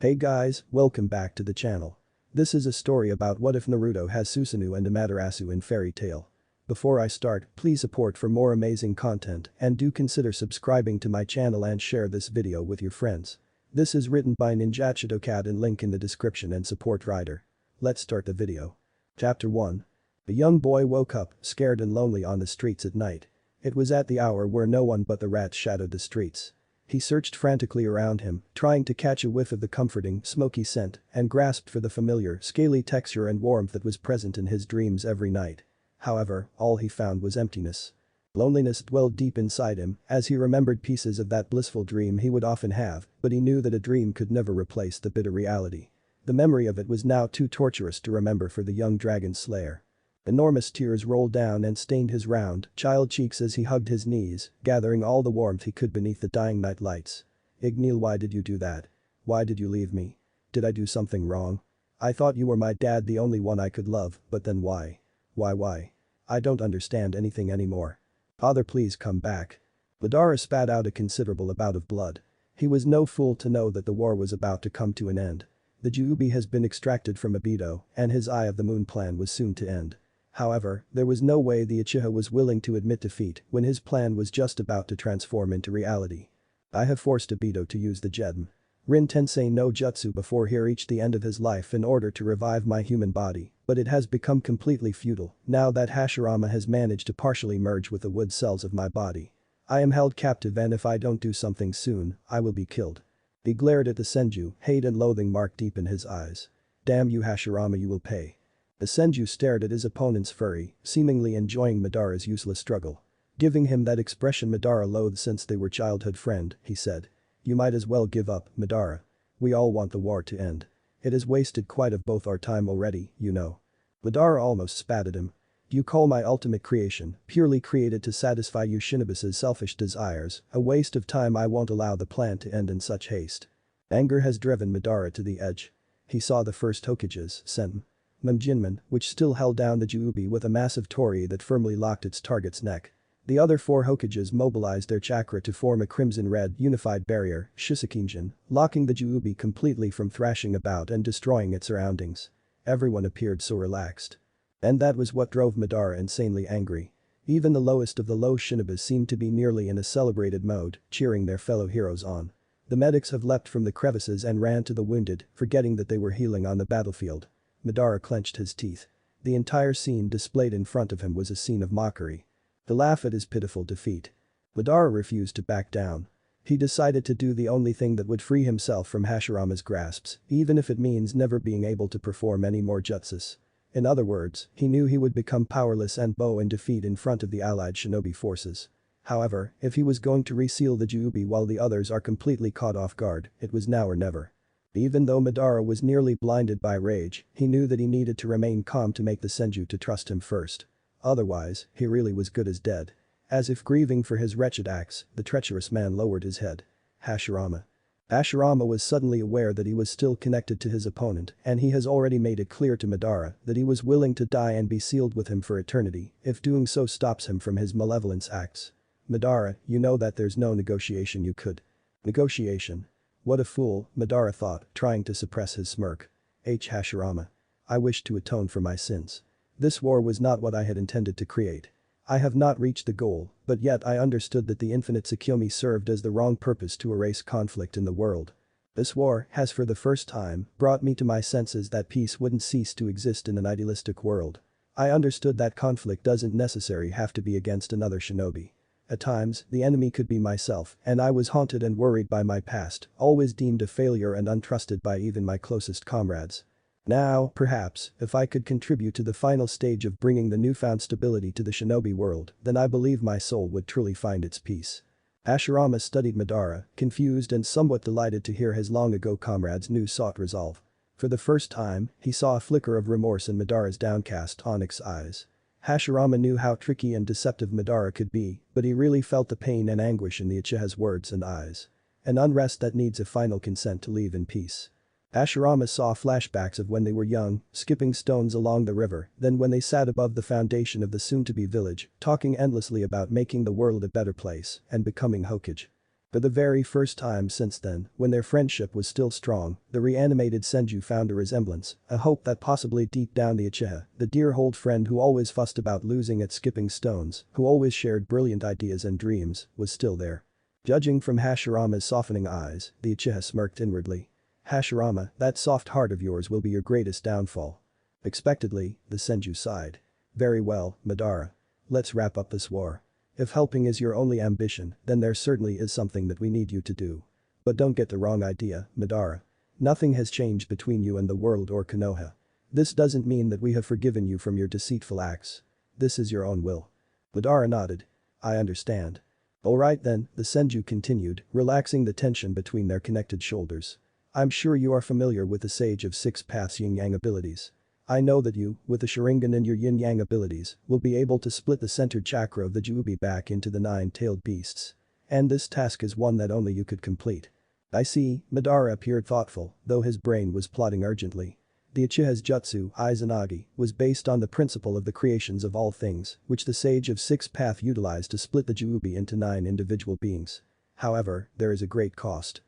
Hey guys, welcome back to the channel. This is a story about what if Naruto has Susanoo and Amaterasu in fairy tale. Before I start, please support for more amazing content and do consider subscribing to my channel and share this video with your friends. This is written by ninjatshadowcat and link in the description and support writer. Let's start the video. Chapter 1. A young boy woke up, scared and lonely on the streets at night. It was at the hour where no one but the rats shadowed the streets. He searched frantically around him, trying to catch a whiff of the comforting, smoky scent, and grasped for the familiar, scaly texture and warmth that was present in his dreams every night. However, all he found was emptiness. Loneliness dwelled deep inside him as he remembered pieces of that blissful dream he would often have, but he knew that a dream could never replace the bitter reality. The memory of it was now too torturous to remember for the young dragon slayer. Enormous tears rolled down and stained his round, child cheeks as he hugged his knees, gathering all the warmth he could beneath the dying night lights. Igneel, why did you do that? Why did you leave me? Did I do something wrong? I thought you were my dad, the only one I could love, but then why? Why? I don't understand anything anymore. Father, please come back. Madara spat out a considerable amount of blood. He was no fool to know that the war was about to come to an end. The Juubi has been extracted from Obito, and his Eye of the Moon plan was soon to end. However, there was no way the Uchiha was willing to admit defeat when his plan was just about to transform into reality. I have forced Obito to use the gem Rin Tensei no Jutsu before he reached the end of his life in order to revive my human body, but it has become completely futile now that Hashirama has managed to partially merge with the wood cells of my body. I am held captive, and if I don't do something soon, I will be killed. He glared at the Senju, hate and loathing marked deep in his eyes. Damn you, Hashirama, you will pay. The Senju stared at his opponent's fury, seemingly enjoying Madara's useless struggle. Giving him that expression Madara loathed since they were childhood friend, he said. You might as well give up, Madara. We all want the war to end. It has wasted quite of both our time already, you know. Madara almost spat at him. You call my ultimate creation, purely created to satisfy you Shinobis's selfish desires, a waste of time. I won't allow the plan to end in such haste. Anger has driven Madara to the edge. He saw the first Hokage's Sen. Jinmen, which still held down the Juubi with a massive torii that firmly locked its target's neck. The other four Hokages mobilized their chakra to form a crimson-red unified barrier, Shisekinjin, locking the Juubi completely from thrashing about and destroying its surroundings. Everyone appeared so relaxed. And that was what drove Madara insanely angry. Even the lowest of the low shinobis seemed to be nearly in a celebrated mode, cheering their fellow heroes on. The medics have leapt from the crevices and ran to the wounded, forgetting that they were healing on the battlefield. Madara clenched his teeth. The entire scene displayed in front of him was a scene of mockery. To laugh at his pitiful defeat. Madara refused to back down. He decided to do the only thing that would free himself from Hashirama's grasps, even if it means never being able to perform any more jutsus. In other words, he knew he would become powerless and bow in defeat in front of the allied shinobi forces. However, if he was going to reseal the Juubi while the others are completely caught off guard, it was now or never. Even though Madara was nearly blinded by rage, he knew that he needed to remain calm to make the Senju to trust him first. Otherwise, he really was good as dead. As if grieving for his wretched acts, the treacherous man lowered his head. Hashirama. Hashirama was suddenly aware that he was still connected to his opponent, and he has already made it clear to Madara that he was willing to die and be sealed with him for eternity if doing so stops him from his malevolence acts. Madara, you know that there's no negotiation you could. Negotiation. What a fool, Madara thought, trying to suppress his smirk. Hashirama. I wish to atone for my sins. This war was not what I had intended to create. I have not reached the goal, but yet I understood that the infinite Tsukuyomi served as the wrong purpose to erase conflict in the world. This war has for the first time brought me to my senses that peace wouldn't cease to exist in an idealistic world. I understood that conflict doesn't necessarily have to be against another shinobi. At times, the enemy could be myself, and I was haunted and worried by my past, always deemed a failure and untrusted by even my closest comrades. Now, perhaps, if I could contribute to the final stage of bringing the newfound stability to the shinobi world, then I believe my soul would truly find its peace. Hashirama studied Madara, confused and somewhat delighted to hear his long-ago comrade's new sought resolve. For the first time, he saw a flicker of remorse in Madara's downcast onyx eyes. Hashirama knew how tricky and deceptive Madara could be, but he really felt the pain and anguish in the Uchiha's words and eyes. An unrest that needs a final consent to leave in peace. Hashirama saw flashbacks of when they were young, skipping stones along the river, then when they sat above the foundation of the soon-to-be village, talking endlessly about making the world a better place and becoming Hokage. For the very first time since then, when their friendship was still strong, the reanimated Senju found a resemblance, a hope that possibly deep down the Uchiha, the dear old friend who always fussed about losing at skipping stones, who always shared brilliant ideas and dreams, was still there. Judging from Hashirama's softening eyes, the Uchiha smirked inwardly. Hashirama, that soft heart of yours will be your greatest downfall. Expectedly, the Senju sighed. Very well, Madara. Let's wrap up this war. If helping is your only ambition, then there certainly is something that we need you to do. But don't get the wrong idea, Madara. Nothing has changed between you and the world or Konoha. This doesn't mean that we have forgiven you from your deceitful acts. This is your own will. Madara nodded. I understand. Alright then, the Senju continued, relaxing the tension between their connected shoulders. I'm sure you are familiar with the Sage of Six Paths yin-yang abilities. I know that you, with the Sharingan and your yin-yang abilities, will be able to split the centered chakra of the Juubi back into the nine-tailed beasts. And this task is one that only you could complete. I see, Madara appeared thoughtful, though his brain was plotting urgently. The Uchiha's jutsu, Izanagi, was based on the principle of the creations of all things, which the Sage of Six Path utilized to split the Juubi into 9 individual beings. However, there is a great cost.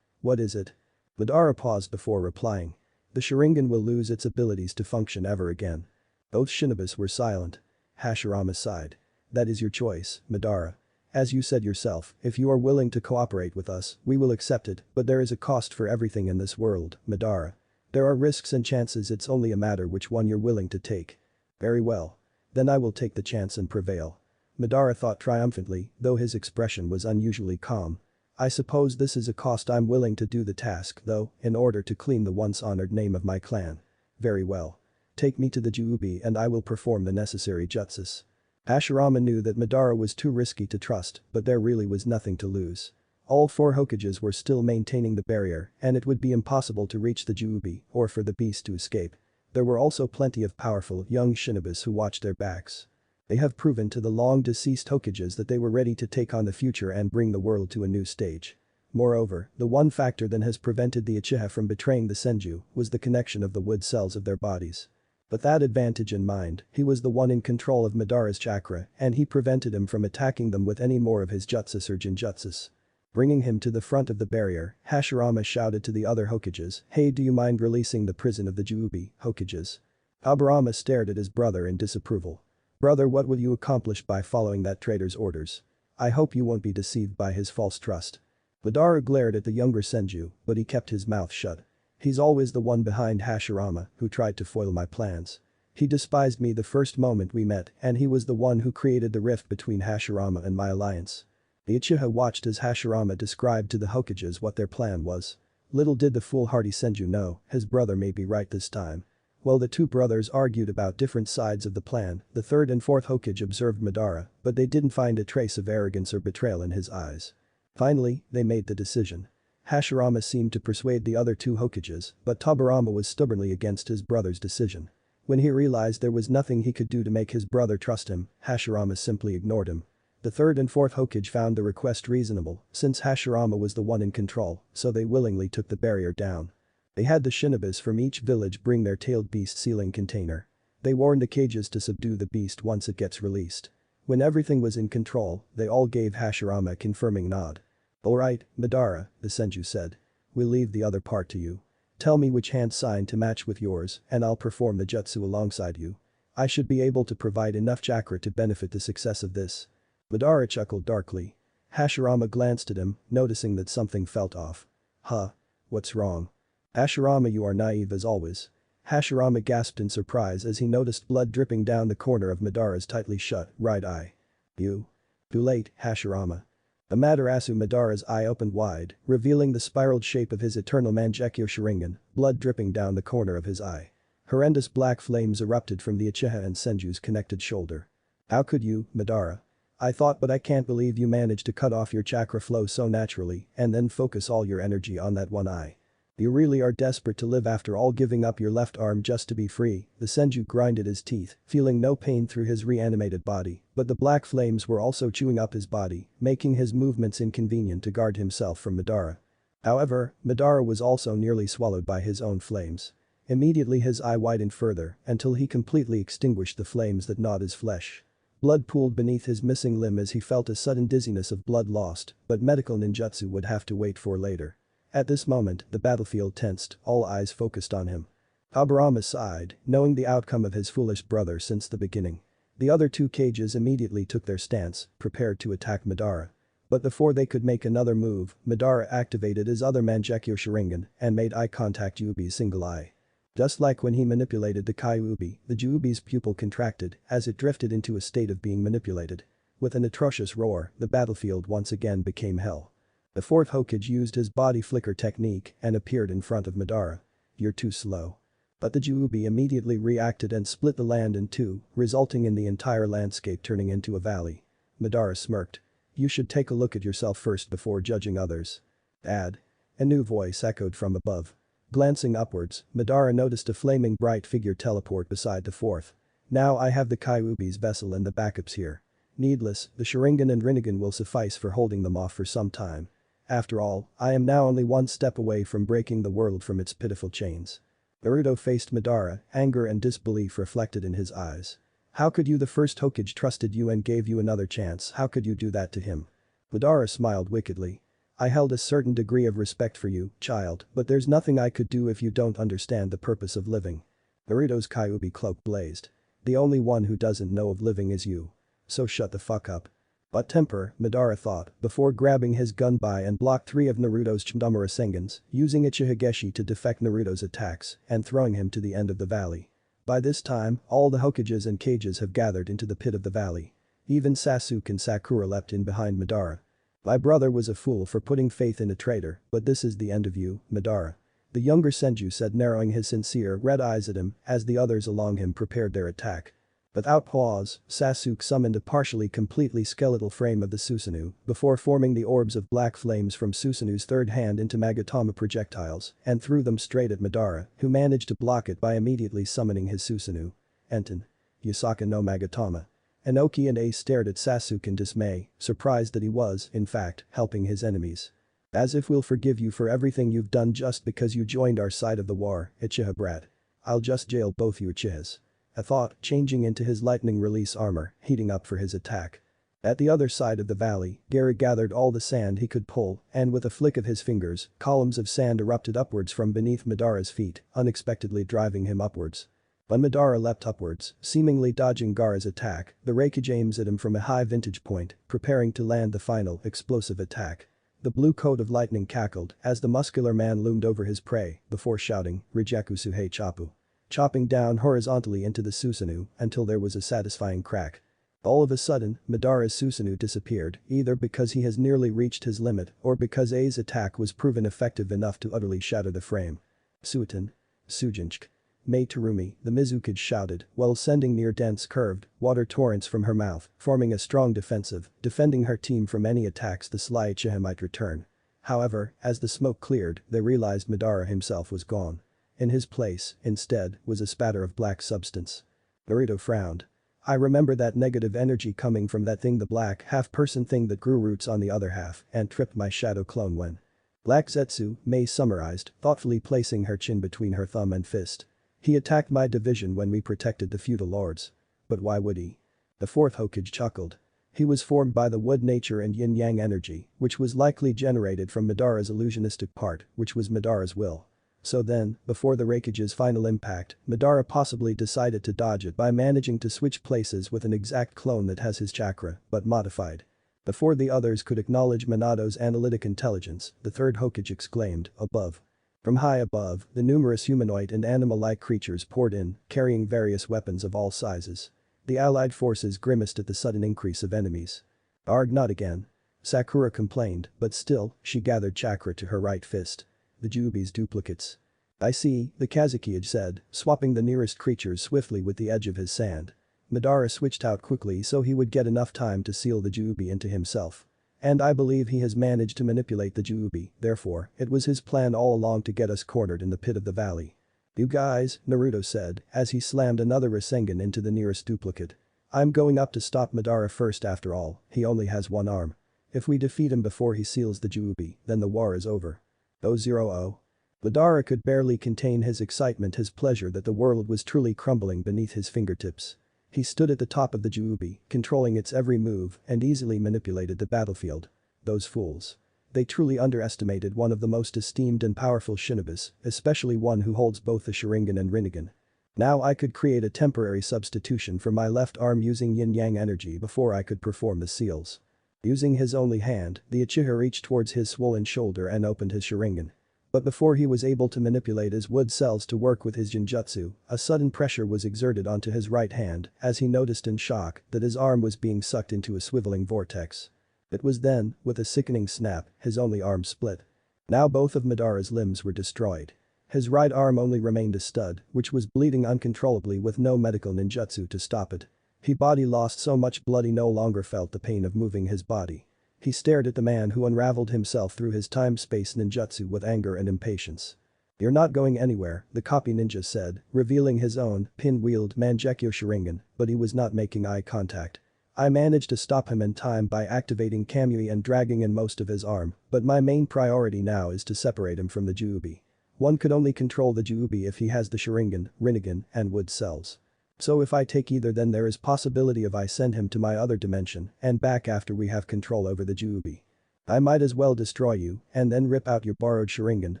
What is it? Madara paused before replying. The Sharingan will lose its abilities to function ever again. Both shinobis were silent. Hashirama sighed. That is your choice, Madara. As you said yourself, if you are willing to cooperate with us, we will accept it, but there is a cost for everything in this world, Madara. There are risks and chances, it's only a matter which one you're willing to take. Very well. Then I will take the chance and prevail. Madara thought triumphantly, though his expression was unusually calm. I suppose this is a cost I'm willing to do the task though, in order to clean the once honored name of my clan. Very well. Take me to the Juubi and I will perform the necessary jutsus. Hashirama knew that Madara was too risky to trust, but there really was nothing to lose. All 4 Hokages were still maintaining the barrier, and it would be impossible to reach the Juubi or for the beast to escape. There were also plenty of powerful, young shinobis who watched their backs. They have proven to the long-deceased Hokages that they were ready to take on the future and bring the world to a new stage. Moreover, the one factor that has prevented the Uchiha from betraying the Senju was the connection of the wood cells of their bodies. With that advantage in mind, he was the one in control of Madara's chakra and he prevented him from attacking them with any more of his jutsus or jinjutsus. Bringing him to the front of the barrier, Hashirama shouted to the other Hokages, "Hey, do you mind releasing the prison of the Juubi, Hokages?" Aburama stared at his brother in disapproval. Brother, what will you accomplish by following that traitor's orders? I hope you won't be deceived by his false trust. Madara glared at the younger Senju, but he kept his mouth shut. He's always the one behind Hashirama who tried to foil my plans. He despised me the first moment we met and he was the one who created the rift between Hashirama and my alliance. The Uchiha watched as Hashirama described to the Hokages what their plan was. Little did the foolhardy Senju know, his brother may be right this time. While the two brothers argued about different sides of the plan, the third and fourth Hokage observed Madara, but they didn't find a trace of arrogance or betrayal in his eyes. Finally, they made the decision. Hashirama seemed to persuade the other two Hokages, but Tobirama was stubbornly against his brother's decision. When he realized there was nothing he could do to make his brother trust him, Hashirama simply ignored him. The third and fourth Hokage found the request reasonable, since Hashirama was the one in control, so they willingly took the barrier down. They had the shinobis from each village bring their tailed beast sealing container. They warned the cages to subdue the beast once it gets released. When everything was in control, they all gave Hashirama a confirming nod. Alright, Madara, the Senju said. We'll leave the other part to you. Tell me which hand sign to match with yours and I'll perform the jutsu alongside you. I should be able to provide enough chakra to benefit the success of this. Madara chuckled darkly. Hashirama glanced at him, noticing that something felt off. Huh? What's wrong? Hashirama, you are naive as always. Hashirama gasped in surprise as he noticed blood dripping down the corner of Madara's tightly shut right eye. You? Too late, Hashirama. Amaterasu, Madara's eye opened wide, revealing the spiraled shape of his eternal Mangekyo Sharingan, blood dripping down the corner of his eye. Horrendous black flames erupted from the Uchiha and Senju's connected shoulder. How could you, Madara? I thought, but I can't believe you managed to cut off your chakra flow so naturally and then focus all your energy on that one eye. You really are desperate to live after all, giving up your left arm just to be free. The Senju grinded his teeth, feeling no pain through his reanimated body, but the black flames were also chewing up his body, making his movements inconvenient to guard himself from Madara. However, Madara was also nearly swallowed by his own flames. Immediately his eye widened further until he completely extinguished the flames that gnawed his flesh. Blood pooled beneath his missing limb as he felt a sudden dizziness of blood lost, but medical ninjutsu would have to wait for later. At this moment, the battlefield tensed, all eyes focused on him. Aburama sighed, knowing the outcome of his foolish brother since the beginning. The other two cages immediately took their stance, prepared to attack Madara. But before they could make another move, Madara activated his other Mangekyo Sharingan and made eye contact Yubi's single eye. Just like when he manipulated the Kyuubi, the Juubi's pupil contracted as it drifted into a state of being manipulated. With an atrocious roar, the battlefield once again became hell. The fourth Hokage used his body flicker technique and appeared in front of Madara. "You're too slow." But the Juubi immediately reacted and split the land in two, resulting in the entire landscape turning into a valley. Madara smirked. "You should take a look at yourself first before judging others." "Add." A new voice echoed from above. Glancing upwards, Madara noticed a flaming bright figure teleport beside the fourth. "Now I have the Kyuubi's vessel and the backups here. Needless, the Sharingan and Rinnegan will suffice for holding them off for some time. After all, I am now only one step away from breaking the world from its pitiful chains." Naruto faced Madara, anger and disbelief reflected in his eyes. "How could you? The first Hokage trusted you and gave you another chance. How could you do that to him?" Madara smiled wickedly. "I held a certain degree of respect for you, child, but there's nothing I could do if you don't understand the purpose of living." Naruto's Kyuubi cloak blazed. "The only one who doesn't know of living is you. So shut the fuck up." "But temper," Madara thought, before grabbing his gun by and blocked three of Naruto's Chindama Rasengans, using Ichihageshi to defect Naruto's attacks and throwing him to the end of the valley. By this time, all the Hokages and cages have gathered into the pit of the valley. Even Sasuke and Sakura leapt in behind Madara. "My brother was a fool for putting faith in a traitor, but this is the end of you, Madara." The younger Senju said, narrowing his sincere red eyes at him as the others along him prepared their attack. Without pause, Sasuke summoned a partially completely skeletal frame of the Susanoo before forming the orbs of black flames from Susanoo's third hand into Magatama projectiles and threw them straight at Madara, who managed to block it by immediately summoning his Susanoo. "Enten. Yusaka no Magatama." Inoki and Ace stared at Sasuke in dismay, surprised that he was, in fact, helping his enemies. "As if we'll forgive you for everything you've done just because you joined our side of the war, Uchiha brat. I'll just jail both you Uchihas." A thought, changing into his lightning release armor, heating up for his attack. At the other side of the valley, Gary gathered all the sand he could pull and with a flick of his fingers, columns of sand erupted upwards from beneath Madara's feet, unexpectedly driving him upwards. When Madara leapt upwards, seemingly dodging Gaara's attack, the Raikage aims at him from a high vantage point, preparing to land the final explosive attack. The blue coat of lightning cackled as the muscular man loomed over his prey before shouting, "Rijaku Suhei Choppu," chopping down horizontally into the Susanoo until there was a satisfying crack. All of a sudden, Madara's Susanoo disappeared, either because he has nearly reached his limit or because A's attack was proven effective enough to utterly shatter the frame. "Suiten. Sujinchk. Mei Terumi," the Mizukage shouted while sending near dense curved water torrents from her mouth, forming a strong defensive, defending her team from any attacks the sly Uchiha might return. However, as the smoke cleared, they realized Madara himself was gone. In his place, instead, was a spatter of black substance. Naruto frowned. "I remember that negative energy coming from that thing, the black half-person thing that grew roots on the other half and tripped my shadow clone when." "Black Zetsu," Mei summarized, thoughtfully placing her chin between her thumb and fist. "He attacked my division when we protected the feudal lords. But why would he?" The fourth Hokage chuckled. "He was formed by the wood nature and yin-yang energy, which was likely generated from Madara's illusionistic part, which was Madara's will. So then, before the Raikage's final impact, Madara possibly decided to dodge it by managing to switch places with an exact clone that has his chakra, but modified." Before the others could acknowledge Minato's analytic intelligence, the third Hokage exclaimed, "Above." From high above, the numerous humanoid and animal-like creatures poured in, carrying various weapons of all sizes. The allied forces grimaced at the sudden increase of enemies. "Arg, not again." Sakura complained, but still, she gathered chakra to her right fist. "The Juubi's duplicates." "I see," the Kazekage said, swapping the nearest creatures swiftly with the edge of his sand. Madara switched out quickly so he would get enough time to seal the Juubi into himself. "And I believe he has managed to manipulate the Juubi, therefore, it was his plan all along to get us cornered in the pit of the valley." "You guys," Naruto said, as he slammed another Rasengan into the nearest duplicate. "I'm going up to stop Madara first after all, he only has one arm. If we defeat him before he seals the Juubi, then the war is over." "0-0. Madara could barely contain his excitement, his pleasure that the world was truly crumbling beneath his fingertips. He stood at the top of the Juubi, controlling its every move and easily manipulated the battlefield. Those fools. They truly underestimated one of the most esteemed and powerful shinobis, especially one who holds both the Sharingan and Rinnegan. Now I could create a temporary substitution for my left arm using yin-yang energy before I could perform the seals. Using his only hand, the Uchiha reached towards his swollen shoulder and opened his Sharingan. But before he was able to manipulate his wood cells to work with his Genjutsu, a sudden pressure was exerted onto his right hand as he noticed in shock that his arm was being sucked into a swiveling vortex. It was then, with a sickening snap, his only arm split. Now both of Madara's limbs were destroyed. His right arm only remained a stud, which was bleeding uncontrollably with no medical ninjutsu to stop it. His body lost so much blood he no longer felt the pain of moving his body. He stared at the man who unraveled himself through his time-space ninjutsu with anger and impatience. "You're not going anywhere," the copy ninja said, revealing his own, pin-wheeled Mangekyo Sharingan, but he was not making eye contact. "I managed to stop him in time by activating Kamui and dragging in most of his arm, but my main priority now is to separate him from the Juubi. One could only control the Juubi if he has the Sharingan, Rinnegan, and wood cells. So if I take either, then there is possibility of I send him to my other dimension and back after we have control over the Juubi. I might as well destroy you and then rip out your borrowed Sharingan,"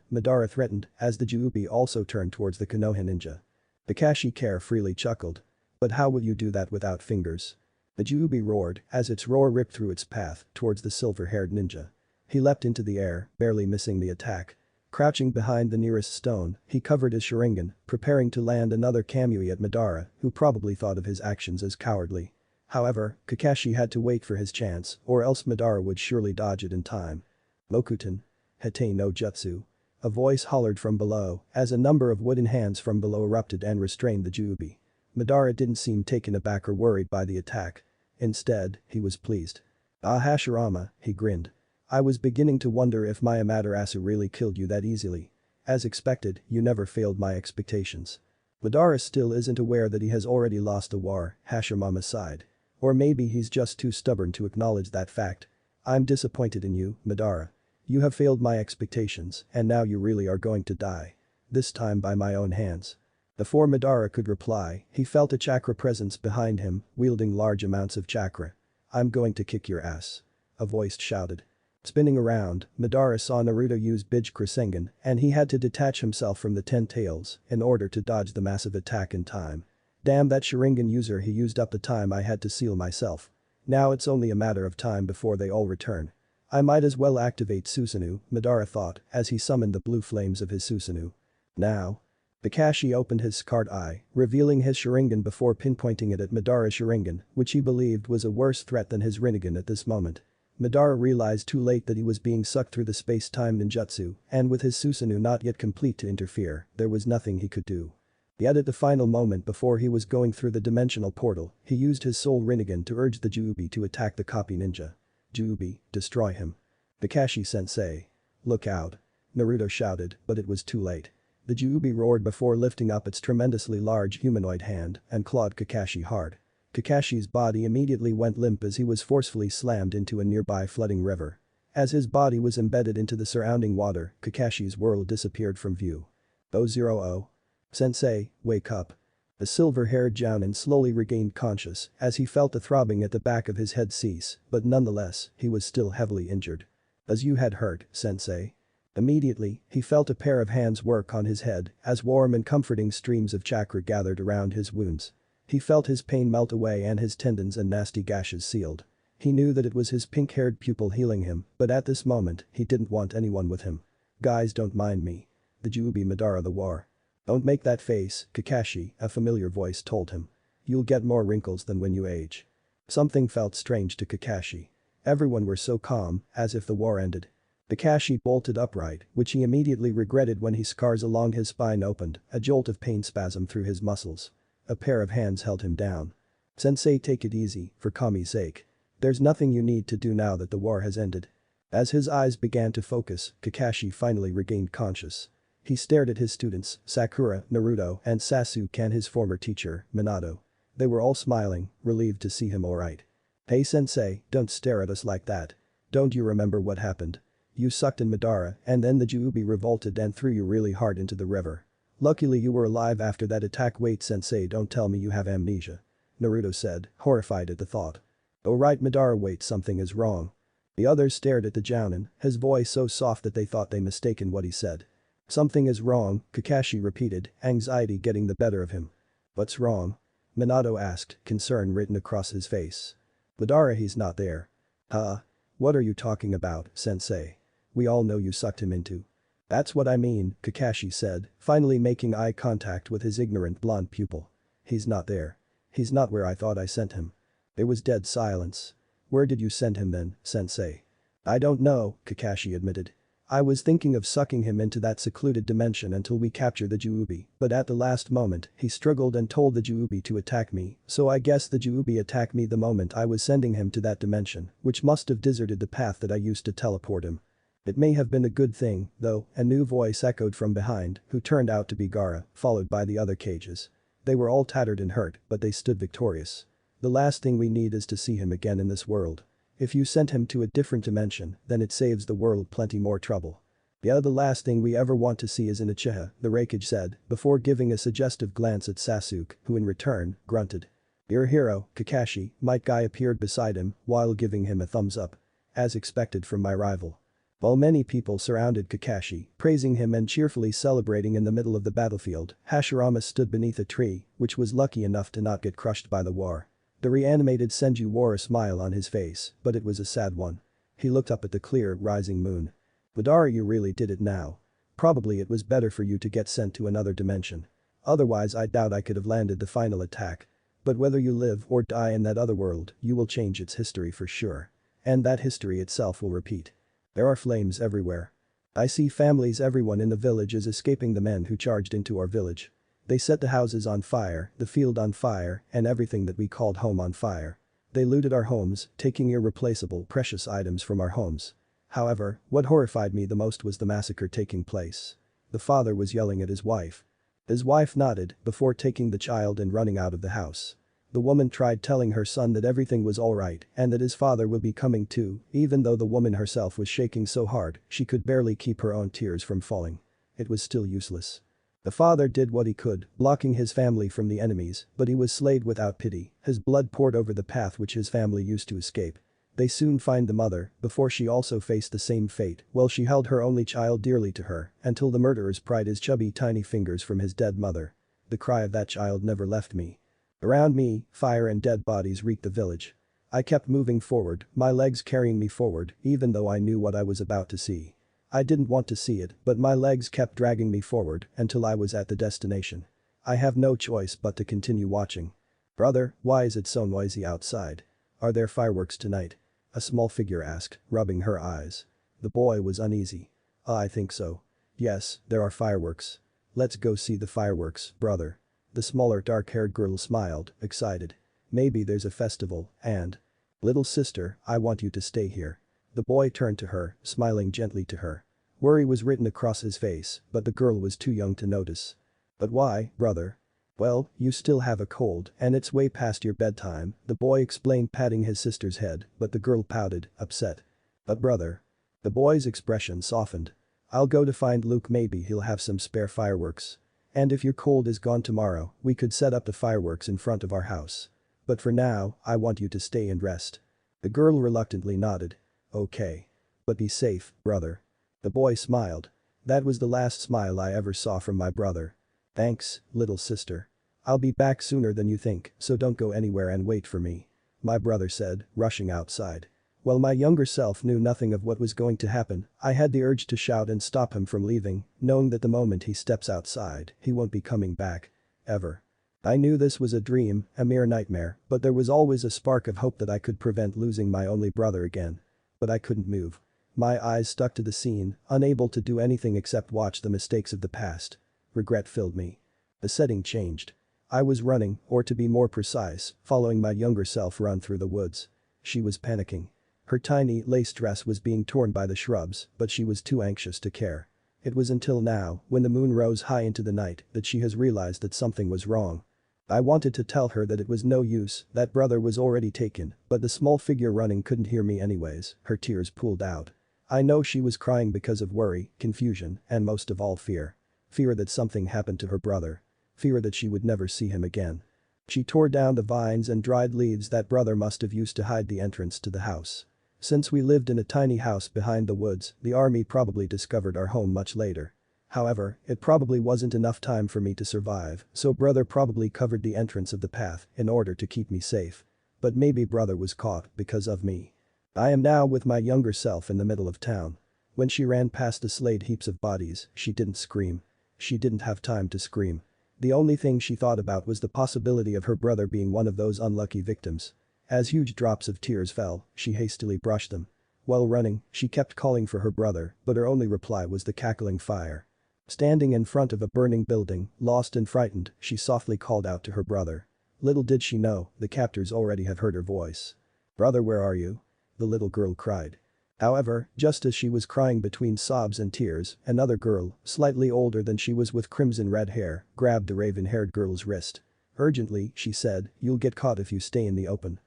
Madara threatened as the Juubi also turned towards the Konoha ninja. Kakashi carefreely chuckled. "But how will you do that without fingers?" The Juubi roared as its roar ripped through its path towards the silver-haired ninja. He leapt into the air, barely missing the attack. Crouching behind the nearest stone, he covered his Sharingan, preparing to land another Kamui at Madara, who probably thought of his actions as cowardly. However, Kakashi had to wait for his chance, or else Madara would surely dodge it in time. "Mokuton. Hete no Jutsu." A voice hollered from below as a number of wooden hands from below erupted and restrained the Juubi. Madara didn't seem taken aback or worried by the attack. Instead, he was pleased. "Ah Hashirama," he grinned. "I was beginning to wonder if my Amaterasu really killed you that easily. As expected, you never failed my expectations." Madara still isn't aware that he has already lost the war, Hashirama sighed. Or maybe he's just too stubborn to acknowledge that fact. "I'm disappointed in you, Madara. You have failed my expectations and now you really are going to die. This time by my own hands." Before Madara could reply, he felt a chakra presence behind him, wielding large amounts of chakra. "I'm going to kick your ass," a voice shouted. Spinning around, Madara saw Naruto use Bij Krasengan and he had to detach himself from the 10 tails in order to dodge the massive attack in time. "Damn that Sharingan user, he used up the time I had to seal myself. Now it's only a matter of time before they all return. I might as well activate Susanoo," Madara thought as he summoned the blue flames of his Susanoo. "Now." Kakashi opened his scarred eye, revealing his Sharingan before pinpointing it at Madara's Sharingan, which he believed was a worse threat than his Rinnegan at this moment. Madara realized too late that he was being sucked through the space-time ninjutsu, and with his Susanoo not yet complete to interfere, there was nothing he could do. Yet at the final moment before he was going through the dimensional portal, he used his soul Rinnegan to urge the Juubi to attack the copy ninja. "Juubi, destroy him. Kakashi-sensei. Look out." Naruto shouted, but it was too late. The Juubi roared before lifting up its tremendously large humanoid hand and clawed Kakashi hard. Kakashi's body immediately went limp as he was forcefully slammed into a nearby flooding river. As his body was embedded into the surrounding water, Kakashi's world disappeared from view. "0-0. Sensei, wake up." The silver-haired Jounin slowly regained conscious as he felt the throbbing at the back of his head cease, but nonetheless, he was still heavily injured. "As you had hurt, sensei." Immediately, he felt a pair of hands work on his head as warm and comforting streams of chakra gathered around his wounds. He felt his pain melt away and his tendons and nasty gashes sealed. He knew that it was his pink-haired pupil healing him, but at this moment, he didn't want anyone with him. "Guys, don't mind me. The Juubi Madara the war." "Don't make that face, Kakashi," a familiar voice told him. "You'll get more wrinkles than when you age." Something felt strange to Kakashi. Everyone were so calm, as if the war ended. Kakashi bolted upright, which he immediately regretted when his scars along his spine opened, a jolt of pain spasmed through his muscles. A pair of hands held him down. "Sensei, take it easy, for Kami's sake. There's nothing you need to do now that the war has ended." As his eyes began to focus, Kakashi finally regained conscious. He stared at his students, Sakura, Naruto, and Sasuke and his former teacher, Minato. They were all smiling, relieved to see him alright. "Hey sensei, don't stare at us like that. Don't you remember what happened? You sucked in Madara and then the Juubi revolted and threw you really hard into the river. Luckily you were alive after that attack. Wait sensei, don't tell me you have amnesia." Naruto said, horrified at the thought. "Oh right Madara, wait, something is wrong." The others stared at the jounin, his voice so soft that they thought they mistaken what he said. "Something is wrong," Kakashi repeated, anxiety getting the better of him. "What's wrong?" Minato asked, concern written across his face. "Madara, he's not there." "Huh? What are you talking about, sensei? We all know you sucked him into." "That's what I mean," Kakashi said, finally making eye contact with his ignorant blonde pupil. "He's not there. He's not where I thought I sent him." There was dead silence. "Where did you send him then, sensei?" "I don't know," Kakashi admitted. "I was thinking of sucking him into that secluded dimension until we capture the Juubi, but at the last moment, he struggled and told the Juubi to attack me, so I guess the Juubi attacked me the moment I was sending him to that dimension, which must have deserted the path that I used to teleport him." "It may have been a good thing, though," a new voice echoed from behind, who turned out to be Gaara, followed by the other cages. They were all tattered and hurt, but they stood victorious. "The last thing we need is to see him again in this world. If you sent him to a different dimension, then it saves the world plenty more trouble." "Yeah, the last thing we ever want to see is in Uchiha," the Raikage said, before giving a suggestive glance at Sasuke, who in return, grunted. "Your hero, Kakashi," Might Guy appeared beside him, while giving him a thumbs up. "As expected from my rival." While many people surrounded Kakashi, praising him and cheerfully celebrating in the middle of the battlefield, Hashirama stood beneath a tree, which was lucky enough to not get crushed by the war. The reanimated Senju wore a smile on his face, but it was a sad one. He looked up at the clear, rising moon. "Madara, you really did it now. Probably it was better for you to get sent to another dimension. Otherwise I doubt I could have landed the final attack. But whether you live or die in that other world, you will change its history for sure. And that history itself will repeat. There are flames everywhere. I see families, everyone in the village is escaping the men who charged into our village. They set the houses on fire, the field on fire, and everything that we called home on fire. They looted our homes, taking irreplaceable precious items from our homes. However, what horrified me the most was the massacre taking place." The father was yelling at his wife. His wife nodded before taking the child and running out of the house. The woman tried telling her son that everything was alright and that his father will be coming too, even though the woman herself was shaking so hard she could barely keep her own tears from falling. It was still useless. The father did what he could, blocking his family from the enemies, but he was slayed without pity, his blood poured over the path which his family used to escape. They soon find the mother, before she also faced the same fate, while she held her only child dearly to her, until the murderers pried his chubby tiny fingers from his dead mother. The cry of that child never left me. Around me, fire and dead bodies reeked the village. I kept moving forward, my legs carrying me forward, even though I knew what I was about to see. I didn't want to see it, but my legs kept dragging me forward until I was at the destination. I have no choice but to continue watching. "Brother, why is it so noisy outside? Are there fireworks tonight?" a small figure asked, rubbing her eyes. The boy was uneasy. "I think so. Yes, there are fireworks. Let's go see the fireworks, brother." The smaller dark-haired girl smiled, excited. "Maybe there's a festival, and..." "Little sister, I want you to stay here." The boy turned to her, smiling gently to her. Worry was written across his face, but the girl was too young to notice. "But why, brother?" "Well, you still have a cold and it's way past your bedtime," the boy explained, patting his sister's head, but the girl pouted, upset. "But brother..." The boy's expression softened. "I'll go to find Luke, maybe he'll have some spare fireworks. And if your cold is gone tomorrow, we could set up the fireworks in front of our house. But for now, I want you to stay and rest." The girl reluctantly nodded. "Okay. But be safe, brother." The boy smiled. That was the last smile I ever saw from my brother. "Thanks, little sister. I'll be back sooner than you think, so don't go anywhere and wait for me," my brother said, rushing outside. While my younger self knew nothing of what was going to happen, I had the urge to shout and stop him from leaving, knowing that the moment he steps outside, he won't be coming back. Ever. I knew this was a dream, a mere nightmare, but there was always a spark of hope that I could prevent losing my only brother again. But I couldn't move. My eyes stuck to the scene, unable to do anything except watch the mistakes of the past. Regret filled me. The setting changed. I was running, or to be more precise, following my younger self run through the woods. She was panicking. Her tiny, lace dress was being torn by the shrubs, but she was too anxious to care. It was until now, when the moon rose high into the night, that she has realized that something was wrong. I wanted to tell her that it was no use, that brother was already taken, but the small figure running couldn't hear me anyways, her tears pooled out. I know she was crying because of worry, confusion, and most of all fear. Fear that something happened to her brother. Fear that she would never see him again. She tore down the vines and dried leaves that brother must have used to hide the entrance to the house. Since we lived in a tiny house behind the woods, the army probably discovered our home much later. However, it probably wasn't enough time for me to survive, so brother probably covered the entrance of the path in order to keep me safe. But maybe brother was caught because of me. I am now with my younger self in the middle of town. When she ran past the slayed heaps of bodies, she didn't scream. She didn't have time to scream. The only thing she thought about was the possibility of her brother being one of those unlucky victims. As huge drops of tears fell, she hastily brushed them. While running, she kept calling for her brother, but her only reply was the cackling fire. Standing in front of a burning building, lost and frightened, she softly called out to her brother. Little did she know, the captors already have heard her voice. "Brother, where are you?" the little girl cried. However, just as she was crying between sobs and tears, another girl, slightly older than she was with crimson red hair, grabbed the raven-haired girl's wrist. Urgently, she said, "You'll get caught if you stay in the open."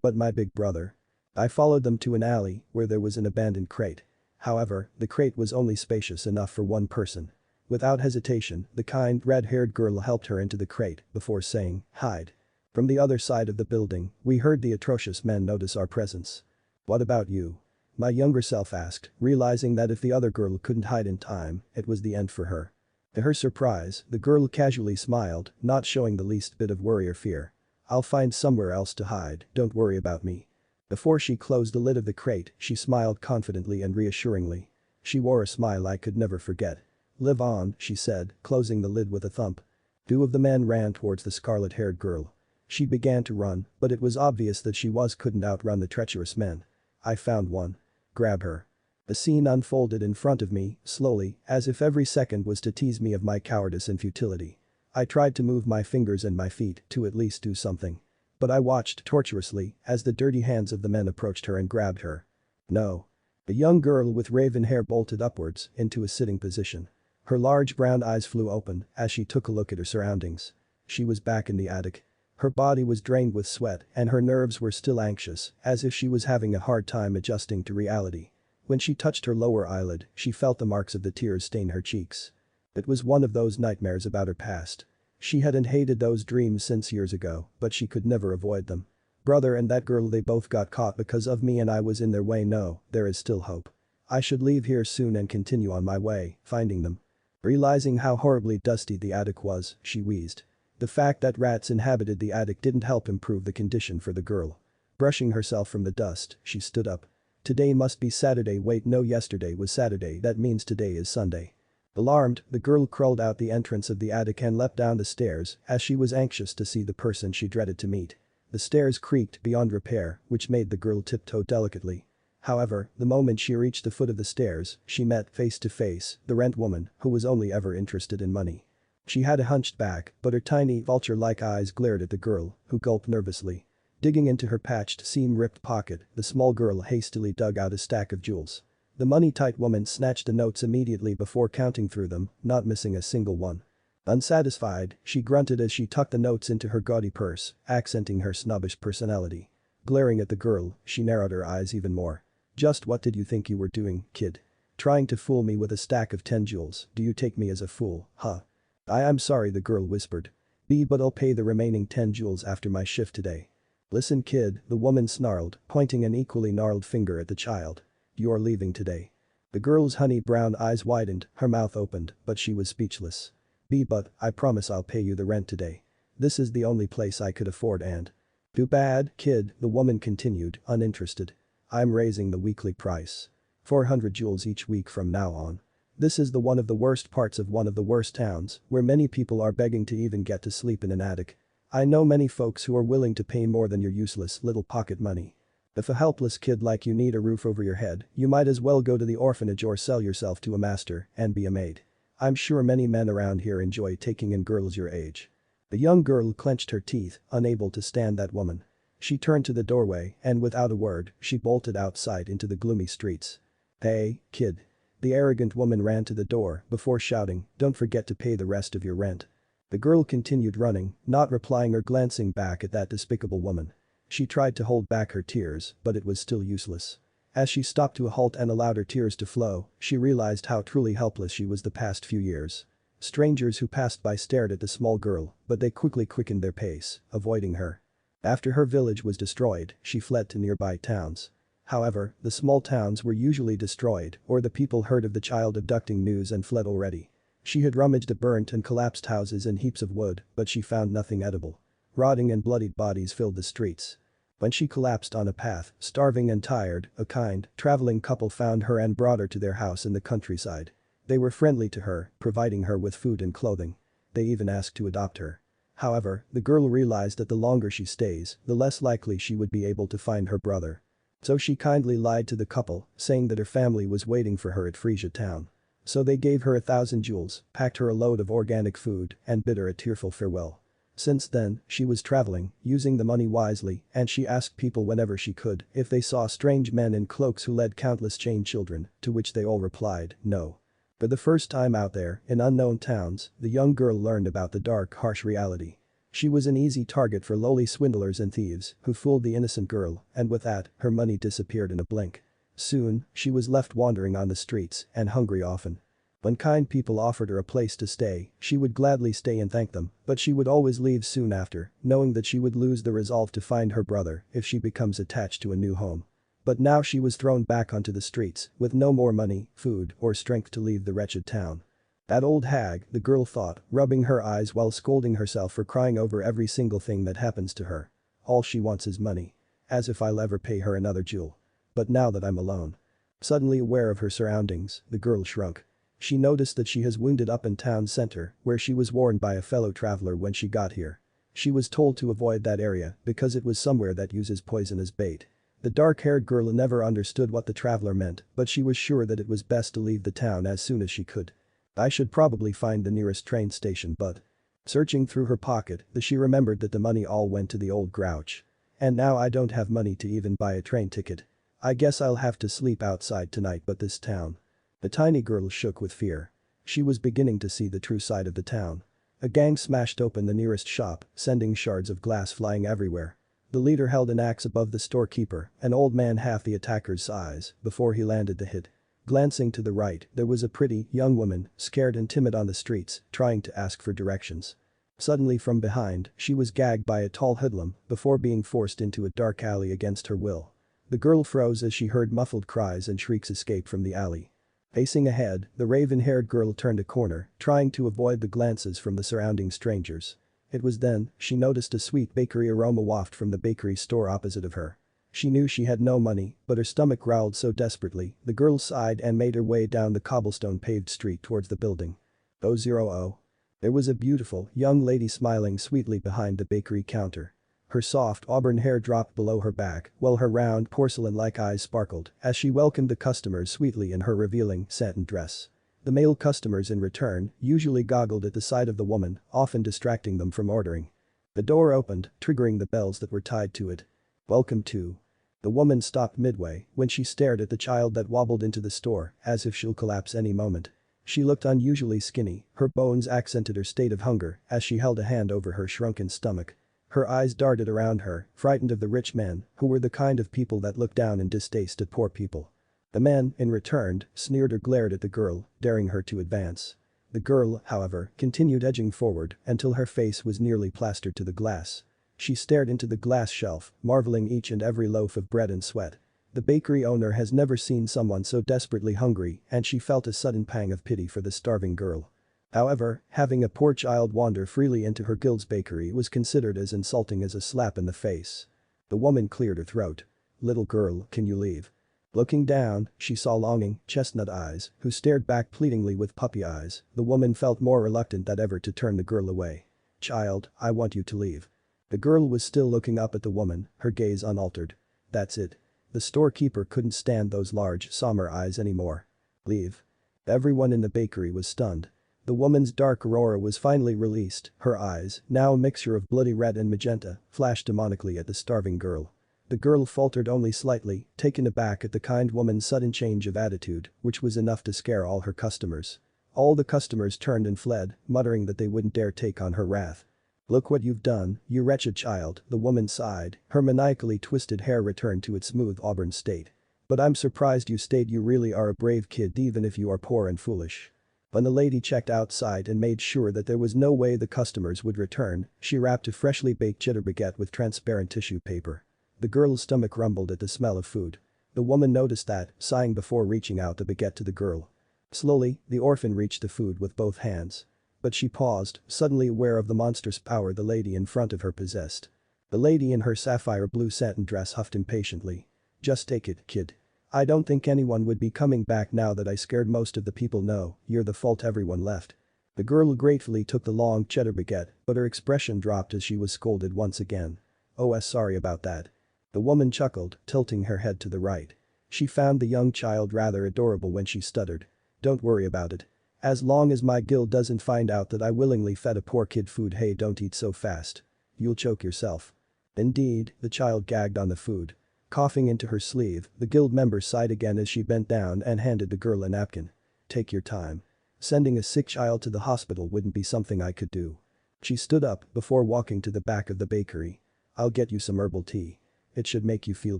But my big brother. I followed them to an alley where there was an abandoned crate. However, the crate was only spacious enough for one person. Without hesitation, the kind, red-haired girl helped her into the crate before saying, "Hide." From the other side of the building, we heard the atrocious men notice our presence. "What about you?" my younger self asked, realizing that if the other girl couldn't hide in time, it was the end for her. To her surprise, the girl casually smiled, not showing the least bit of worry or fear. "I'll find somewhere else to hide, don't worry about me." Before she closed the lid of the crate, she smiled confidently and reassuringly. She wore a smile I could never forget. "Live on," she said, closing the lid with a thump. Two of the men ran towards the scarlet-haired girl. She began to run, but it was obvious that she couldn't outrun the treacherous men. "I found one. Grab her." The scene unfolded in front of me, slowly, as if every second was to tease me of my cowardice and futility. I tried to move my fingers and my feet to at least do something. But I watched torturously as the dirty hands of the men approached her and grabbed her. "No." The young girl with raven hair bolted upwards into a sitting position. Her large brown eyes flew open as she took a look at her surroundings. She was back in the attic. Her body was drained with sweat and her nerves were still anxious, as if she was having a hard time adjusting to reality. When she touched her lower eyelid, she felt the marks of the tears stain her cheeks. It was one of those nightmares about her past. She hadn't hated those dreams since years ago, but she could never avoid them. Brother and that girl, they both got caught because of me and I was in their way. No, there is still hope. I should leave here soon and continue on my way, finding them. Realizing how horribly dusty the attic was, she wheezed. The fact that rats inhabited the attic didn't help improve the condition for the girl. Brushing herself from the dust, she stood up. Today must be Saturday. Wait, no, yesterday was Saturday, that means today is Sunday. Alarmed, the girl crawled out the entrance of the attic and leapt down the stairs as she was anxious to see the person she dreaded to meet. The stairs creaked beyond repair, which made the girl tiptoe delicately. However, the moment she reached the foot of the stairs, she met, face to face, the rent woman, who was only ever interested in money. She had a hunched back, but her tiny, vulture-like eyes glared at the girl, who gulped nervously. Digging into her patched, seam-ripped pocket, the small girl hastily dug out a stack of jewels. The money-tight woman snatched the notes immediately before counting through them, not missing a single one. Unsatisfied, she grunted as she tucked the notes into her gaudy purse, accenting her snobbish personality. Glaring at the girl, she narrowed her eyes even more. "Just what did you think you were doing, kid? Trying to fool me with a stack of 10 jewels, do you take me as a fool, huh?" I'm sorry," the girl whispered. "But I'll pay the remaining 10 jewels after my shift today." "Listen, kid," the woman snarled, pointing an equally gnarled finger at the child. "You're leaving today." The girl's honey brown eyes widened, her mouth opened, but she was speechless. But I promise I'll pay you the rent today. This is the only place I could afford and." "Too bad, kid," the woman continued, uninterested. "I'm raising the weekly price. 400 jewels each week from now on. This is one of the worst parts of one of the worst towns, where many people are begging to even get to sleep in an attic. I know many folks who are willing to pay more than your useless little pocket money. If a helpless kid like you need a roof over your head, you might as well go to the orphanage or sell yourself to a master and be a maid. I'm sure many men around here enjoy taking in girls your age." The young girl clenched her teeth, unable to stand that woman. She turned to the doorway and without a word, she bolted outside into the gloomy streets. "Hey, kid." The arrogant woman ran to the door before shouting, "Don't forget to pay the rest of your rent." The girl continued running, not replying or glancing back at that despicable woman. She tried to hold back her tears, but it was still useless. As she stopped to a halt and allowed her tears to flow, she realized how truly helpless she was the past few years. Strangers who passed by stared at the small girl, but they quickly quickened their pace, avoiding her. After her village was destroyed, she fled to nearby towns. However, the small towns were usually destroyed or the people heard of the child abducting news and fled already. She had rummaged the burnt and collapsed houses and heaps of wood, but she found nothing edible. Rotting and bloodied bodies filled the streets. When she collapsed on a path, starving and tired, a kind, traveling couple found her and brought her to their house in the countryside. They were friendly to her, providing her with food and clothing. They even asked to adopt her. However, the girl realized that the longer she stays, the less likely she would be able to find her brother. So she kindly lied to the couple, saying that her family was waiting for her at Frisia town. So they gave her 1,000 jewels, packed her a load of organic food, and bid her a tearful farewell. Since then, she was traveling, using the money wisely, and she asked people whenever she could if they saw strange men in cloaks who led countless chained children, to which they all replied, no. For the first time out there, in unknown towns, the young girl learned about the dark, harsh reality. She was an easy target for lowly swindlers and thieves who fooled the innocent girl, and with that, her money disappeared in a blink. Soon, she was left wandering on the streets and hungry often. When kind people offered her a place to stay, she would gladly stay and thank them, but she would always leave soon after, knowing that she would lose the resolve to find her brother if she becomes attached to a new home. But now she was thrown back onto the streets, with no more money, food, or strength to leave the wretched town. That old hag, the girl thought, rubbing her eyes while scolding herself for crying over every single thing that happens to her. All she wants is money. As if I'll ever pay her another jewel. But now that I'm alone. Suddenly aware of her surroundings, the girl shrunk. She noticed that she has wounded up in town center, where she was warned by a fellow traveler when she got here. She was told to avoid that area because it was somewhere that uses poison as bait. The dark-haired girl never understood what the traveler meant, but she was sure that it was best to leave the town as soon as she could. I should probably find the nearest train station, but… Searching through her pocket, she remembered that the money all went to the old grouch. And now I don't have money to even buy a train ticket. I guess I'll have to sleep outside tonight, but this town. The tiny girl shook with fear. She was beginning to see the true side of the town. A gang smashed open the nearest shop, sending shards of glass flying everywhere. The leader held an axe above the storekeeper, an old man half the attacker's size, before he landed the hit. Glancing to the right, there was a pretty, young woman, scared and timid on the streets, trying to ask for directions. Suddenly from behind, she was gagged by a tall hoodlum before being forced into a dark alley against her will. The girl froze as she heard muffled cries and shrieks escape from the alley. Facing ahead, the raven-haired girl turned a corner, trying to avoid the glances from the surrounding strangers. It was then she noticed a sweet bakery aroma waft from the bakery store opposite of her. She knew she had no money, but her stomach growled so desperately, the girl sighed and made her way down the cobblestone-paved street towards the building. 000. There was a beautiful, young lady smiling sweetly behind the bakery counter. Her soft auburn hair dropped below her back, while her round porcelain-like eyes sparkled as she welcomed the customers sweetly in her revealing satin dress. The male customers in return usually goggled at the sight of the woman, often distracting them from ordering. The door opened, triggering the bells that were tied to it. Welcome to. The woman stopped midway when she stared at the child that wobbled into the store as if she'll collapse any moment. She looked unusually skinny, her bones accented her state of hunger as she held a hand over her shrunken stomach. Her eyes darted around her, frightened of the rich men, who were the kind of people that look down in distaste at poor people. The men, in return, sneered or glared at the girl, daring her to advance. The girl, however, continued edging forward until her face was nearly plastered to the glass. She stared into the glass shelf, marveling each and every loaf of bread and sweat. The bakery owner has never seen someone so desperately hungry, and she felt a sudden pang of pity for the starving girl. However, having a poor child wander freely into her guild's bakery was considered as insulting as a slap in the face. The woman cleared her throat. Little girl, can you leave? Looking down, she saw longing, chestnut eyes, who stared back pleadingly with puppy eyes. The woman felt more reluctant than ever to turn the girl away. Child, I want you to leave. The girl was still looking up at the woman, her gaze unaltered. That's it. The storekeeper couldn't stand those large, somber eyes anymore. Leave. Everyone in the bakery was stunned. The woman's dark aurora was finally released, her eyes, now a mixture of bloody red and magenta, flashed demonically at the starving girl. The girl faltered only slightly, taken aback at the kind woman's sudden change of attitude, which was enough to scare all her customers. All the customers turned and fled, muttering that they wouldn't dare take on her wrath. Look what you've done, you wretched child, the woman sighed, her maniacally twisted hair returned to its smooth auburn state. But I'm surprised you stayed. You really are a brave kid even if you are poor and foolish. When the lady checked outside and made sure that there was no way the customers would return, she wrapped a freshly baked cheddar baguette with transparent tissue paper. The girl's stomach rumbled at the smell of food. The woman noticed that, sighing before reaching out the baguette to the girl. Slowly, the orphan reached the food with both hands. But she paused, suddenly aware of the monstrous power the lady in front of her possessed. The lady in her sapphire blue satin dress huffed impatiently. "Just take it, kid. I don't think anyone would be coming back now that I scared most of the people. No, you're the fault everyone left." The girl gratefully took the long cheddar baguette, but her expression dropped as she was scolded once again. "Oh, sorry about that." The woman chuckled, tilting her head to the right. She found the young child rather adorable when she stuttered. "Don't worry about it. As long as my guild doesn't find out that I willingly fed a poor kid food. Hey, don't eat so fast. You'll choke yourself." Indeed, the child gagged on the food. Coughing into her sleeve, the guild member sighed again as she bent down and handed the girl a napkin. "Take your time. Sending a sick child to the hospital wouldn't be something I could do." She stood up before walking to the back of the bakery. "I'll get you some herbal tea. It should make you feel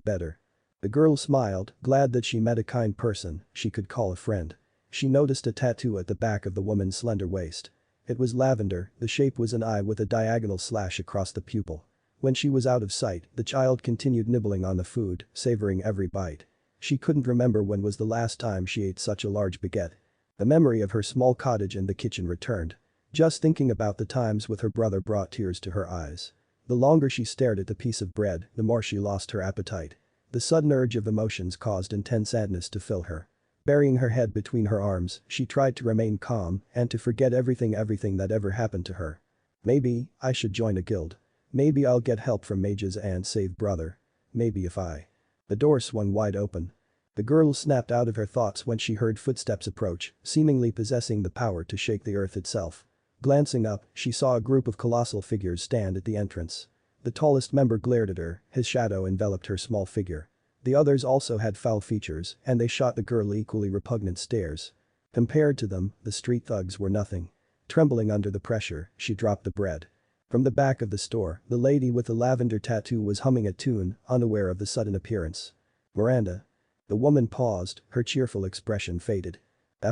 better." The girl smiled, glad that she met a kind person she could call a friend. She noticed a tattoo at the back of the woman's slender waist. It was lavender, the shape was an eye with a diagonal slash across the pupil. When she was out of sight, the child continued nibbling on the food, savoring every bite. She couldn't remember when was the last time she ate such a large baguette. The memory of her small cottage and the kitchen returned. Just thinking about the times with her brother brought tears to her eyes. The longer she stared at the piece of bread, the more she lost her appetite. The sudden urge of emotions caused intense sadness to fill her. Burying her head between her arms, she tried to remain calm and to forget everything that ever happened to her. Maybe I should join a guild. Maybe I'll get help from mages and save brother. Maybe if I. The door swung wide open. The girl snapped out of her thoughts when she heard footsteps approach, seemingly possessing the power to shake the earth itself. Glancing up, she saw a group of colossal figures stand at the entrance. The tallest member glared at her, his shadow enveloped her small figure. The others also had foul features, and they shot the girl equally repugnant stares. Compared to them, the street thugs were nothing. Trembling under the pressure, she dropped the bread. From the back of the store, the lady with the lavender tattoo was humming a tune, unaware of the sudden appearance. "Miranda." The woman paused, her cheerful expression faded.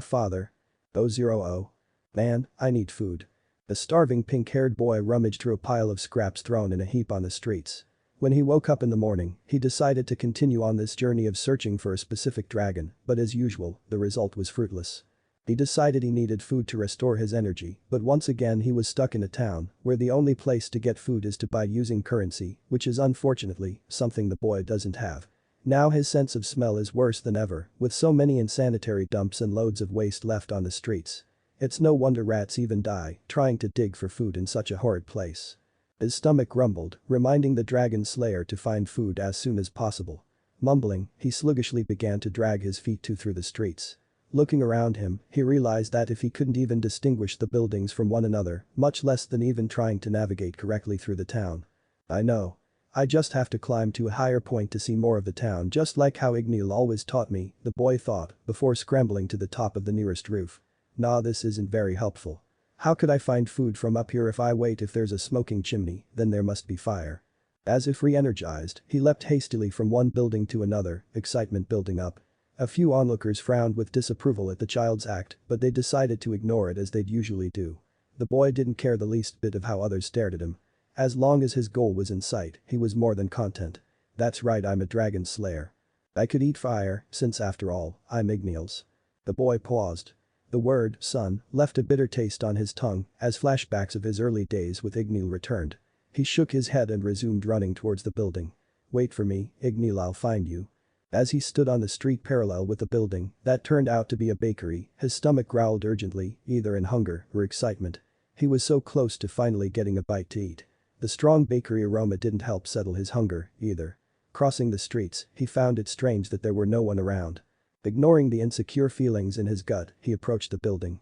"Father. 000. Man, I need food." The starving pink-haired boy rummaged through a pile of scraps thrown in a heap on the streets. When he woke up in the morning, he decided to continue on this journey of searching for a specific dragon, but as usual, the result was fruitless. He decided he needed food to restore his energy, but once again he was stuck in a town where the only place to get food is to buy using currency, which is unfortunately something the boy doesn't have. Now his sense of smell is worse than ever, with so many insanitary dumps and loads of waste left on the streets. It's no wonder rats even die trying to dig for food in such a horrid place. His stomach grumbled, reminding the dragon slayer to find food as soon as possible. Mumbling, he sluggishly began to drag his feet through the streets. Looking around him, he realized that if he couldn't even distinguish the buildings from one another, much less than even trying to navigate correctly through the town. "I know. I just have to climb to a higher point to see more of the town, just like how Igneel always taught me," the boy thought, before scrambling to the top of the nearest roof. "Nah, this isn't very helpful. How could I find food from up here? If there's a smoking chimney, then there must be fire." As if re-energized, he leapt hastily from one building to another, excitement building up. A few onlookers frowned with disapproval at the child's act, but they decided to ignore it as they'd usually do. The boy didn't care the least bit of how others stared at him. As long as his goal was in sight, he was more than content. "That's right, I'm a dragon slayer. I could eat fire, since after all, I'm Igneel's." The boy paused. The word, son, left a bitter taste on his tongue as flashbacks of his early days with Igneel returned. He shook his head and resumed running towards the building. "Wait for me, Igneel, I'll find you." As he stood on the street parallel with the building that turned out to be a bakery, his stomach growled urgently, either in hunger or excitement. He was so close to finally getting a bite to eat. The strong bakery aroma didn't help settle his hunger, either. Crossing the streets, he found it strange that there were no one around. Ignoring the insecure feelings in his gut, he approached the building.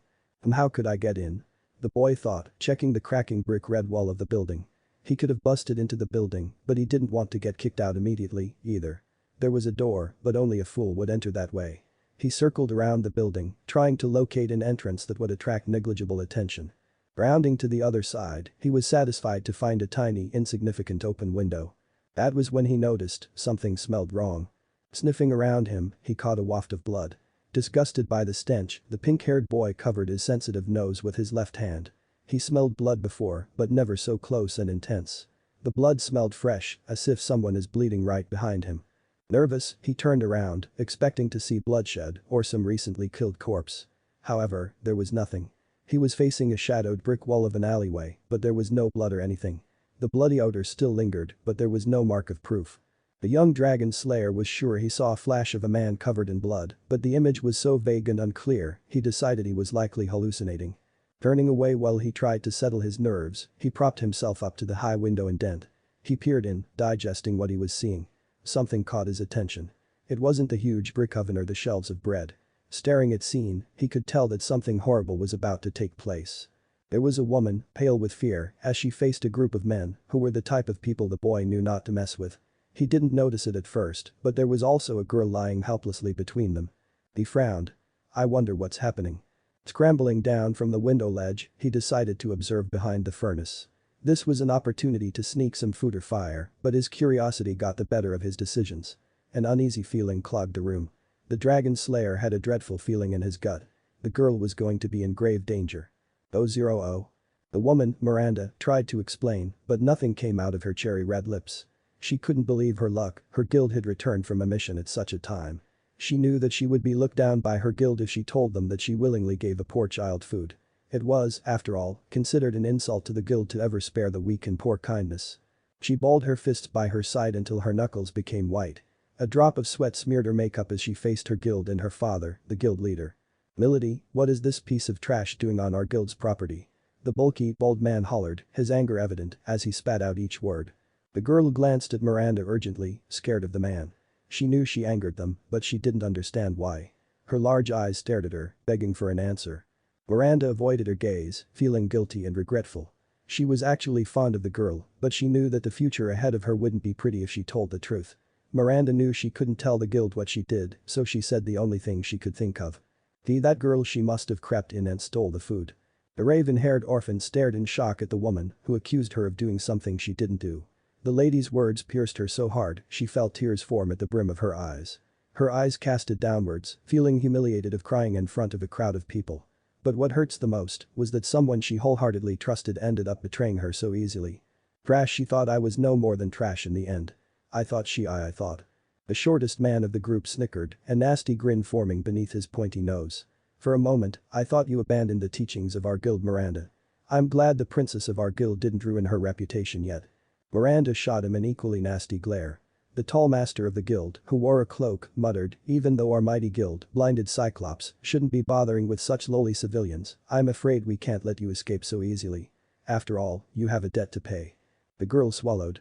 How could I get in?" the boy thought, checking the cracking brick red wall of the building. He could have busted into the building, but he didn't want to get kicked out immediately, either. There was a door, but only a fool would enter that way. He circled around the building, trying to locate an entrance that would attract negligible attention. Rounding to the other side, he was satisfied to find a tiny, insignificant open window. That was when he noticed something smelled wrong. Sniffing around him, he caught a waft of blood. Disgusted by the stench, the pink-haired boy covered his sensitive nose with his left hand. He smelled blood before, but never so close and intense. The blood smelled fresh, as if someone is bleeding right behind him. Nervous, he turned around, expecting to see bloodshed or some recently killed corpse. However, there was nothing. He was facing a shadowed brick wall of an alleyway, but there was no blood or anything. The bloody odor still lingered, but there was no mark of proof. The young dragon slayer was sure he saw a flash of a man covered in blood, but the image was so vague and unclear, he decided he was likely hallucinating. Turning away while he tried to settle his nerves, he propped himself up to the high window indent. He peered in, digesting what he was seeing. Something caught his attention. It wasn't the huge brick oven or the shelves of bread. Staring at scene, he could tell that something horrible was about to take place. There was a woman, pale with fear, as she faced a group of men who were the type of people the boy knew not to mess with. He didn't notice it at first, but there was also a girl lying helplessly between them. He frowned. I wonder what's happening. Scrambling down from the window ledge, he decided to observe behind the furnace. This was an opportunity to sneak some food or fire, but his curiosity got the better of his decisions. An uneasy feeling clogged the room. The dragon slayer had a dreadful feeling in his gut. The girl was going to be in grave danger. 000. The woman, Miranda, tried to explain, but nothing came out of her cherry-red lips. She couldn't believe her luck, her guild had returned from a mission at such a time. She knew that she would be looked down by her guild if she told them that she willingly gave a poor child food. It was, after all, considered an insult to the guild to ever spare the weak and poor kindness. She balled her fists by her side until her knuckles became white. A drop of sweat smeared her makeup as she faced her guild and her father, the guild leader. Milady, what is this piece of trash doing on our guild's property? The bulky, bald man hollered, his anger evident as he spat out each word. The girl glanced at Miranda urgently, scared of the man. She knew she angered them, but she didn't understand why. Her large eyes stared at her, begging for an answer. Miranda avoided her gaze, feeling guilty and regretful. She was actually fond of the girl, but she knew that the future ahead of her wouldn't be pretty if she told the truth. Miranda knew she couldn't tell the guild what she did, so she said the only thing she could think of. That girl, she must have crept in and stole the food. The raven-haired orphan stared in shock at the woman who accused her of doing something she didn't do. The lady's words pierced her so hard she felt tears form at the brim of her eyes. Her eyes casted downwards, feeling humiliated of crying in front of a crowd of people. But what hurts the most was that someone she wholeheartedly trusted ended up betraying her so easily. Trash, she thought. I was no more than trash in the end. I thought. The shortest man of the group snickered, a nasty grin forming beneath his pointy nose. For a moment, I thought you abandoned the teachings of our guild, Miranda. I'm glad the princess of our guild didn't ruin her reputation yet. Miranda shot him an equally nasty glare. The tall master of the guild, who wore a cloak, muttered, even though our mighty guild, blinded Cyclops, shouldn't be bothering with such lowly civilians, I'm afraid we can't let you escape so easily. After all, you have a debt to pay. The girl swallowed.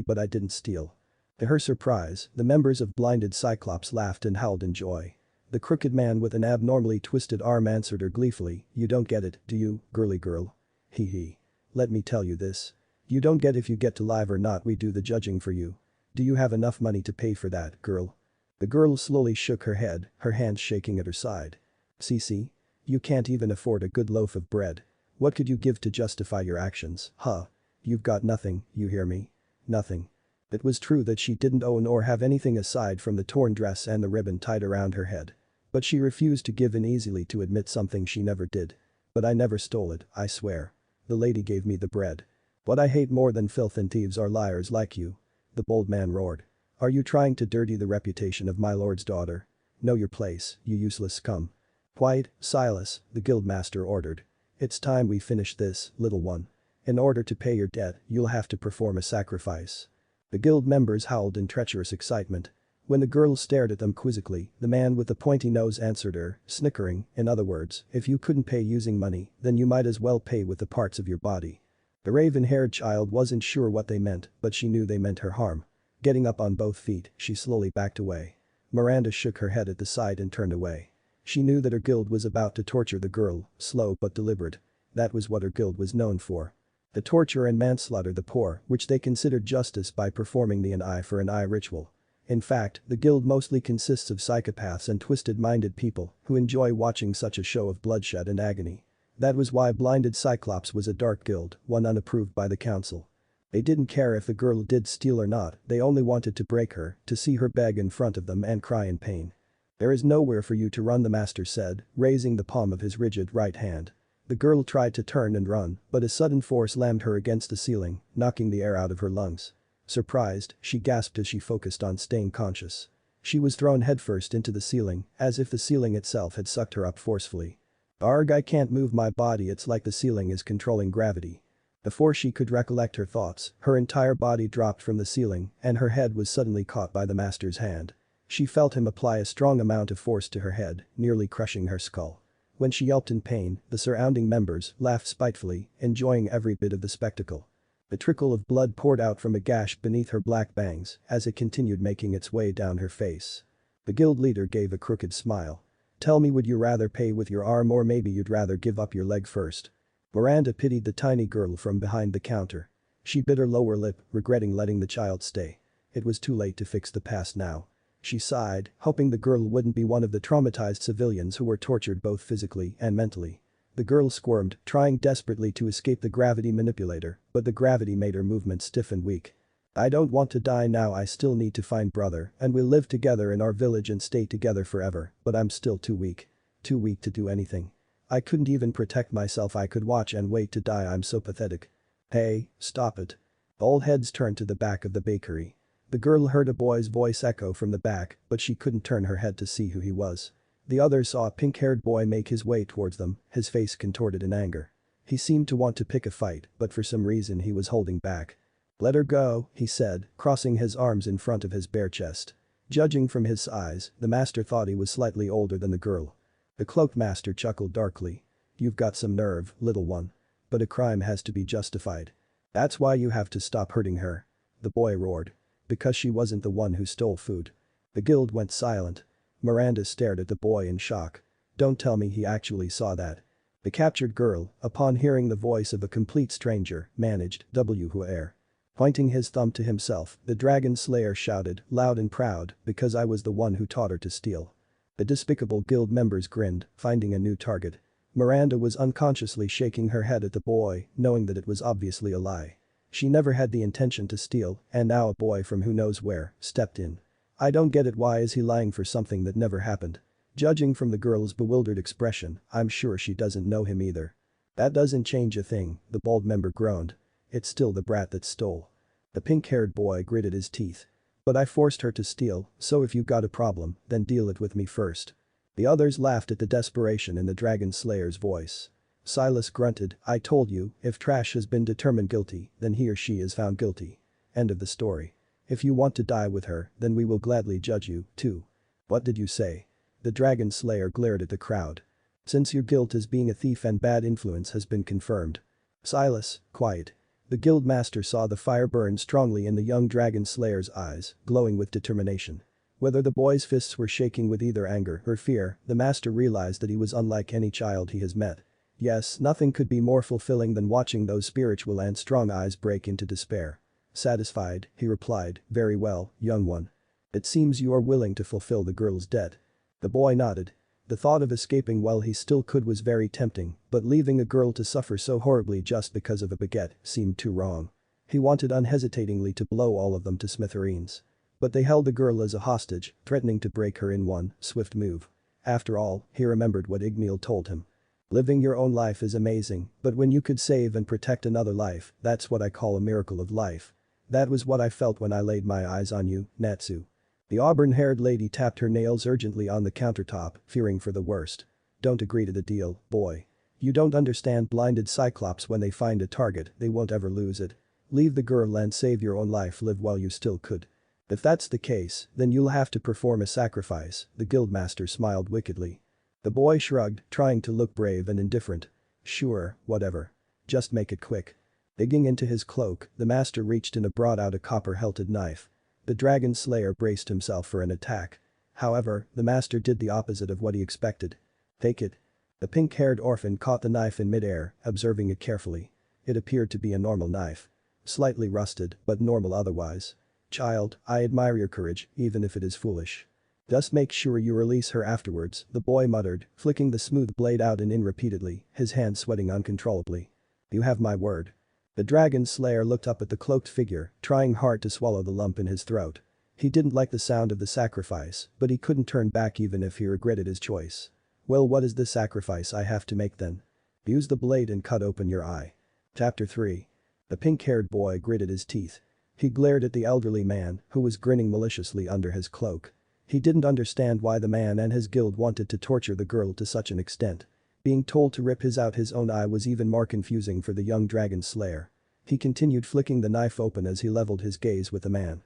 But I didn't steal. To her surprise, the members of blinded Cyclops laughed and howled in joy. The crooked man with an abnormally twisted arm answered her gleefully, you don't get it, do you, girly girl? Hee hee. Let me tell you this. You don't get if you get to live or not, we do the judging for you. Do you have enough money to pay for that, girl? The girl slowly shook her head, her hands shaking at her side. Cece? You can't even afford a good loaf of bread. What could you give to justify your actions, huh? You've got nothing, you hear me? Nothing. It was true that she didn't own or have anything aside from the torn dress and the ribbon tied around her head. But she refused to give in easily to admit something she never did. But I never stole it, I swear. The lady gave me the bread. What I hate more than filth and thieves are liars like you. The bold man roared. Are you trying to dirty the reputation of my lord's daughter? Know your place, you useless scum. Quiet, Silas, the guildmaster ordered. It's time we finish this, little one. In order to pay your debt, you'll have to perform a sacrifice. The guild members howled in treacherous excitement. When the girl stared at them quizzically, the man with the pointy nose answered her, snickering, in other words, if you couldn't pay using money, then you might as well pay with the parts of your body. The raven-haired child wasn't sure what they meant, but she knew they meant her harm. Getting up on both feet, she slowly backed away. Miranda shook her head at the sight and turned away. She knew that her guild was about to torture the girl, slow but deliberate. That was what her guild was known for. To torture and manslaughter the poor, which they considered justice by performing the an eye for an eye ritual. In fact, the guild mostly consists of psychopaths and twisted-minded people who enjoy watching such a show of bloodshed and agony. That was why Blinded Cyclops was a dark guild, one unapproved by the council. They didn't care if the girl did steal or not, they only wanted to break her, to see her beg in front of them and cry in pain. "There is nowhere for you to run," the master said, raising the palm of his rigid right hand. The girl tried to turn and run, but a sudden force slammed her against the ceiling, knocking the air out of her lungs. Surprised, she gasped as she focused on staying conscious. She was thrown headfirst into the ceiling, as if the ceiling itself had sucked her up forcefully. "Arg, I can't move my body, it's like the ceiling is controlling gravity." Before she could recollect her thoughts, her entire body dropped from the ceiling and her head was suddenly caught by the master's hand. She felt him apply a strong amount of force to her head, nearly crushing her skull. When she yelped in pain, the surrounding members laughed spitefully, enjoying every bit of the spectacle. A trickle of blood poured out from a gash beneath her black bangs as it continued making its way down her face. The guild leader gave a crooked smile. "Tell me, would you rather pay with your arm or maybe you'd rather give up your leg first?" Miranda pitied the tiny girl from behind the counter. She bit her lower lip, regretting letting the child stay. It was too late to fix the past now. She sighed, hoping the girl wouldn't be one of the traumatized civilians who were tortured both physically and mentally. The girl squirmed, trying desperately to escape the gravity manipulator, but the gravity made her movements stiff and weak. "I don't want to die now, I still need to find brother and we'll live together in our village and stay together forever, but I'm still too weak. Too weak to do anything. I couldn't even protect myself, I could watch and wait to die, I'm so pathetic." "Hey, stop it." All heads turned to the back of the bakery. The girl heard a boy's voice echo from the back, but she couldn't turn her head to see who he was. The others saw a pink-haired boy make his way towards them, his face contorted in anger. He seemed to want to pick a fight, but for some reason he was holding back. "Let her go," he said, crossing his arms in front of his bare chest. Judging from his size, the master thought he was slightly older than the girl. The cloaked master chuckled darkly. "You've got some nerve, little one. But a crime has to be justified. That's why you have to stop hurting her." The boy roared. "Because she wasn't the one who stole food." The guild went silent. Miranda stared at the boy in shock. "Don't tell me he actually saw that." The captured girl, upon hearing the voice of a complete stranger, managed who air. Pointing his thumb to himself, the dragon slayer shouted, loud and proud, "Because I was the one who taught her to steal." The despicable guild members grinned, finding a new target. Miranda was unconsciously shaking her head at the boy, knowing that it was obviously a lie. She never had the intention to steal, and now a boy from who knows where stepped in. "I don't get it, why is he lying for something that never happened?" Judging from the girl's bewildered expression, I'm sure she doesn't know him either. "That doesn't change a thing," the bald member groaned. "It's still the brat that stole." The pink-haired boy gritted his teeth. "But I forced her to steal, so if you got a problem, then deal it with me first." The others laughed at the desperation in the dragon slayer's voice. Silas grunted, "I told you, if Trash has been determined guilty, then he or she is found guilty. End of the story. If you want to die with her, then we will gladly judge you, too." "What did you say?" The dragon slayer glared at the crowd. "Since your guilt as being a thief and bad influence has been confirmed." "Silas, quiet." The guild master saw the fire burn strongly in the young dragon slayer's eyes, glowing with determination. Whether the boy's fists were shaking with either anger or fear, the master realized that he was unlike any child he has met. Yes, nothing could be more fulfilling than watching those spiritual and strong eyes break into despair. Satisfied, he replied, "Very well, young one. It seems you are willing to fulfill the girl's debt." The boy nodded. The thought of escaping while he still could was very tempting, but leaving a girl to suffer so horribly just because of a baguette seemed too wrong. He wanted unhesitatingly to blow all of them to smithereens. But they held the girl as a hostage, threatening to break her in one swift move. After all, he remembered what Igmeal told him. "Living your own life is amazing, but when you could save and protect another life, that's what I call a miracle of life. That was what I felt when I laid my eyes on you, Natsu." The auburn-haired lady tapped her nails urgently on the countertop, fearing for the worst. "Don't agree to the deal, boy. You don't understand blinded cyclops, when they find a target, they won't ever lose it. Leave the girl and save your own life, live while you still could." "If that's the case, then you'll have to perform a sacrifice," the guildmaster smiled wickedly. The boy shrugged, trying to look brave and indifferent. "Sure, whatever. Just make it quick." Digging into his cloak, the master reached and brought out a copper-hilted knife. The dragon slayer braced himself for an attack. However, the master did the opposite of what he expected. "Take it." The pink-haired orphan caught the knife in midair, observing it carefully. It appeared to be a normal knife. Slightly rusted, but normal otherwise. "Child, I admire your courage, even if it is foolish. Just make sure you release her afterwards," the boy muttered, flicking the smooth blade out and in repeatedly, his hands sweating uncontrollably. "You have my word." The dragon slayer looked up at the cloaked figure, trying hard to swallow the lump in his throat. He didn't like the sound of the sacrifice, but he couldn't turn back even if he regretted his choice. Well, what is the sacrifice I have to make then? Use the blade and cut open your eye. Chapter 3. The pink-haired boy gritted his teeth. He glared at the elderly man, who was grinning maliciously under his cloak. He didn't understand why the man and his guild wanted to torture the girl to such an extent. Being told to rip out his own eye was even more confusing for the young dragon slayer. He continued flicking the knife open as he leveled his gaze with the man.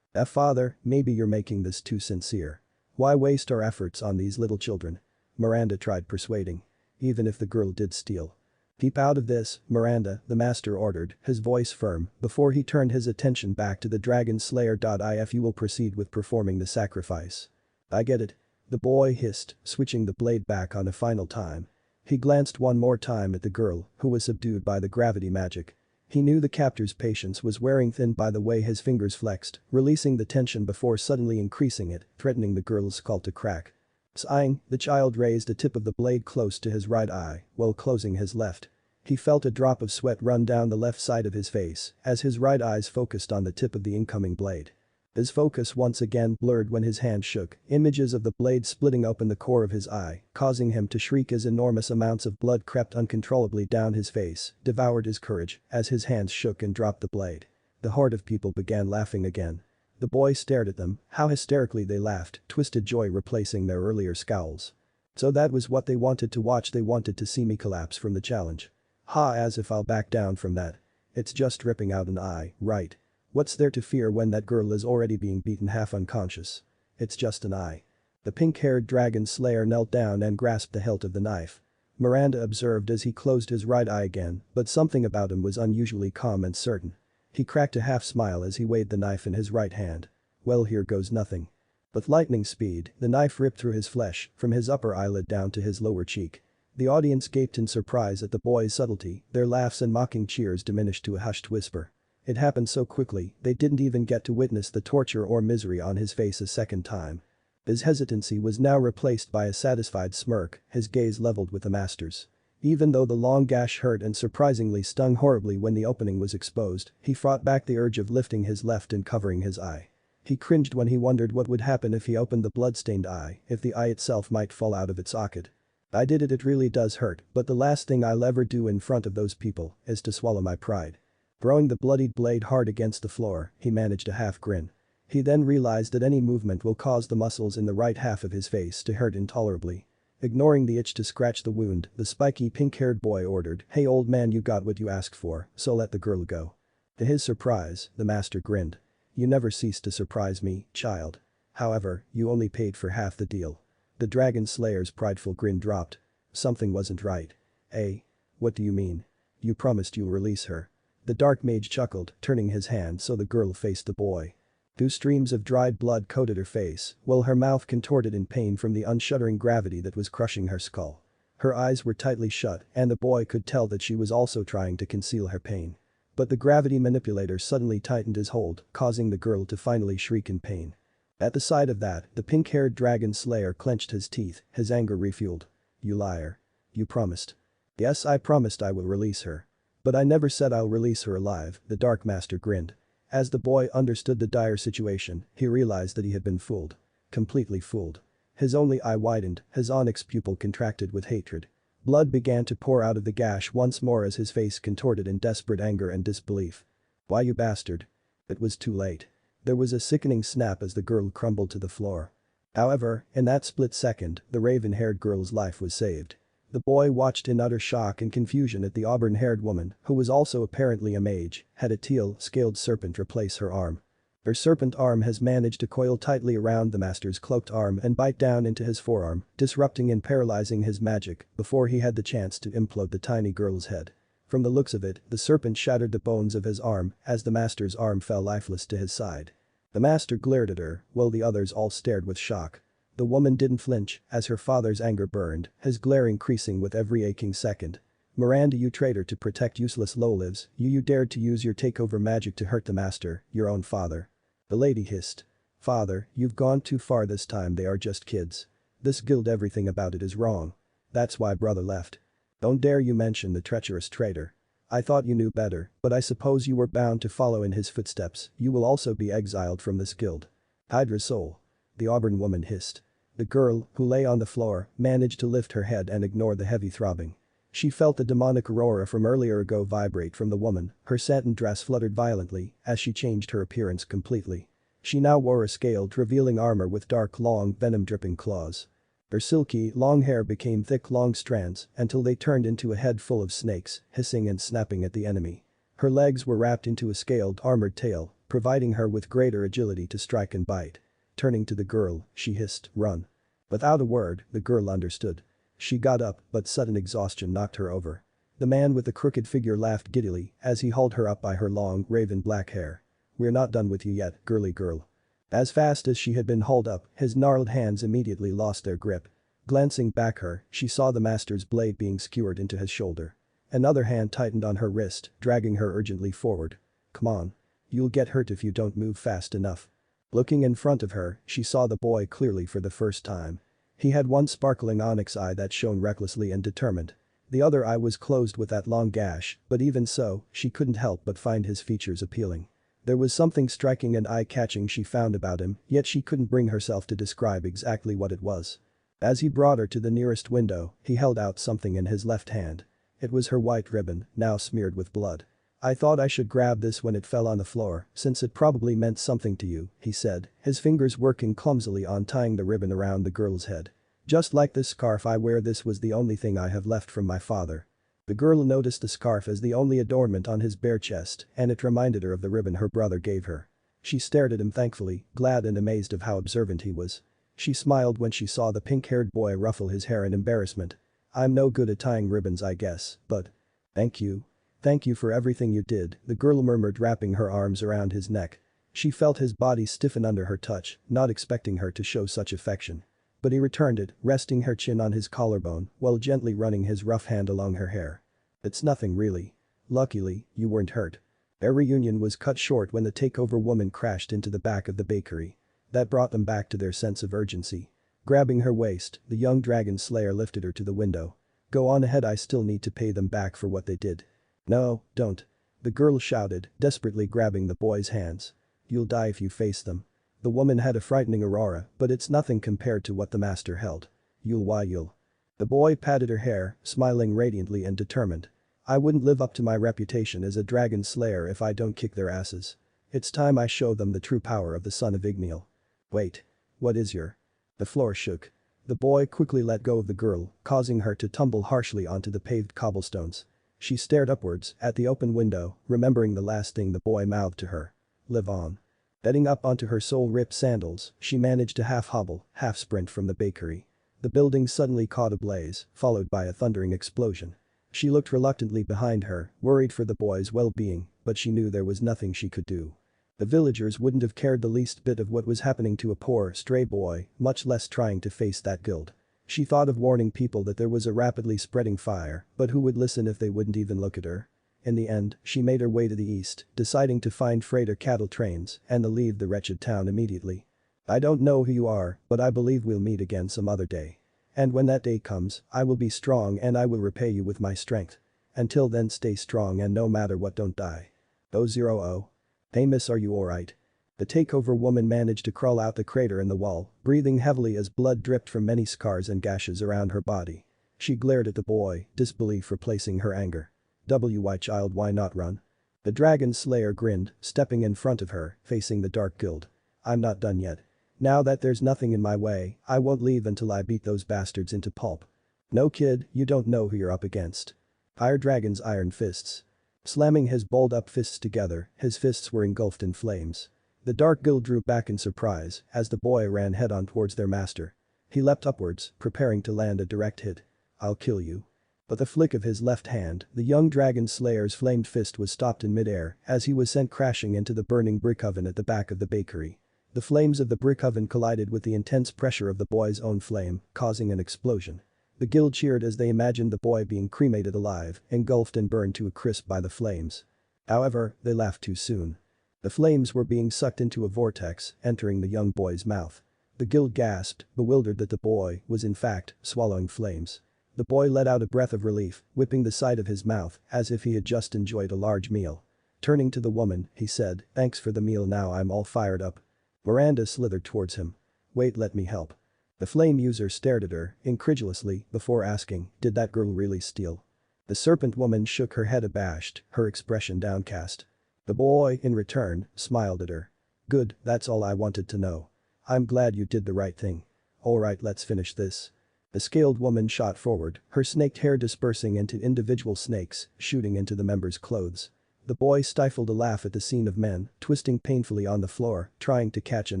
Father, maybe you're making this too sincere. Why waste our efforts on these little children? Miranda tried persuading. Even if the girl did steal. Keep out of this, Miranda, the master ordered, his voice firm, before he turned his attention back to the dragon slayer. If you will proceed with performing the sacrifice. I get it. The boy hissed, switching the blade back on a final time. He glanced one more time at the girl, who was subdued by the gravity magic. He knew the captor's patience was wearing thin by the way his fingers flexed, releasing the tension before suddenly increasing it, threatening the girl's skull to crack. Sighing, the child raised the tip of the blade close to his right eye, while closing his left. He felt a drop of sweat run down the left side of his face, as his right eyes focused on the tip of the incoming blade. His focus once again blurred when his hand shook, images of the blade splitting open the core of his eye, causing him to shriek as enormous amounts of blood crept uncontrollably down his face, devoured his courage, as his hands shook and dropped the blade. The horde of people began laughing again. The boy stared at them, how hysterically they laughed, twisted joy replacing their earlier scowls. So that was what they wanted to watch. They wanted to see me collapse from the challenge. Ha, as if I'll back down from that. It's just ripping out an eye, right? What's there to fear when that girl is already being beaten half unconscious? It's just an eye. The pink-haired dragon slayer knelt down and grasped the hilt of the knife. Miranda observed as he closed his right eye again, but something about him was unusually calm and certain. He cracked a half smile as he weighed the knife in his right hand. Well, here goes nothing. With lightning speed, the knife ripped through his flesh, from his upper eyelid down to his lower cheek. The audience gaped in surprise at the boy's subtlety, their laughs and mocking cheers diminished to a hushed whisper. It happened so quickly, they didn't even get to witness the torture or misery on his face a second time. His hesitancy was now replaced by a satisfied smirk, his gaze leveled with the master's. Even though the long gash hurt and surprisingly stung horribly when the opening was exposed, he fought back the urge of lifting his left and covering his eye. He cringed when he wondered what would happen if he opened the blood-stained eye, if the eye itself might fall out of its socket. I did it. It really does hurt, but the last thing I'll ever do in front of those people is to swallow my pride. Throwing the bloodied blade hard against the floor, he managed a half grin. He then realized that any movement will cause the muscles in the right half of his face to hurt intolerably. Ignoring the itch to scratch the wound, the spiky pink-haired boy ordered, "Hey old man, you got what you asked for, so let the girl go." To his surprise, the master grinned. "You never cease to surprise me, child. However, you only paid for half the deal." The dragon slayer's prideful grin dropped. Something wasn't right. "Eh? What do you mean? You promised you'll release her." The dark mage chuckled, turning his hand so the girl faced the boy. 2 streams of dried blood coated her face, while her mouth contorted in pain from the unshuddering gravity that was crushing her skull. Her eyes were tightly shut, and the boy could tell that she was also trying to conceal her pain. But the gravity manipulator suddenly tightened his hold, causing the girl to finally shriek in pain. At the sight of that, the pink-haired dragon slayer clenched his teeth, his anger refueled. "You liar. You promised." "Yes, I promised I will release her. But I never said I'll release her alive," the Dark Master grinned. As the boy understood the dire situation, he realized that he had been fooled. Completely fooled. His only eye widened, his onyx pupil contracted with hatred. Blood began to pour out of the gash once more as his face contorted in desperate anger and disbelief. "Why, you bastard." It was too late. There was a sickening snap as the girl crumbled to the floor. However, in that split second, the raven-haired girl's life was saved. The boy watched in utter shock and confusion at the auburn-haired woman, who was also apparently a mage, had a teal, scaled serpent replace her arm. Her serpent arm has managed to coil tightly around the master's cloaked arm and bite down into his forearm, disrupting and paralyzing his magic before he had the chance to implode the tiny girl's head. From the looks of it, the serpent shattered the bones of his arm as the master's arm fell lifeless to his side. The master glared at her, while the others all stared with shock. The woman didn't flinch as her father's anger burned, his glare increasing with every aching second. "Miranda, you traitor, to protect useless lowlives, you dared to use your takeover magic to hurt the master, your own father." The lady hissed. "Father, you've gone too far this time. They are just kids. This guild, everything about it is wrong. That's why brother left. Don't dare you mention the treacherous traitor. I thought you knew better, but I suppose you were bound to follow in his footsteps. You will also be exiled from this guild." Hydra's soul. The auburn woman hissed. The girl, who lay on the floor, managed to lift her head and ignore the heavy throbbing. She felt the demonic aurora from earlier ago vibrate from the woman, her satin dress fluttered violently as she changed her appearance completely. She now wore a scaled, revealing armor with dark, long, venom-dripping claws. Her silky, long hair became thick, long strands until they turned into a head full of snakes, hissing and snapping at the enemy. Her legs were wrapped into a scaled, armored tail, providing her with greater agility to strike and bite. Turning to the girl, she hissed, "Run." Without a word, the girl understood. She got up, but sudden exhaustion knocked her over. The man with the crooked figure laughed giddily as he hauled her up by her long, raven black hair. "We're not done with you yet, girly girl." As fast as she had been hauled up, his gnarled hands immediately lost their grip. Glancing back her, she saw the master's blade being skewered into his shoulder. Another hand tightened on her wrist, dragging her urgently forward. "Come on. You'll get hurt if you don't move fast enough." Looking in front of her, she saw the boy clearly for the first time. He had one sparkling onyx eye that shone recklessly and determined. The other eye was closed with that long gash, but even so, she couldn't help but find his features appealing. There was something striking and eye-catching she found about him, yet she couldn't bring herself to describe exactly what it was. As he brought her to the nearest window, he held out something in his left hand. It was her white ribbon, now smeared with blood. "I thought I should grab this when it fell on the floor, since it probably meant something to you," he said, his fingers working clumsily on tying the ribbon around the girl's head. "Just like this scarf I wear, this was the only thing I have left from my father." The girl noticed the scarf as the only adornment on his bare chest, and it reminded her of the ribbon her brother gave her. She stared at him thankfully, glad and amazed of how observant he was. She smiled when she saw the pink-haired boy ruffle his hair in embarrassment. "I'm no good at tying ribbons, I guess, but…" "Thank you. Thank you for everything you did," the girl murmured, wrapping her arms around his neck. She felt his body stiffen under her touch, not expecting her to show such affection. But he returned it, resting her chin on his collarbone while gently running his rough hand along her hair. "It's nothing really. Luckily, you weren't hurt." Their reunion was cut short when the takeover woman crashed into the back of the bakery. That brought them back to their sense of urgency. Grabbing her waist, the young dragon slayer lifted her to the window. "Go on ahead, I still need to pay them back for what they did." "No, don't." The girl shouted, desperately grabbing the boy's hands. "You'll die if you face them." The woman had a frightening aura, but it's nothing compared to what the master held. You'll. The boy patted her hair, smiling radiantly and determined. "I wouldn't live up to my reputation as a dragon slayer if I don't kick their asses. It's time I show them the true power of the son of Igniel." "Wait. What is your…" The floor shook. The boy quickly let go of the girl, causing her to tumble harshly onto the paved cobblestones. She stared upwards at the open window, remembering the last thing the boy mouthed to her. "Live on." Getting up onto her sole-ripped sandals, she managed to half-hobble, half-sprint from the bakery. The building suddenly caught ablaze, followed by a thundering explosion. She looked reluctantly behind her, worried for the boy's well-being, but she knew there was nothing she could do. The villagers wouldn't have cared the least bit of what was happening to a poor, stray boy, much less trying to face that guild. She thought of warning people that there was a rapidly spreading fire, but who would listen if they wouldn't even look at her? In the end, she made her way to the east, deciding to find freighter cattle trains and to leave the wretched town immediately. "I don't know who you are, but I believe we'll meet again some other day. And when that day comes, I will be strong and I will repay you with my strength. Until then, stay strong and no matter what, don't die. 000. Hey miss, are you alright?" The takeover woman managed to crawl out the crater in the wall, breathing heavily as blood dripped from many scars and gashes around her body. She glared at the boy, disbelief replacing her anger. "Why child, why not run?" The dragon slayer grinned, stepping in front of her, facing the dark guild. "I'm not done yet. Now that there's nothing in my way, I won't leave until I beat those bastards into pulp." "No kid, you don't know who you're up against." Fire Dragon's iron fists. Slamming his balled-up fists together, his fists were engulfed in flames. The dark guild drew back in surprise as the boy ran head-on towards their master. He leapt upwards, preparing to land a direct hit. "I'll kill you." But the flick of his left hand, the young dragon slayer's flamed fist was stopped in midair as he was sent crashing into the burning brick oven at the back of the bakery. The flames of the brick oven collided with the intense pressure of the boy's own flame, causing an explosion. The guild cheered as they imagined the boy being cremated alive, engulfed and burned to a crisp by the flames. However, they laughed too soon. The flames were being sucked into a vortex, entering the young boy's mouth. The guild gasped, bewildered that the boy was in fact swallowing flames. The boy let out a breath of relief, whipping the side of his mouth as if he had just enjoyed a large meal. Turning to the woman, he said, "Thanks for the meal, now I'm all fired up." Miranda slithered towards him. "Wait, let me help." The flame user stared at her, incredulously, before asking, "Did that girl really steal?" The serpent woman shook her head abashed, her expression downcast. The boy, in return, smiled at her. "Good, that's all I wanted to know. I'm glad you did the right thing. Alright, let's finish this." The scaled woman shot forward, her snaked hair dispersing into individual snakes, shooting into the member's clothes. The boy stifled a laugh at the scene of men, twisting painfully on the floor, trying to catch an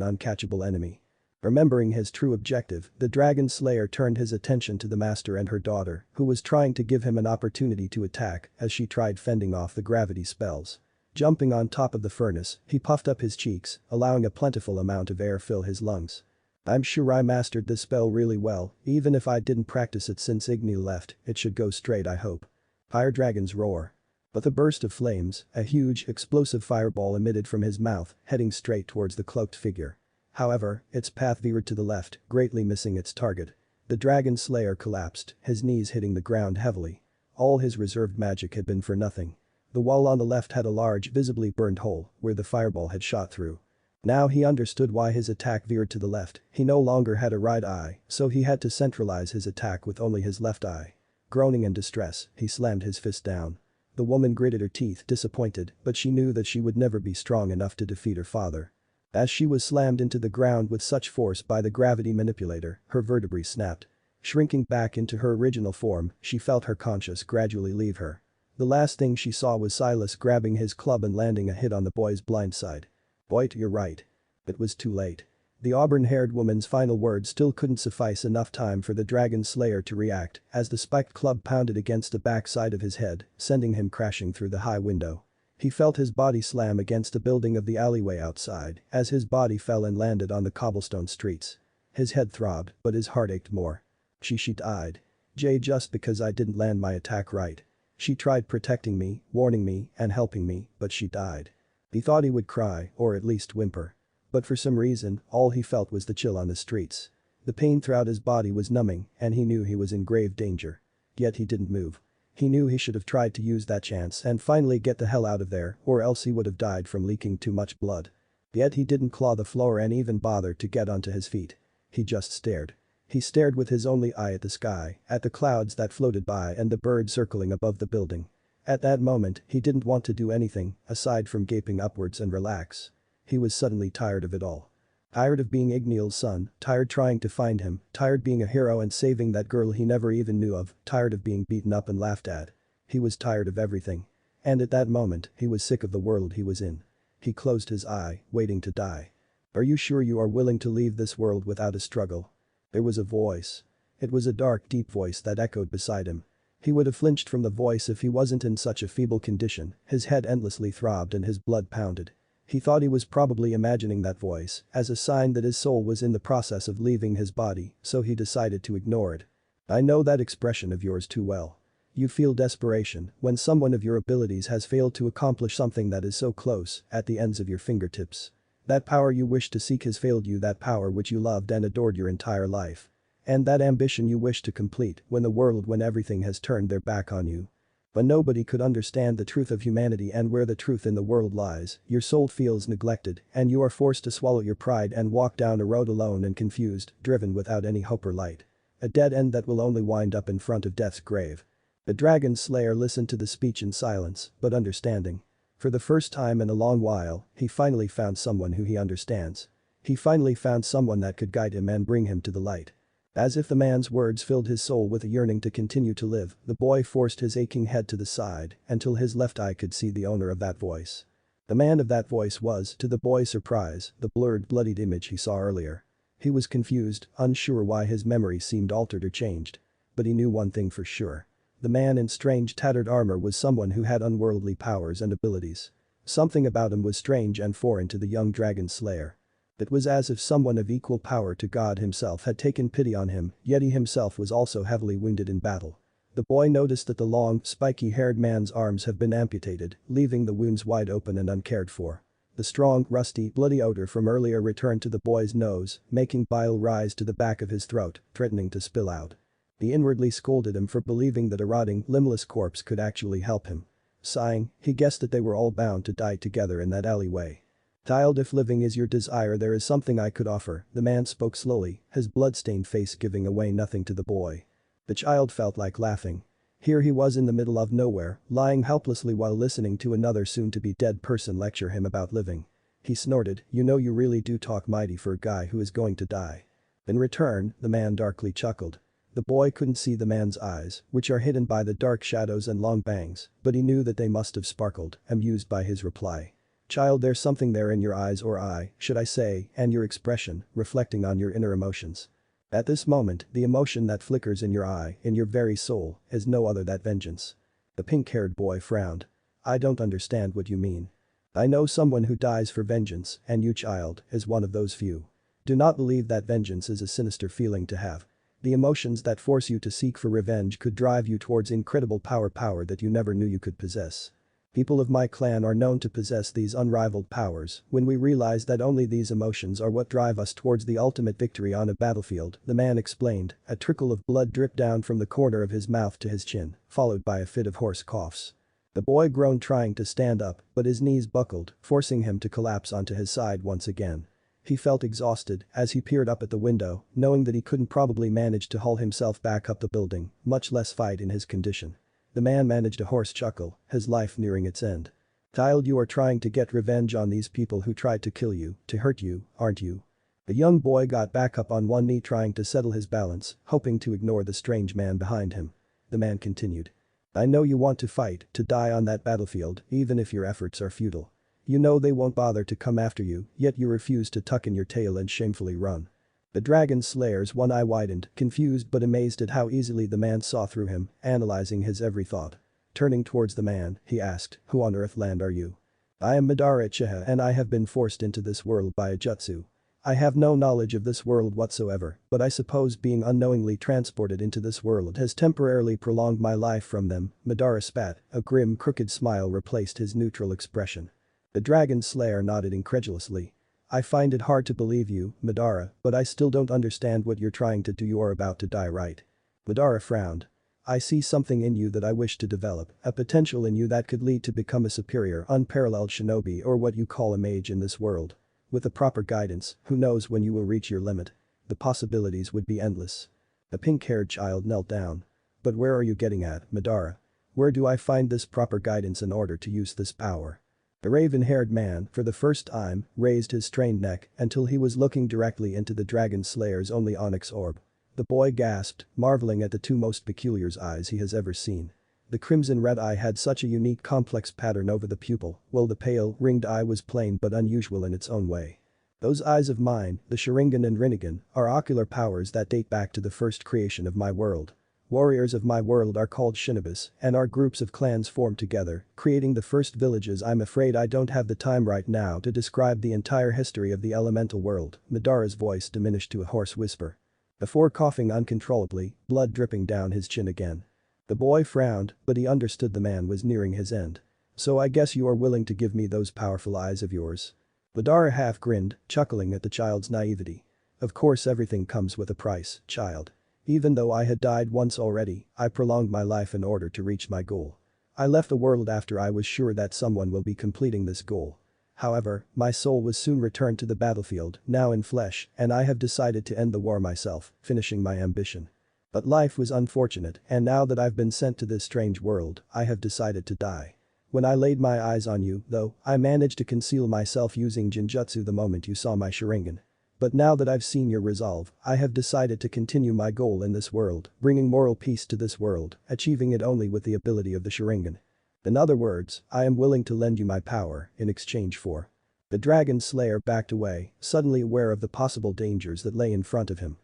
uncatchable enemy. Remembering his true objective, the Dragon Slayer turned his attention to the master and her daughter, who was trying to give him an opportunity to attack as she tried fending off the gravity spells. Jumping on top of the furnace, he puffed up his cheeks, allowing a plentiful amount of air fill his lungs. "I'm sure I mastered this spell really well, even if I didn't practice it since Igni left, it should go straight I hope." Fire dragons roar. With a burst of flames, a huge, explosive fireball emitted from his mouth, heading straight towards the cloaked figure. However, its path veered to the left, greatly missing its target. The Dragon Slayer collapsed, his knees hitting the ground heavily. All his reserved magic had been for nothing. The wall on the left had a large, visibly burned hole, where the fireball had shot through. Now he understood why his attack veered to the left, he no longer had a right eye, so he had to centralize his attack with only his left eye. Groaning in distress, he slammed his fist down. The woman gritted her teeth, disappointed, but she knew that she would never be strong enough to defeat her father. As she was slammed into the ground with such force by the gravity manipulator, her vertebrae snapped. Shrinking back into her original form, she felt her conscience gradually leave her. The last thing she saw was Silas grabbing his club and landing a hit on the boy's blind side. "Boy, you're right." It was too late. The auburn-haired woman's final words still couldn't suffice enough time for the Dragon Slayer to react as the spiked club pounded against the backside of his head, sending him crashing through the high window. He felt his body slam against the building of the alleyway outside as his body fell and landed on the cobblestone streets. His head throbbed, but his heart ached more. She died. Just because I didn't land my attack right. She tried protecting me, warning me, and helping me, but she died. He thought he would cry, or at least whimper. But for some reason, all he felt was the chill on the streets. The pain throughout his body was numbing, and he knew he was in grave danger. Yet he didn't move. He knew he should have tried to use that chance and finally get the hell out of there, or else he would have died from leaking too much blood. Yet he didn't claw the floor and even bother to get onto his feet. He just stared. He stared with his only eye at the sky, at the clouds that floated by and the bird circling above the building. At that moment, he didn't want to do anything, aside from gaping upwards and relax. He was suddenly tired of it all. Tired of being Igniel's son, tired trying to find him, tired being a hero and saving that girl he never even knew of, tired of being beaten up and laughed at. He was tired of everything. And at that moment, he was sick of the world he was in. He closed his eye, waiting to die. "Are you sure you are willing to leave this world without a struggle?" There was a voice. It was a dark, deep voice that echoed beside him. He would have flinched from the voice if he wasn't in such a feeble condition, his head endlessly throbbed and his blood pounded. He thought he was probably imagining that voice as a sign that his soul was in the process of leaving his body, so he decided to ignore it. "I know that expression of yours too well. You feel desperation when someone of your abilities has failed to accomplish something that is so close, at the ends of your fingertips. That power you wish to seek has failed you, that power which you loved and adored your entire life. And that ambition you wish to complete when everything has turned their back on you. But nobody could understand the truth of humanity and where the truth in the world lies, your soul feels neglected and you are forced to swallow your pride and walk down a road alone and confused, driven without any hope or light. A dead end that will only wind up in front of death's grave." The Dragon Slayer listened to the speech in silence, but understanding. For the first time in a long while, he finally found someone who he understands. He finally found someone that could guide him and bring him to the light. As if the man's words filled his soul with a yearning to continue to live, the boy forced his aching head to the side until his left eye could see the owner of that voice. The man of that voice was, to the boy's surprise, the blurred, bloodied image he saw earlier. He was confused, unsure why his memory seemed altered or changed. But he knew one thing for sure. The man in strange tattered armor was someone who had unworldly powers and abilities. Something about him was strange and foreign to the young Dragon Slayer. It was as if someone of equal power to God himself had taken pity on him, yet he himself was also heavily wounded in battle. The boy noticed that the long, spiky-haired man's arms have been amputated, leaving the wounds wide open and uncared for. The strong, rusty, bloody odor from earlier returned to the boy's nose, making bile rise to the back of his throat, threatening to spill out. He inwardly scolded him for believing that a rotting, limbless corpse could actually help him. Sighing, he guessed that they were all bound to die together in that alleyway. Child, if living is your desire, there is something I could offer, the man spoke slowly, his blood-stained face giving away nothing to the boy. The child felt like laughing. Here he was in the middle of nowhere, lying helplessly while listening to another soon-to-be dead person lecture him about living. He snorted, "You know, you really do talk mighty for a guy who is going to die." In return, the man darkly chuckled. The boy couldn't see the man's eyes, which are hidden by the dark shadows and long bangs, but he knew that they must have sparkled, amused by his reply. "Child, there's something there in your eyes, or eye, should I say, and your expression, reflecting on your inner emotions. At this moment, the emotion that flickers in your eye, in your very soul, is no other than vengeance." The pink-haired boy frowned. "I don't understand what you mean." "I know someone who dies for vengeance, and you, child, is one of those few. Do not believe that vengeance is a sinister feeling to have. The emotions that force you to seek for revenge could drive you towards incredible power that you never knew you could possess. People of my clan are known to possess these unrivaled powers. When we realize that only these emotions are what drive us towards the ultimate victory on a battlefield," the man explained. A trickle of blood dripped down from the corner of his mouth to his chin, followed by a fit of hoarse coughs. The boy groaned, trying to stand up, but his knees buckled, forcing him to collapse onto his side once again. He felt exhausted as he peered up at the window, knowing that he couldn't probably manage to haul himself back up the building, much less fight in his condition. The man managed a hoarse chuckle, his life nearing its end. "Child, you are trying to get revenge on these people who tried to kill you, to hurt you, aren't you?" The young boy got back up on one knee, trying to settle his balance, hoping to ignore the strange man behind him. The man continued. "I know you want to fight, to die on that battlefield, even if your efforts are futile. You know they won't bother to come after you, yet you refuse to tuck in your tail and shamefully run." The dragon slayer's one eye widened, confused but amazed at how easily the man saw through him, analyzing his every thought. Turning towards the man, he asked, "Who on earth land are you?" "I am Madara Uchiha, and I have been forced into this world by a jutsu. I have no knowledge of this world whatsoever, but I suppose being unknowingly transported into this world has temporarily prolonged my life from them." Madara spat, a grim crooked smile replaced his neutral expression. The dragon slayer nodded incredulously. "I find it hard to believe you, Madara, but I still don't understand what you're trying to do. You are about to die, right?" Madara frowned. "I see something in you that I wish to develop, a potential in you that could lead to become a superior, unparalleled shinobi, or what you call a mage in this world. With the proper guidance, who knows when you will reach your limit? The possibilities would be endless." The pink-haired child knelt down. "But where are you getting at, Madara? Where do I find this proper guidance in order to use this power?" The raven-haired man, for the first time, raised his strained neck until he was looking directly into the dragon slayer's only onyx orb. The boy gasped, marveling at the two most peculiar eyes he has ever seen. The crimson red eye had such a unique complex pattern over the pupil, while the pale, ringed eye was plain but unusual in its own way. "Those eyes of mine, the Sharingan and Rinnegan, are ocular powers that date back to the first creation of my world. Warriors of my world are called shinobis, and our groups of clans formed together, creating the first villages. I'm afraid I don't have the time right now to describe the entire history of the elemental world." Madara's voice diminished to a hoarse whisper. Before coughing uncontrollably, blood dripping down his chin again. The boy frowned, but he understood the man was nearing his end. "So I guess you are willing to give me those powerful eyes of yours?" Madara half grinned, chuckling at the child's naivety. "Of course everything comes with a price, child. Even though I had died once already, I prolonged my life in order to reach my goal. I left the world after I was sure that someone will be completing this goal. However, my soul was soon returned to the battlefield, now in flesh, and I have decided to end the war myself, finishing my ambition. But life was unfortunate, and now that I've been sent to this strange world, I have decided to die. When I laid my eyes on you, though, I managed to conceal myself using Jinjutsu the moment you saw my Sharingan. But now that I've seen your resolve, I have decided to continue my goal in this world, bringing moral peace to this world, achieving it only with the ability of the Sharingan. In other words, I am willing to lend you my power in exchange for." The dragon slayer backed away, suddenly aware of the possible dangers that lay in front of him.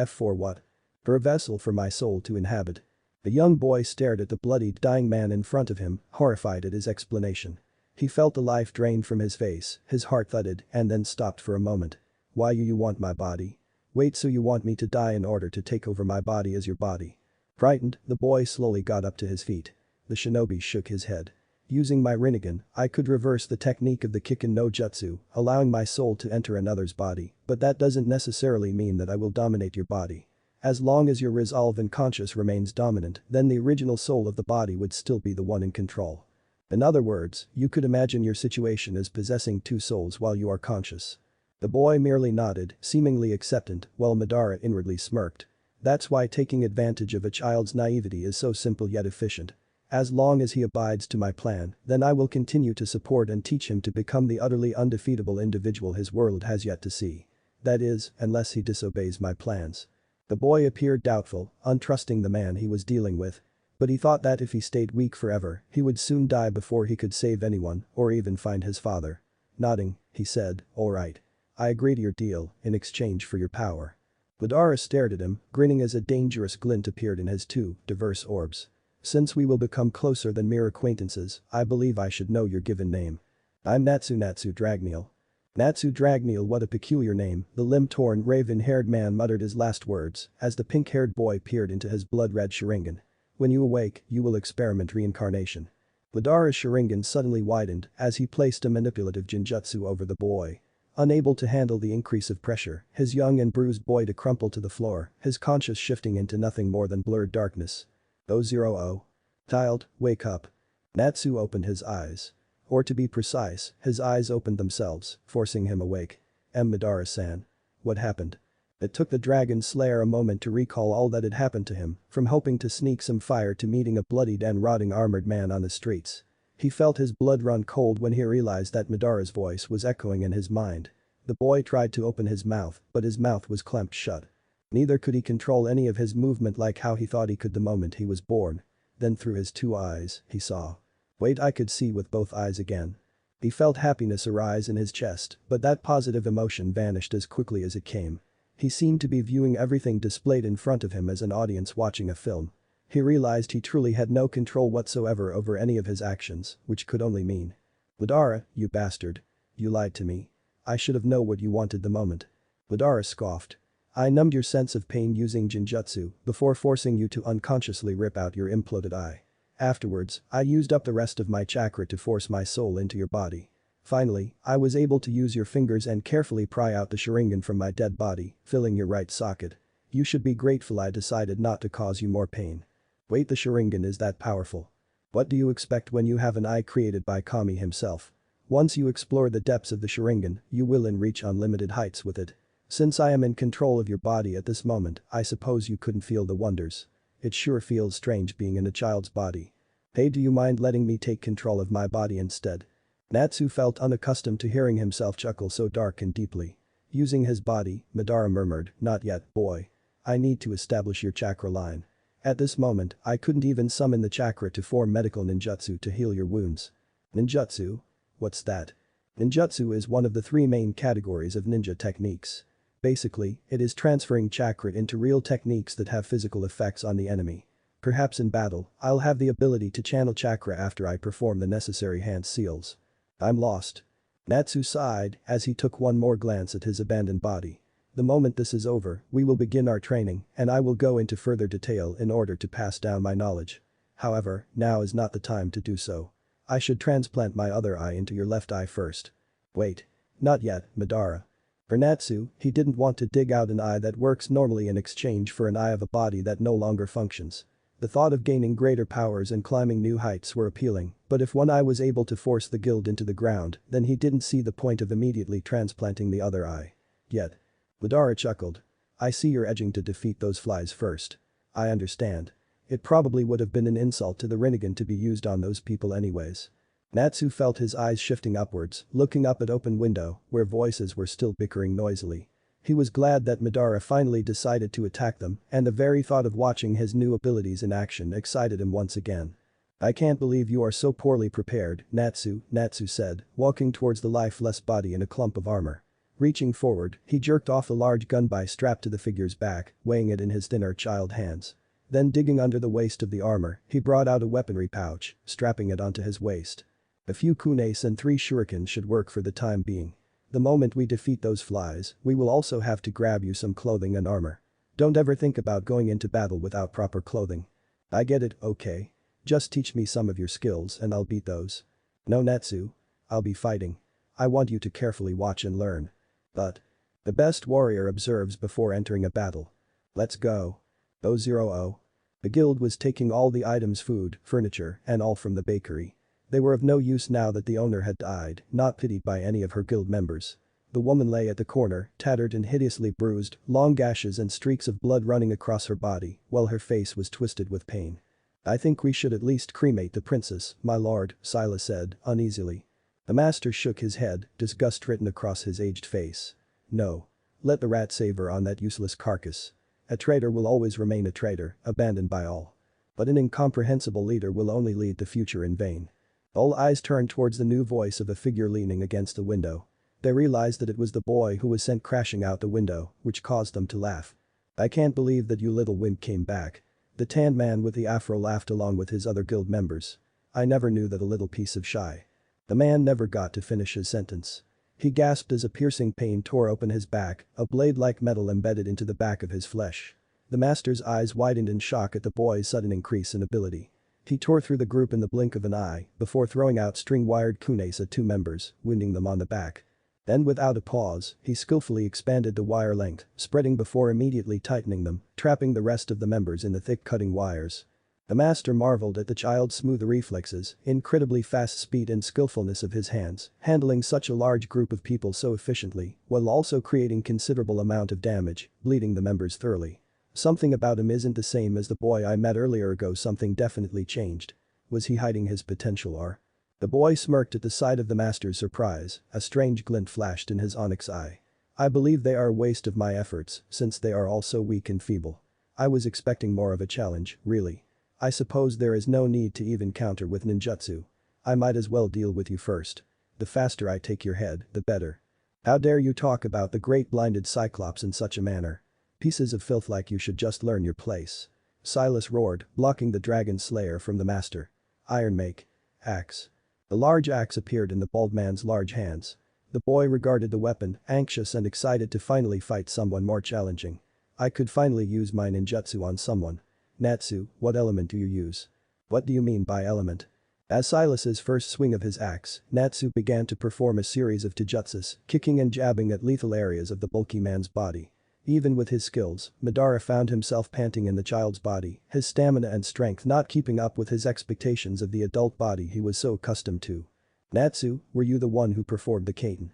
For what? For a vessel for my soul to inhabit. The young boy stared at the bloodied, dying man in front of him, horrified at his explanation. He felt the life drained from his face, his heart thudded, and then stopped for a moment. "Why you want my body? Wait, so you want me to die in order to take over my body as your body?" Frightened, the boy slowly got up to his feet. The shinobi shook his head. "Using my Rinnegan, I could reverse the technique of the Kikken no Jutsu, allowing my soul to enter another's body, but that doesn't necessarily mean that I will dominate your body. As long as your resolve and conscience remains dominant, then the original soul of the body would still be the one in control." In other words, you could imagine your situation as possessing two souls while you are conscious. The boy merely nodded, seemingly acceptant, while Madara inwardly smirked. That's why taking advantage of a child's naivety is so simple yet efficient. As long as he abides to my plan, then I will continue to support and teach him to become the utterly undefeatable individual his world has yet to see. That is, unless he disobeys my plans. The boy appeared doubtful, untrusting the man he was dealing with. But he thought that if he stayed weak forever, he would soon die before he could save anyone, or even find his father. Nodding, he said, "All right. I agree to your deal, in exchange for your power." Madara stared at him, grinning as a dangerous glint appeared in his two diverse orbs. "Since we will become closer than mere acquaintances, I believe I should know your given name." "I'm Natsu Dragneel." Natsu Dragneel, what a peculiar name, the limb-torn, raven-haired man muttered his last words as the pink-haired boy peered into his blood-red Sharingan. "When you awake, you will experiment reincarnation." Madara's Sharingan suddenly widened as he placed a manipulative genjutsu over the boy. Unable to handle the increase of pressure, his young and bruised boy crumpled to the floor, his conscience shifting into nothing more than blurred darkness. "000. Child, wake up." Natsu opened his eyes. Or to be precise, his eyes opened themselves, forcing him awake. Madara-san. What happened?" It took the Dragon Slayer a moment to recall all that had happened to him, from hoping to sneak some fire to meeting a bloodied and rotting armored man on the streets. He felt his blood run cold when he realized that Madara's voice was echoing in his mind. The boy tried to open his mouth, but his mouth was clamped shut. Neither could he control any of his movement like how he thought he could the moment he was born. Then through his two eyes, he saw. Wait, I could see with both eyes again. He felt happiness arise in his chest, but that positive emotion vanished as quickly as it came. He seemed to be viewing everything displayed in front of him as an audience watching a film. He realized he truly had no control whatsoever over any of his actions, which could only mean. "Madara, you bastard. You lied to me. I should have known what you wanted the moment." Madara scoffed. "I numbed your sense of pain using genjutsu before forcing you to unconsciously rip out your imploded eye. Afterwards, I used up the rest of my chakra to force my soul into your body. Finally, I was able to use your fingers and carefully pry out the Sharingan from my dead body, filling your right socket. You should be grateful I decided not to cause you more pain." "Wait, the Sharingan is that powerful? What do you expect when you have an eye created by Kami himself? Once you explore the depths of the Sharingan, you will reach unlimited heights with it. Since I am in control of your body at this moment, I suppose you couldn't feel the wonders. It sure feels strange being in a child's body. Hey, do you mind letting me take control of my body instead?" Natsu felt unaccustomed to hearing himself chuckle so dark and deeply. Using his body, Madara murmured, "Not yet, boy. I need to establish your chakra line. At this moment, I couldn't even summon the chakra to form medical ninjutsu to heal your wounds." "Ninjutsu? What's that?" Ninjutsu is one of the three main categories of ninja techniques. Basically, it is transferring chakra into real techniques that have physical effects on the enemy. Perhaps in battle, I'll have the ability to channel chakra after I perform the necessary hand seals. "I'm lost." Natsu sighed as he took one more glance at his abandoned body. "The moment this is over, we will begin our training and I will go into further detail in order to pass down my knowledge. However, now is not the time to do so. I should transplant my other eye into your left eye first." "Wait. Not yet, Madara." For Natsu, he didn't want to dig out an eye that works normally in exchange for an eye of a body that no longer functions. The thought of gaining greater powers and climbing new heights were appealing, but if one eye was able to force the guild into the ground, then he didn't see the point of immediately transplanting the other eye. Yet. Madara chuckled. "I see you're edging to defeat those flies first. I understand. It probably would have been an insult to the Rinnegan to be used on those people anyways." Natsu felt his eyes shifting upwards, looking up at open window, where voices were still bickering noisily. He was glad that Madara finally decided to attack them, and the very thought of watching his new abilities in action excited him once again. "I can't believe you are so poorly prepared, Natsu," Natsu said, walking towards the lifeless body in a clump of armor. Reaching forward, he jerked off a large gunbai strapped to the figure's back, weighing it in his thinner child hands. Then digging under the waist of the armor, he brought out a weaponry pouch, strapping it onto his waist. "A few kunes and 3 shurikens should work for the time being. The moment we defeat those flies, we will also have to grab you some clothing and armor. Don't ever think about going into battle without proper clothing." "I get it, okay. Just teach me some of your skills and I'll beat those." "No, Natsu. I'll be fighting. I want you to carefully watch and learn." "But. The best warrior observes before entering a battle. Let's go." 000. The guild was taking all the items, food, furniture, and all from the bakery. They were of no use now that the owner had died, not pitied by any of her guild members. The woman lay at the corner, tattered and hideously bruised, long gashes and streaks of blood running across her body, while her face was twisted with pain. "I think we should at least cremate the princess, my lord," Silas said, uneasily. The master shook his head, disgust written across his aged face. "No. Let the rat savor on that useless carcass. A traitor will always remain a traitor, abandoned by all. But an incomprehensible leader will only lead the future in vain." All eyes turned towards the new voice of a figure leaning against the window. They realized that it was the boy who was sent crashing out the window, which caused them to laugh. "I can't believe that you little wimp came back." The tanned man with the afro laughed along with his other guild members. "I never knew that a little piece of shy." The man never got to finish his sentence. He gasped as a piercing pain tore open his back, a blade-like metal embedded into the back of his flesh. The master's eyes widened in shock at the boy's sudden increase in ability. He tore through the group in the blink of an eye before throwing out string-wired kunais at two members, wounding them on the back. Then without a pause, he skillfully expanded the wire length, spreading before immediately tightening them, trapping the rest of the members in the thick cutting wires. The master marveled at the child's smooth reflexes, incredibly fast speed and skillfulness of his hands, handling such a large group of people so efficiently, while also creating considerable amount of damage, bleeding the members thoroughly. "Something about him isn't the same as the boy I met earlier ago. Something definitely changed. Was he hiding his potential or?" The boy smirked at the sight of the master's surprise, a strange glint flashed in his onyx eye. "I believe they are a waste of my efforts, since they are all so weak and feeble. I was expecting more of a challenge, really. I suppose there is no need to even counter with ninjutsu. I might as well deal with you first. The faster I take your head, the better. How dare you talk about the great blinded Cyclops in such a manner? Pieces of filth like you should just learn your place." Silas roared, blocking the dragon slayer from the master. "Iron make. Axe." The large axe appeared in the bald man's large hands. The boy regarded the weapon, anxious and excited to finally fight someone more challenging. "I could finally use my ninjutsu on someone. Natsu, what element do you use?" "What do you mean by element?" As Silas's first swing of his axe, Natsu began to perform a series of taijutsus, kicking and jabbing at lethal areas of the bulky man's body. Even with his skills, Madara found himself panting in the child's body, his stamina and strength not keeping up with his expectations of the adult body he was so accustomed to. "Natsu, were you the one who performed the Kaiten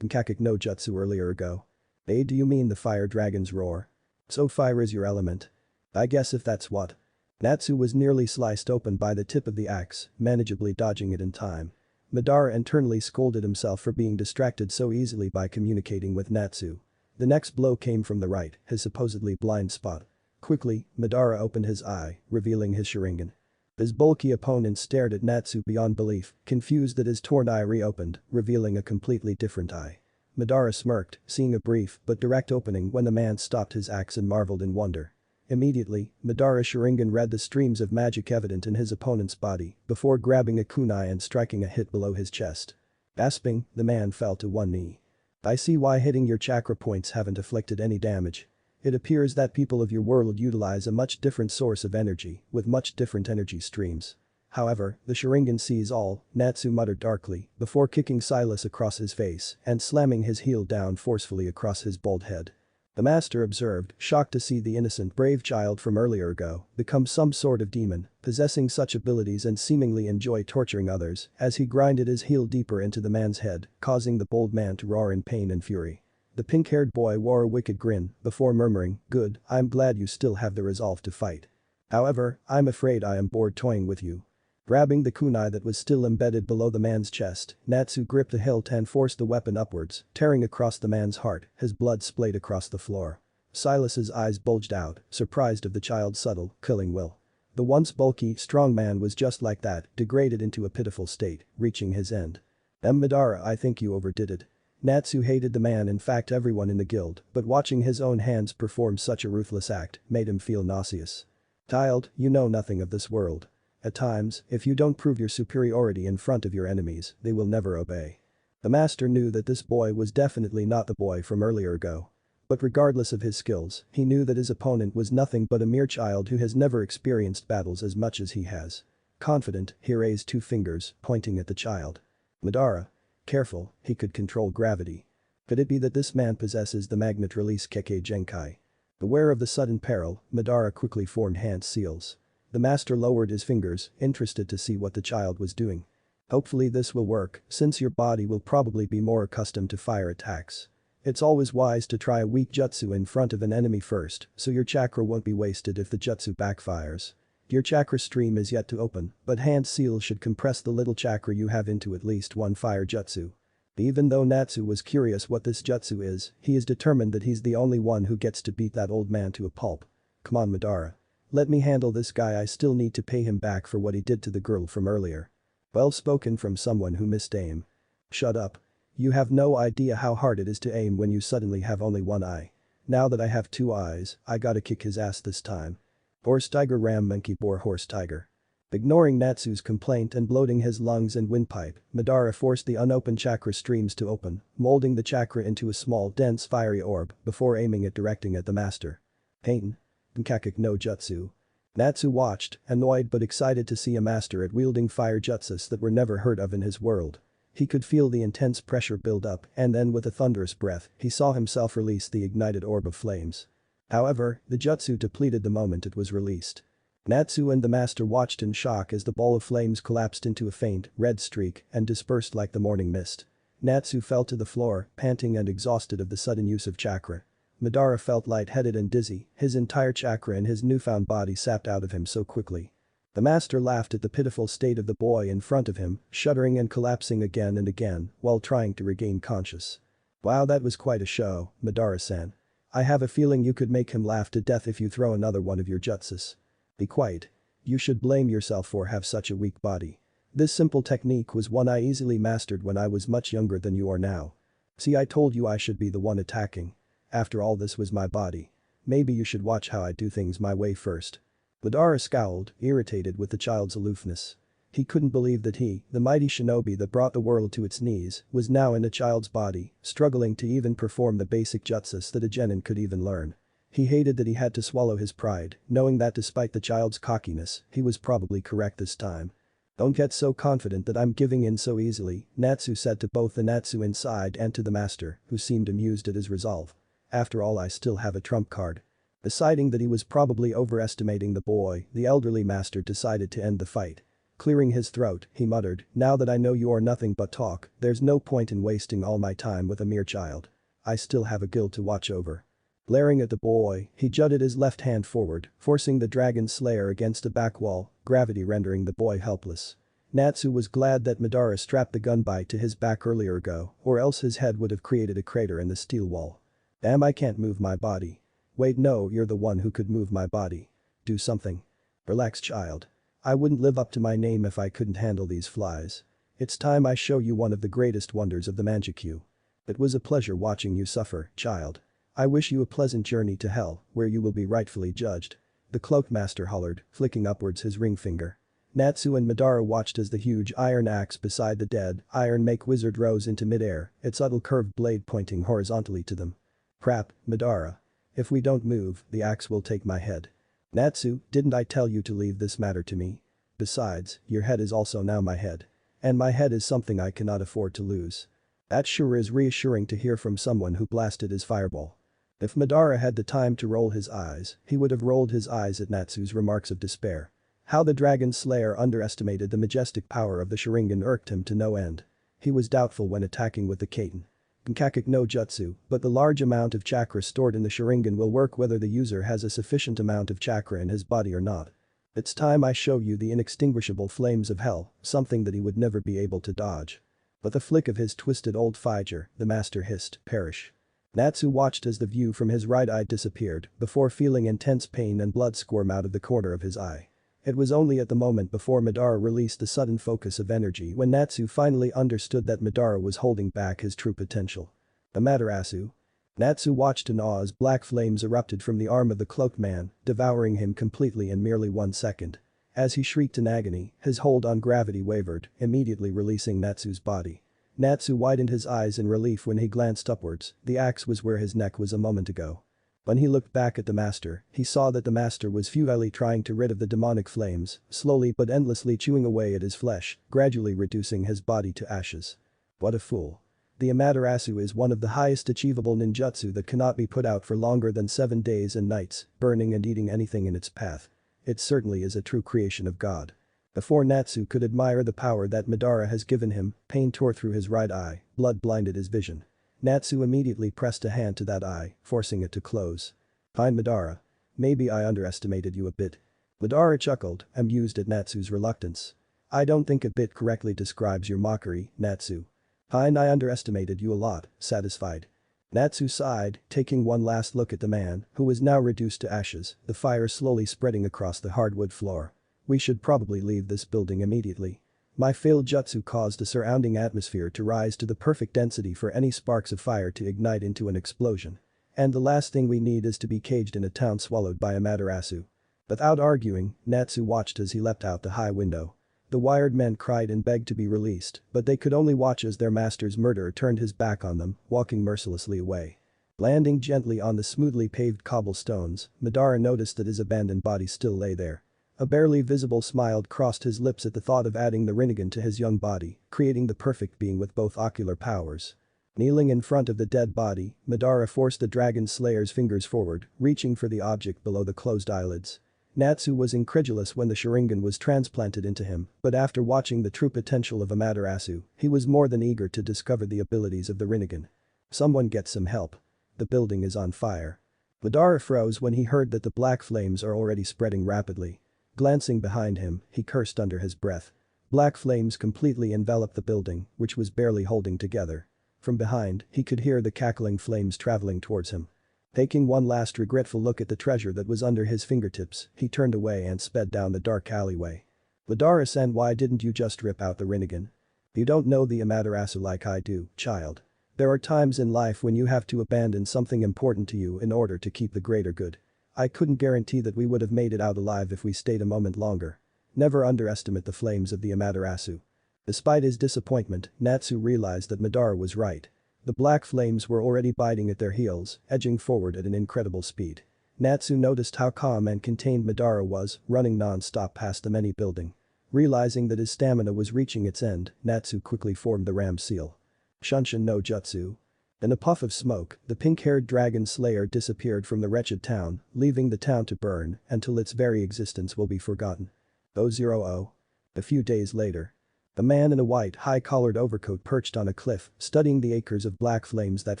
Kakak no jutsu earlier ago?" Do you mean the fire dragon's roar? So fire is your element? I guess if that's what." Natsu was nearly sliced open by the tip of the axe, manageably dodging it in time. Madara internally scolded himself for being distracted so easily by communicating with Natsu. The next blow came from the right, his supposedly blind spot. Quickly, Madara opened his eye, revealing his Sharingan. His bulky opponent stared at Natsu beyond belief, confused that his torn eye reopened, revealing a completely different eye. Madara smirked, seeing a brief but direct opening when the man stopped his axe and marveled in wonder. Immediately, Madara's Sharingan read the streams of magic evident in his opponent's body before grabbing a kunai and striking a hit below his chest. Gasping, the man fell to one knee. "I see why hitting your chakra points haven't afflicted any damage. It appears that people of your world utilize a much different source of energy, with much different energy streams. However, the Sharingan sees all," Natsu muttered darkly, before kicking Silas across his face and slamming his heel down forcefully across his bald head. The master observed, shocked to see the innocent brave child from earlier ago become some sort of demon, possessing such abilities and seemingly enjoy torturing others, as he grinded his heel deeper into the man's head, causing the bold man to roar in pain and fury. The pink-haired boy wore a wicked grin before murmuring, "Good, I'm glad you still have the resolve to fight. However, I'm afraid I am bored toying with you." Grabbing the kunai that was still embedded below the man's chest, Natsu gripped the hilt and forced the weapon upwards, tearing across the man's heart, his blood splayed across the floor. Silas's eyes bulged out, surprised of the child's subtle, killing will. The once bulky, strong man was just like that, degraded into a pitiful state, reaching his end. Madara, I think you overdid it." Natsu hated the man, in fact everyone in the guild, but watching his own hands perform such a ruthless act made him feel nauseous. "Child, you know nothing of this world. At times, if you don't prove your superiority in front of your enemies, they will never obey." The master knew that this boy was definitely not the boy from earlier ago. But regardless of his skills, he knew that his opponent was nothing but a mere child who has never experienced battles as much as he has. Confident, he raised two fingers, pointing at the child. "Madara. Careful, he could control gravity. Could it be that this man possesses the magnet release Kekkei Genkai?" Aware of the sudden peril, Madara quickly formed hand seals. The master lowered his fingers, interested to see what the child was doing. Hopefully this will work, since your body will probably be more accustomed to fire attacks. It's always wise to try a weak jutsu in front of an enemy first, so your chakra won't be wasted if the jutsu backfires. Your chakra stream is yet to open, but hand seal should compress the little chakra you have into at least one fire jutsu. Even though Natsu was curious what this jutsu is, he is determined that he's the only one who gets to beat that old man to a pulp. Come on Madara. Let me handle this guy, I still need to pay him back for what he did to the girl from earlier. Well spoken from someone who missed aim. Shut up. You have no idea how hard it is to aim when you suddenly have only one eye. Now that I have two eyes, I gotta kick his ass this time. Horse tiger ram monkey boar horse tiger. Ignoring Natsu's complaint and bloating his lungs and windpipe, Madara forced the unopened chakra streams to open, molding the chakra into a small dense fiery orb before aiming it directing at the master. Pain. Kakak no jutsu. Natsu watched, annoyed but excited to see a master at wielding fire jutsus that were never heard of in his world. He could feel the intense pressure build up and then with a thunderous breath, he saw himself release the ignited orb of flames. However, the jutsu depleted the moment it was released. Natsu and the master watched in shock as the ball of flames collapsed into a faint, red streak and dispersed like the morning mist. Natsu fell to the floor, panting and exhausted of the sudden use of chakra. Madara felt lightheaded and dizzy, his entire chakra in his newfound body sapped out of him so quickly. The master laughed at the pitiful state of the boy in front of him, shuddering and collapsing again and again while trying to regain conscious. Wow, that was quite a show, Madara-san. I have a feeling you could make him laugh to death if you throw another one of your jutsus. Be quiet. You should blame yourself for have such a weak body. This simple technique was one I easily mastered when I was much younger than you are now. See, I told you I should be the one attacking. After all, this was my body. Maybe you should watch how I do things my way first. Madara scowled, irritated with the child's aloofness. He couldn't believe that he, the mighty shinobi that brought the world to its knees, was now in a child's body, struggling to even perform the basic jutsus that a genin could even learn. He hated that he had to swallow his pride, knowing that despite the child's cockiness, he was probably correct this time. Don't get so confident that I'm giving in so easily, Natsu said to both the Natsu inside and to the master, who seemed amused at his resolve. After all, I still have a trump card. Deciding that he was probably overestimating the boy, the elderly master decided to end the fight. Clearing his throat, he muttered, now that I know you are nothing but talk, there's no point in wasting all my time with a mere child. I still have a guild to watch over. Glaring at the boy, he jutted his left hand forward, forcing the dragon slayer against a back wall, gravity rendering the boy helpless. Natsu was glad that Madara strapped the gun bight to his back earlier ago, or else his head would have created a crater in the steel wall. Damn, I can't move my body. Wait, no, you're the one who could move my body. Do something. Relax, child. I wouldn't live up to my name if I couldn't handle these flies. It's time I show you one of the greatest wonders of the Manjikyu. It was a pleasure watching you suffer, child. I wish you a pleasant journey to hell, where you will be rightfully judged. The cloak master hollered, flicking upwards his ring finger. Natsu and Madara watched as the huge iron axe beside the dead Iron Make wizard rose into midair, its subtle curved blade pointing horizontally to them. Crap, Madara. If we don't move, the axe will take my head. Natsu, didn't I tell you to leave this matter to me? Besides, your head is also now my head. And my head is something I cannot afford to lose. That sure is reassuring to hear from someone who blasted his fireball. If Madara had the time to roll his eyes, he would have rolled his eyes at Natsu's remarks of despair. How the Dragon Slayer underestimated the majestic power of the Sharingan irked him to no end. He was doubtful when attacking with the Kaiten. Kakak no jutsu, but the large amount of chakra stored in the Sharingan will work whether the user has a sufficient amount of chakra in his body or not. It's time I show you the inextinguishable flames of hell, something that he would never be able to dodge. But the flick of his twisted old figer, the master hissed, perish. Natsu watched as the view from his right eye disappeared before feeling intense pain and blood squirm out of the corner of his eye. It was only at the moment before Madara released a sudden focus of energy when Natsu finally understood that Madara was holding back his true potential. Amaterasu. Natsu watched in awe as black flames erupted from the arm of the cloaked man, devouring him completely in merely 1 second. As he shrieked in agony, his hold on gravity wavered, immediately releasing Natsu's body. Natsu widened his eyes in relief when he glanced upwards, the axe was where his neck was a moment ago. When he looked back at the master, he saw that the master was futilely trying to rid of the demonic flames, slowly but endlessly chewing away at his flesh, gradually reducing his body to ashes. What a fool. The Amaterasu is one of the highest achievable ninjutsu that cannot be put out for longer than 7 days and nights, burning and eating anything in its path. It certainly is a true creation of God. Before Natsu could admire the power that Madara has given him, pain tore through his right eye, blood blinded his vision. Natsu immediately pressed a hand to that eye, forcing it to close. Fine Madara. Maybe I underestimated you a bit. Madara chuckled, amused at Natsu's reluctance. I don't think a bit correctly describes your mockery, Natsu. Fine, I underestimated you a lot, satisfied. Natsu sighed, taking one last look at the man, who was now reduced to ashes, the fire slowly spreading across the hardwood floor. We should probably leave this building immediately. My failed jutsu caused the surrounding atmosphere to rise to the perfect density for any sparks of fire to ignite into an explosion. And the last thing we need is to be caged in a town swallowed by Amaterasu. Without arguing, Natsu watched as he leapt out the high window. The wired men cried and begged to be released, but they could only watch as their master's murderer turned his back on them, walking mercilessly away. Landing gently on the smoothly paved cobblestones, Madara noticed that his abandoned body still lay there. A barely visible smile crossed his lips at the thought of adding the Rinnegan to his young body, creating the perfect being with both ocular powers. Kneeling in front of the dead body, Madara forced the dragon slayer's fingers forward, reaching for the object below the closed eyelids. Natsu was incredulous when the Sharingan was transplanted into him, but after watching the true potential of Amaterasu, he was more than eager to discover the abilities of the Rinnegan. Someone get some help. The building is on fire. Madara froze when he heard that the black flames are already spreading rapidly. Glancing behind him, he cursed under his breath. Black flames completely enveloped the building, which was barely holding together. From behind, he could hear the cackling flames traveling towards him. Taking one last regretful look at the treasure that was under his fingertips, he turned away and sped down the dark alleyway. Madara-san, why didn't you just rip out the Rinnegan? You don't know the Amaterasu like I do, child. There are times in life when you have to abandon something important to you in order to keep the greater good. I couldn't guarantee that we would have made it out alive if we stayed a moment longer. Never underestimate the flames of the Amaterasu. Despite his disappointment, Natsu realized that Madara was right. The black flames were already biting at their heels, edging forward at an incredible speed. Natsu noticed how calm and contained Madara was, running non-stop past the many building. Realizing that his stamina was reaching its end, Natsu quickly formed the ram seal. Shunshin no Jutsu. In a puff of smoke, the pink-haired dragon slayer disappeared from the wretched town, leaving the town to burn until its very existence will be forgotten. 000. A few days later. A man in a white, high-collared overcoat perched on a cliff, studying the acres of black flames that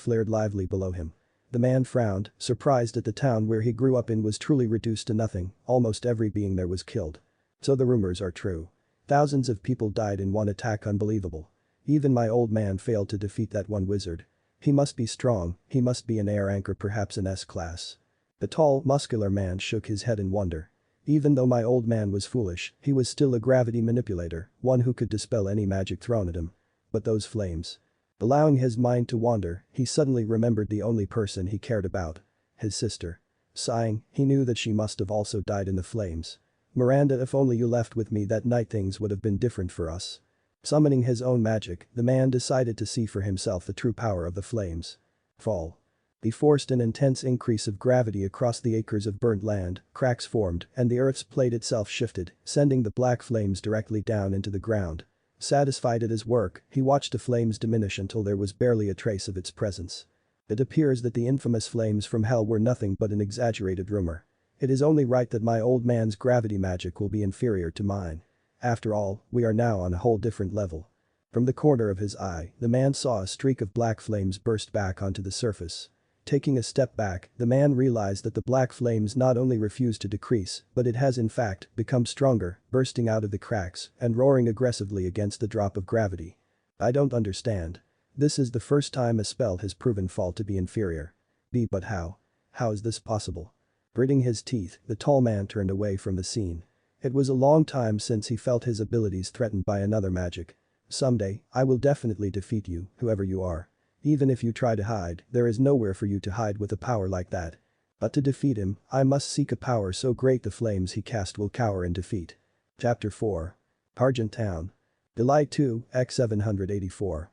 flared lively below him. The man frowned, surprised that the town where he grew up in was truly reduced to nothing, almost every being there was killed. So the rumors are true. Thousands of people died in one attack, unbelievable. Even my old man failed to defeat that one wizard. He must be strong, he must be an air anchor, perhaps an S-class. The tall, muscular man shook his head in wonder. Even though my old man was foolish, he was still a gravity manipulator, one who could dispel any magic thrown at him. But those flames. Allowing his mind to wander, he suddenly remembered the only person he cared about. His sister. Sighing, he knew that she must have also died in the flames. Miranda, if only you left with me that night, things would have been different for us. Summoning his own magic, the man decided to see for himself the true power of the flames. Fall. He forced an intense increase of gravity across the acres of burnt land, cracks formed, and the earth's plate itself shifted, sending the black flames directly down into the ground. Satisfied at his work, he watched the flames diminish until there was barely a trace of its presence. It appears that the infamous flames from hell were nothing but an exaggerated rumor. It is only right that my old man's gravity magic will be inferior to mine. After all, we are now on a whole different level. From the corner of his eye, the man saw a streak of black flames burst back onto the surface. Taking a step back, the man realized that the black flames not only refused to decrease, but it has in fact become stronger, bursting out of the cracks and roaring aggressively against the drop of gravity. I don't understand. This is the first time a spell has proven fall to be inferior. But how? How is this possible? Gritting his teeth, the tall man turned away from the scene. It was a long time since he felt his abilities threatened by another magic. Someday, I will definitely defeat you, whoever you are. Even if you try to hide, there is nowhere for you to hide with a power like that. But to defeat him, I must seek a power so great the flames he cast will cower in defeat. Chapter 4. Argent Town. July 2, X 784.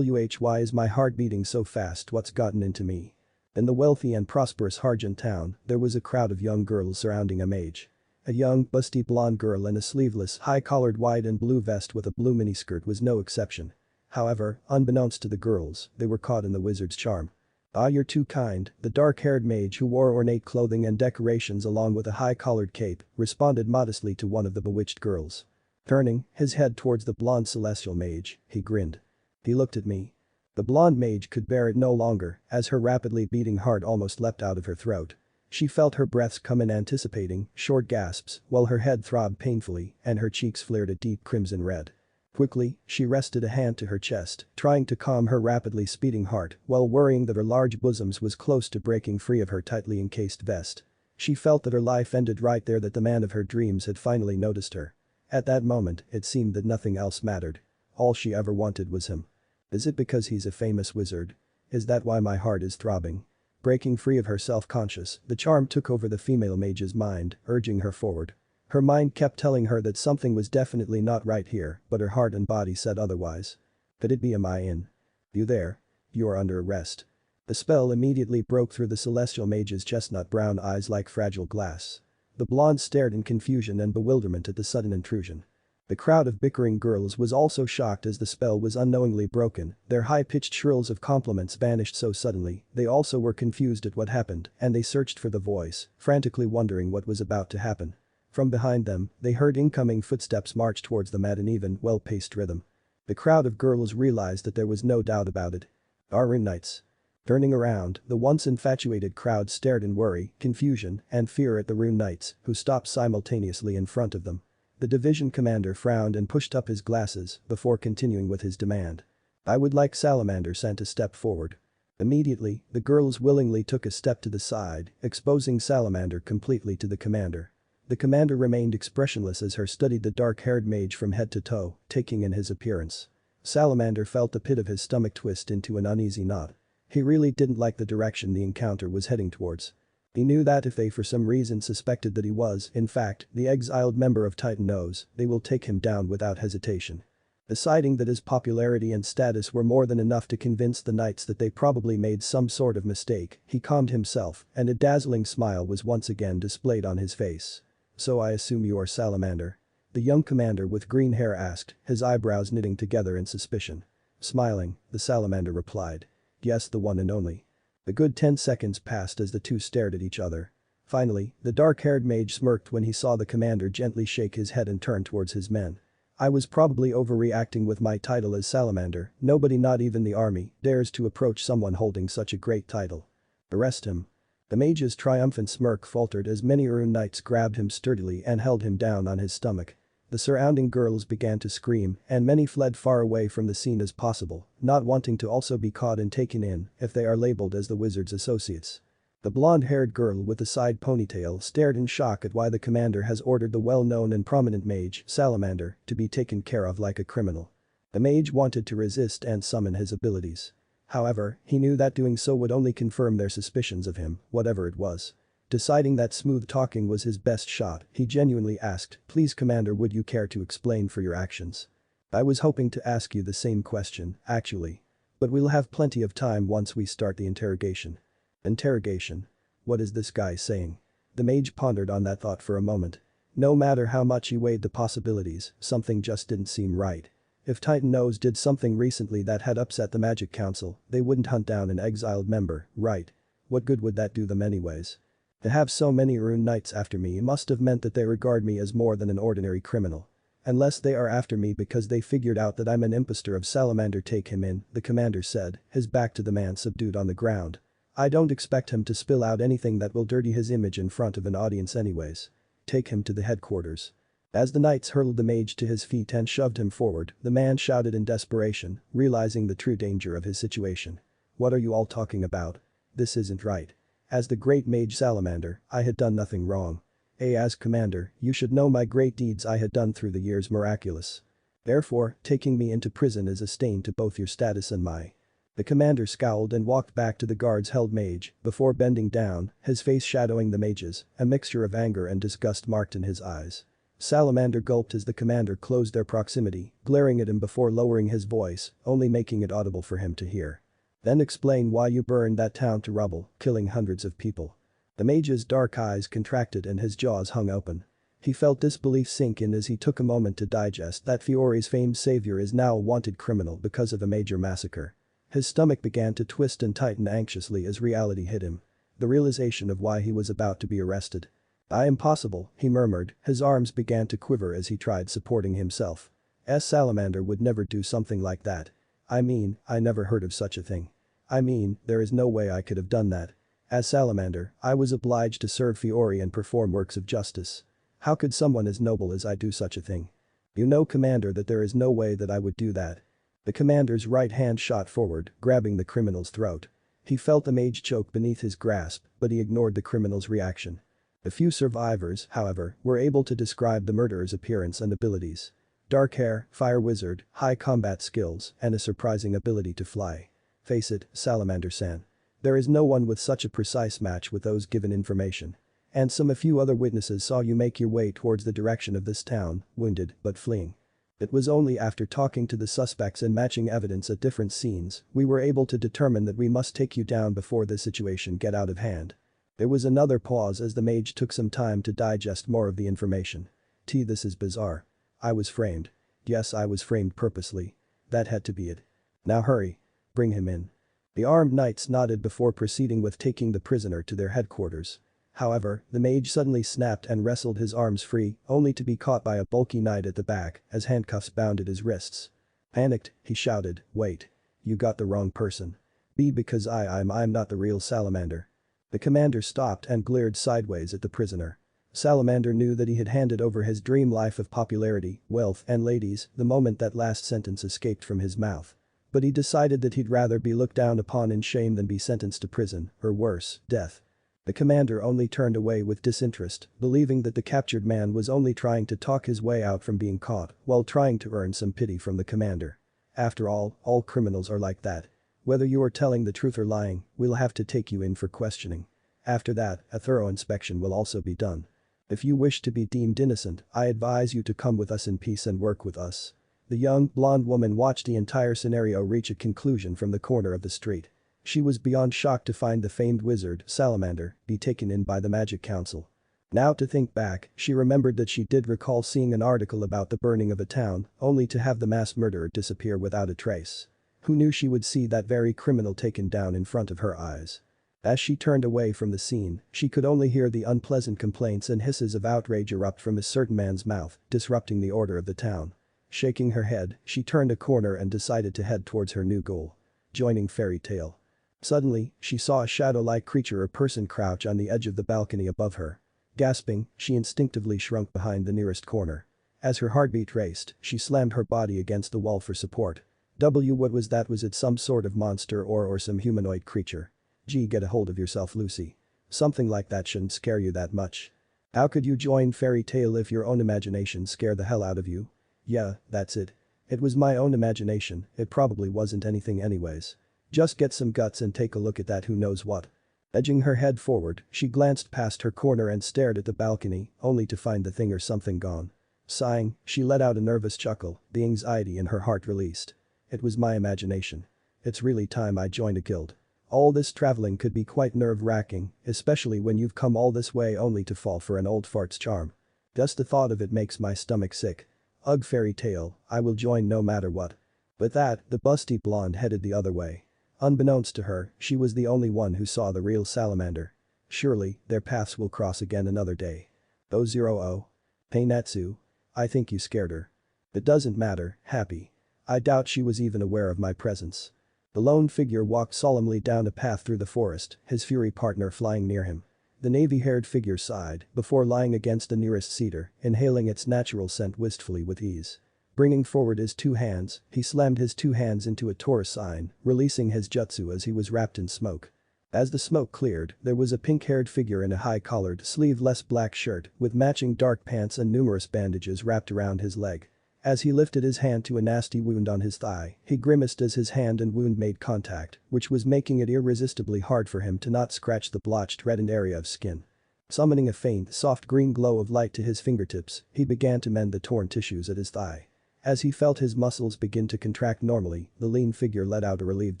Why is my heart beating so fast? What's gotten into me? In the wealthy and prosperous Argent Town, there was a crowd of young girls surrounding a mage. A young, busty blonde girl in a sleeveless, high-collared white and blue vest with a blue miniskirt was no exception. However, unbeknownst to the girls, they were caught in the wizard's charm. Ah, you're too kind, the dark-haired mage who wore ornate clothing and decorations along with a high-collared cape, responded modestly to one of the bewitched girls. Turning his head towards the blonde celestial mage, he grinned. He looked at me. The blonde mage could bear it no longer as her rapidly beating heart almost leapt out of her throat. She felt her breaths come in anticipating short gasps while her head throbbed painfully and her cheeks flared a deep crimson red. Quickly, she rested a hand to her chest, trying to calm her rapidly speeding heart while worrying that her large bosoms was close to breaking free of her tightly encased vest. She felt that her life ended right there, that the man of her dreams had finally noticed her. At that moment, it seemed that nothing else mattered. All she ever wanted was him. Is it because he's a famous wizard? Is that why my heart is throbbing? Breaking free of her self-conscious, the charm took over the female mage's mind, urging her forward. Her mind kept telling her that something was definitely not right here, but her heart and body said otherwise. Could it be? Am I in? You there? You are under arrest. The spell immediately broke through the celestial mage's chestnut brown eyes like fragile glass. The blonde stared in confusion and bewilderment at the sudden intrusion. The crowd of bickering girls was also shocked as the spell was unknowingly broken, their high-pitched shrills of compliments vanished so suddenly, they also were confused at what happened and they searched for the voice, frantically wondering what was about to happen. From behind them, they heard incoming footsteps march towards them at an even, well-paced rhythm. The crowd of girls realized that there was no doubt about it. Our rune knights. Turning around, the once infatuated crowd stared in worry, confusion, and fear at the rune knights, who stopped simultaneously in front of them. The division commander frowned and pushed up his glasses before continuing with his demand. I would like Salamander sent a step forward. Immediately, the girls willingly took a step to the side, exposing Salamander completely to the commander. The commander remained expressionless as her studied the dark-haired mage from head to toe, taking in his appearance. Salamander felt the pit of his stomach twist into an uneasy knot. He really didn't like the direction the encounter was heading towards. He knew that if they for some reason suspected that he was, in fact, the exiled member of Titan Nose, they will take him down without hesitation. Deciding that his popularity and status were more than enough to convince the knights that they probably made some sort of mistake, he calmed himself and a dazzling smile was once again displayed on his face. So I assume you are Salamander? The young commander with green hair asked, his eyebrows knitting together in suspicion. Smiling, the Salamander replied. Yes, the one and only. A good 10 seconds passed as the two stared at each other. Finally, the dark-haired mage smirked when he saw the commander gently shake his head and turn towards his men. I was probably overreacting with my title as Salamander, nobody, not even the army, dares to approach someone holding such a great title. Arrest him. The mage's triumphant smirk faltered as many rune knights grabbed him sturdily and held him down on his stomach. The surrounding girls began to scream and many fled far away from the scene as possible, not wanting to also be caught and taken in if they are labeled as the wizard's associates. The blonde-haired girl with the side ponytail stared in shock at why the commander has ordered the well-known and prominent mage, Salamander, to be taken care of like a criminal. The mage wanted to resist and summon his abilities. However, he knew that doing so would only confirm their suspicions of him, whatever it was. Deciding that smooth talking was his best shot, he genuinely asked, please Commander, would you care to explain for your actions? I was hoping to ask you the same question, actually. But we'll have plenty of time once we start the interrogation. Interrogation? What is this guy saying? The mage pondered on that thought for a moment. No matter how much he weighed the possibilities, something just didn't seem right. If Titan Nose did something recently that had upset the Magic Council, they wouldn't hunt down an exiled member, right? What good would that do them anyways? To have so many rune knights after me must have meant that they regard me as more than an ordinary criminal. Unless they are after me because they figured out that I'm an impostor of Salamander, take him in, the commander said, his back to the man subdued on the ground. I don't expect him to spill out anything that will dirty his image in front of an audience anyways. Take him to the headquarters. As the knights hurled the mage to his feet and shoved him forward, the man shouted in desperation, realizing the true danger of his situation. What are you all talking about? This isn't right. As the great mage Salamander, I had done nothing wrong. As commander, you should know my great deeds I had done through the years miraculous. Therefore, taking me into prison is a stain to both your status and my. The commander scowled and walked back to the guards held mage before bending down, his face shadowing the mage's, a mixture of anger and disgust marked in his eyes. Salamander gulped as the commander closed their proximity, glaring at him before lowering his voice, only making it audible for him to hear. Then explain why you burned that town to rubble, killing hundreds of people. The mage's dark eyes contracted and his jaws hung open. He felt disbelief sink in as he took a moment to digest that Fiore's famed savior is now a wanted criminal because of a major massacre. His stomach began to twist and tighten anxiously as reality hit him. The realization of why he was about to be arrested. "I am possible," he murmured, his arms began to quiver as he tried supporting himself. Salamander would never do something like that. I mean, I never heard of such a thing. I mean, there is no way I could have done that. As Salamander, I was obliged to serve Fiori and perform works of justice. How could someone as noble as I do such a thing? You know, Commander, that there is no way that I would do that." The commander's right hand shot forward, grabbing the criminal's throat. He felt the mage choke beneath his grasp, but he ignored the criminal's reaction. The few survivors, however, were able to describe the murderer's appearance and abilities. Dark hair, fire wizard, high combat skills, and a surprising ability to fly. Face it, Salamander-san. There is no one with such a precise match with those given information. And a few other witnesses saw you make your way towards the direction of this town, wounded but fleeing. It was only after talking to the suspects and matching evidence at different scenes we were able to determine that we must take you down before the situation get out of hand. There was another pause as the mage took some time to digest more of the information. This is bizarre. I was framed. Yes, I was framed purposely. That had to be it. Now hurry. Bring him in. The armed knights nodded before proceeding with taking the prisoner to their headquarters. However, the mage suddenly snapped and wrestled his arms free, only to be caught by a bulky knight at the back as handcuffs bound at his wrists. Panicked, he shouted, "Wait. You got the wrong person. Because I'm not the real Salamander." The commander stopped and glared sideways at the prisoner. Salamander knew that he had handed over his dream life of popularity, wealth and ladies the moment that last sentence escaped from his mouth. But he decided that he'd rather be looked down upon in shame than be sentenced to prison, or worse, death. The commander only turned away with disinterest, believing that the captured man was only trying to talk his way out from being caught while trying to earn some pity from the commander. After all criminals are like that. Whether you are telling the truth or lying, we'll have to take you in for questioning. After that, a thorough inspection will also be done. If you wish to be deemed innocent, I advise you to come with us in peace and work with us." The young, blonde woman watched the entire scenario reach a conclusion from the corner of the street. She was beyond shocked to find the famed wizard, Salamander, be taken in by the Magic Council. Now to think back, she remembered that she did recall seeing an article about the burning of a town, only to have the mass murderer disappear without a trace. Who knew she would see that very criminal taken down in front of her eyes? As she turned away from the scene, she could only hear the unpleasant complaints and hisses of outrage erupt from a certain man's mouth, disrupting the order of the town. Shaking her head, she turned a corner and decided to head towards her new goal. Joining Fairy Tail. Suddenly, she saw a shadow-like creature or person crouch on the edge of the balcony above her. Gasping, she instinctively shrunk behind the nearest corner. As her heartbeat raced, she slammed her body against the wall for support. What was that? Was it some sort of monster or some humanoid creature? Gee, get a hold of yourself, Lucy. Something like that shouldn't scare you that much. How could you join Fairy Tail if your own imagination scared the hell out of you? Yeah, that's it. It was my own imagination, it probably wasn't anything anyways. Just get some guts and take a look at that who knows what. Edging her head forward, she glanced past her corner and stared at the balcony, only to find the thing or something gone. Sighing, she let out a nervous chuckle, the anxiety in her heart released. It was my imagination. It's really time I joined a guild. All this traveling could be quite nerve-wracking, especially when you've come all this way only to fall for an old fart's charm. Just the thought of it makes my stomach sick. Ugh, Fairy Tail, I will join no matter what. With that, the busty blonde headed the other way. Unbeknownst to her, she was the only one who saw the real Salamander. Surely, their paths will cross again another day. 0-0. Hey Natsu. I think you scared her. It doesn't matter, Happy. I doubt she was even aware of my presence. The lone figure walked solemnly down a path through the forest, his Fury partner flying near him. The navy-haired figure sighed before lying against the nearest cedar, inhaling its natural scent wistfully with ease. Bringing forward his two hands, he slammed his two hands into a Taurus sign, releasing his jutsu as he was wrapped in smoke. As the smoke cleared, there was a pink-haired figure in a high-collared, sleeveless black shirt with matching dark pants and numerous bandages wrapped around his leg. As he lifted his hand to a nasty wound on his thigh, he grimaced as his hand and wound made contact, which was making it irresistibly hard for him to not scratch the blotched reddened area of skin. Summoning a faint, soft green glow of light to his fingertips, he began to mend the torn tissues at his thigh. As he felt his muscles begin to contract normally, the lean figure let out a relieved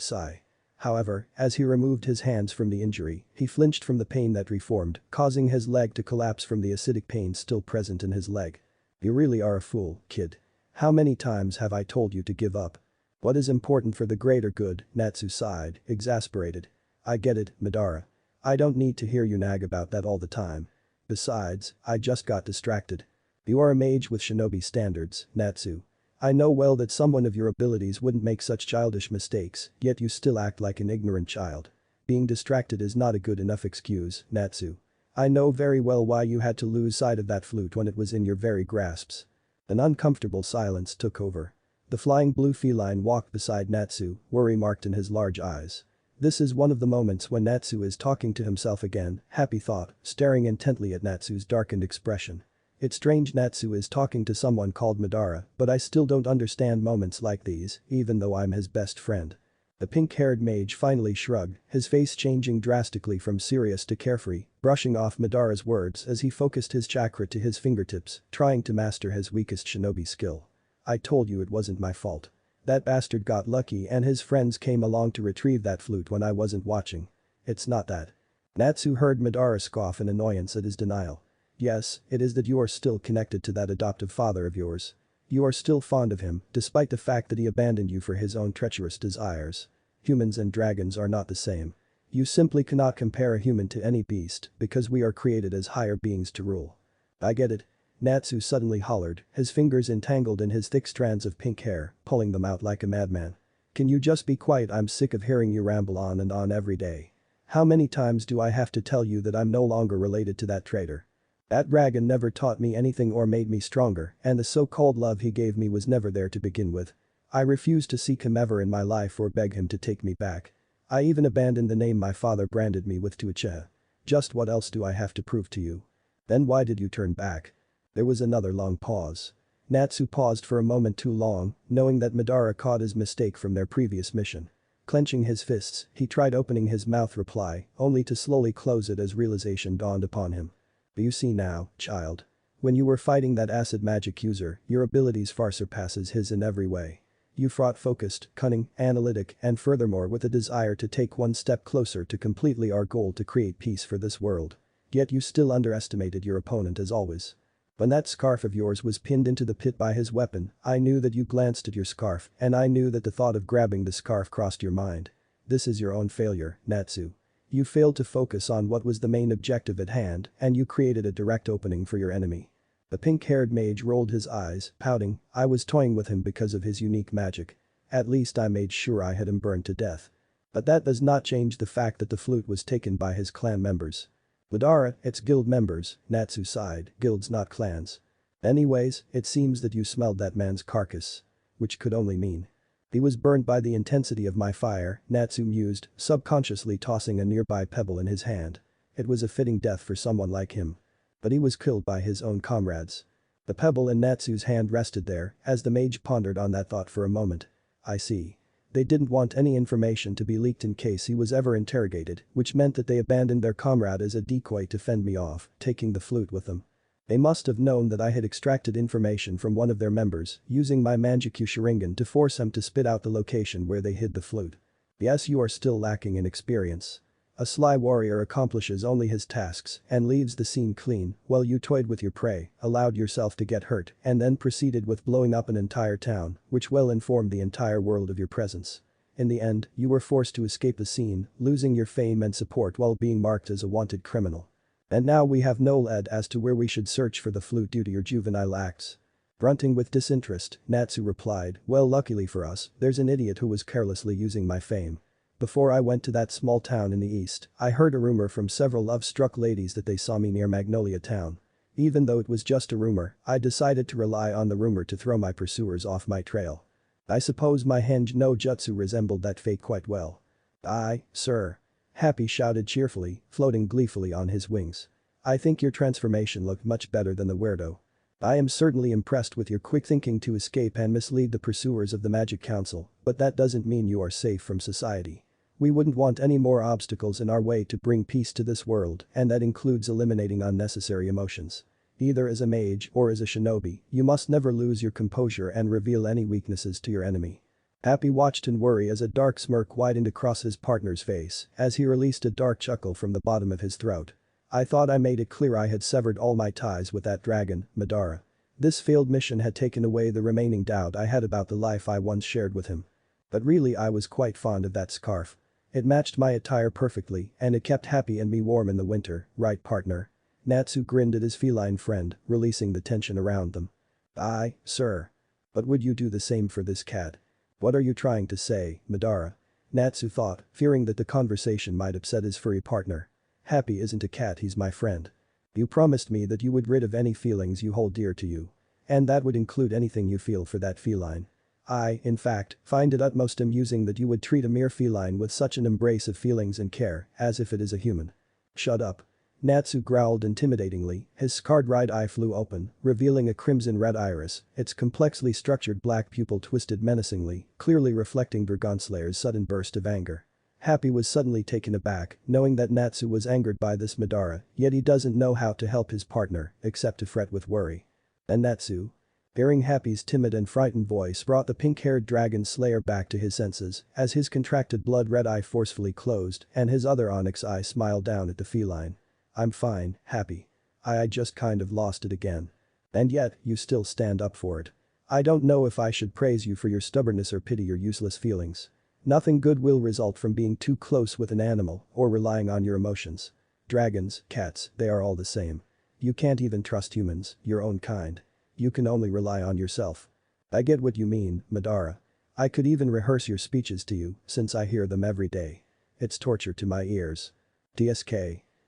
sigh. However, as he removed his hands from the injury, he flinched from the pain that reformed, causing his leg to collapse from the acidic pain still present in his leg. You really are a fool, kid. How many times have I told you to give up? What is important for the greater good? Natsu sighed, exasperated. I get it, Madara. I don't need to hear you nag about that all the time. Besides, I just got distracted. You are a mage with shinobi standards, Natsu. I know well that someone of your abilities wouldn't make such childish mistakes, yet you still act like an ignorant child. Being distracted is not a good enough excuse, Natsu. I know very well why you had to lose sight of that flute when it was in your very grasps. An uncomfortable silence took over. The flying blue feline walked beside Natsu, worry marked in his large eyes. This is one of the moments when Natsu is talking to himself again, happy thought, staring intently at Natsu's darkened expression. It's strange Natsu is talking to someone called Madara, but I still don't understand moments like these, even though I'm his best friend. The pink-haired mage finally shrugged, his face changing drastically from serious to carefree, brushing off Madara's words as he focused his chakra to his fingertips, trying to master his weakest shinobi skill. I told you it wasn't my fault. That bastard got lucky and his friends came along to retrieve that flute when I wasn't watching. It's not that. Natsu heard Madara scoff in annoyance at his denial. Yes, it is that you are still connected to that adoptive father of yours. You are still fond of him, despite the fact that he abandoned you for his own treacherous desires. Humans and dragons are not the same. You simply cannot compare a human to any beast because we are created as higher beings to rule. I get it. Natsu suddenly hollered, his fingers entangled in his thick strands of pink hair, pulling them out like a madman. Can you just be quiet? I'm sick of hearing you ramble on and on every day. How many times do I have to tell you that I'm no longer related to that traitor? That dragon never taught me anything or made me stronger, and the so-called love he gave me was never there to begin with. I refuse to seek him ever in my life or beg him to take me back. I even abandoned the name my father branded me with to Uchiha. Just what else do I have to prove to you? Then why did you turn back? There was another long pause. Natsu paused for a moment too long, knowing that Madara caught his mistake from their previous mission. Clenching his fists, he tried opening his mouth reply, only to slowly close it as realization dawned upon him. You see now, child. When you were fighting that acid magic user, your abilities far surpasses his in every way. You fought focused, cunning, analytic, and furthermore with a desire to take one step closer to completely our goal to create peace for this world. Yet you still underestimated your opponent as always. When that scarf of yours was pinned into the pit by his weapon, I knew that you glanced at your scarf, and I knew that the thought of grabbing the scarf crossed your mind. This is your own failure, Natsu. You failed to focus on what was the main objective at hand, and you created a direct opening for your enemy. The pink-haired mage rolled his eyes, pouting, I was toying with him because of his unique magic. At least I made sure I had him burned to death. But that does not change the fact that the flute was taken by his clan members. Madara, it's guild members, Natsu sighed, guilds not clans. Anyways, it seems that you smelled that man's carcass. Which could only mean. He was burned by the intensity of my fire, Natsu mused, subconsciously tossing a nearby pebble in his hand. It was a fitting death for someone like him. But he was killed by his own comrades. The pebble in Natsu's hand rested there, as the mage pondered on that thought for a moment. I see. They didn't want any information to be leaked in case he was ever interrogated, which meant that they abandoned their comrade as a decoy to fend me off, taking the flute with them. They must have known that I had extracted information from one of their members, using my Manjikyu Sharingan to force him to spit out the location where they hid the flute. Yes, you are still lacking in experience. A sly warrior accomplishes only his tasks and leaves the scene clean while you toyed with your prey, allowed yourself to get hurt, and then proceeded with blowing up an entire town, which well informed the entire world of your presence. In the end, you were forced to escape the scene, losing your fame and support while being marked as a wanted criminal. And now we have no lead as to where we should search for the flute due to your juvenile acts. Grunting with disinterest, Natsu replied, well, luckily for us, there's an idiot who was carelessly using my fame. Before I went to that small town in the east, I heard a rumor from several love-struck ladies that they saw me near Magnolia Town. Even though it was just a rumor, I decided to rely on the rumor to throw my pursuers off my trail. I suppose my henge no jutsu resembled that fate quite well. Aye, sir. Happy shouted cheerfully, floating gleefully on his wings. I think your transformation looked much better than the weirdo. I am certainly impressed with your quick thinking to escape and mislead the pursuers of the Magic Council, but that doesn't mean you are safe from society. We wouldn't want any more obstacles in our way to bring peace to this world, and that includes eliminating unnecessary emotions. Either as a mage or as a shinobi, you must never lose your composure and reveal any weaknesses to your enemy. Happy watched in worry as a dark smirk widened across his partner's face as he released a dark chuckle from the bottom of his throat. I thought I made it clear I had severed all my ties with that dragon, Madara. This failed mission had taken away the remaining doubt I had about the life I once shared with him. But really I was quite fond of that scarf. It matched my attire perfectly and it kept Happy and me warm in the winter, right partner? Natsu grinned at his feline friend, releasing the tension around them. Aye, sir. But would you do the same for this cat? What are you trying to say, Madara? Natsu thought, fearing that the conversation might upset his furry partner. Happy isn't a cat, he's my friend. You promised me that you would rid of any feelings you hold dear to you. And that would include anything you feel for that feline. I, in fact, find it utmost amusing that you would treat a mere feline with such an embrace of feelings and care, as if it is a human. Shut up. Natsu growled intimidatingly, his scarred right eye flew open, revealing a crimson-red iris, its complexly structured black pupil twisted menacingly, clearly reflecting Dragonslayer's sudden burst of anger. Happy was suddenly taken aback, knowing that Natsu was angered by this Madara, yet he doesn't know how to help his partner, except to fret with worry. And Natsu? Hearing Happy's timid and frightened voice brought the pink-haired dragon slayer back to his senses, as his contracted blood-red eye forcefully closed and his other onyx eye smiled down at the feline. I'm fine, Happy. I just kind of lost it again. And yet, you still stand up for it. I don't know if I should praise you for your stubbornness or pity your useless feelings. Nothing good will result from being too close with an animal or relying on your emotions. Dragons, cats, they are all the same. You can't even trust humans, your own kind. You can only rely on yourself. I get what you mean, Madara. I could even rehearse your speeches to you, since I hear them every day. It's torture to my ears. TSK.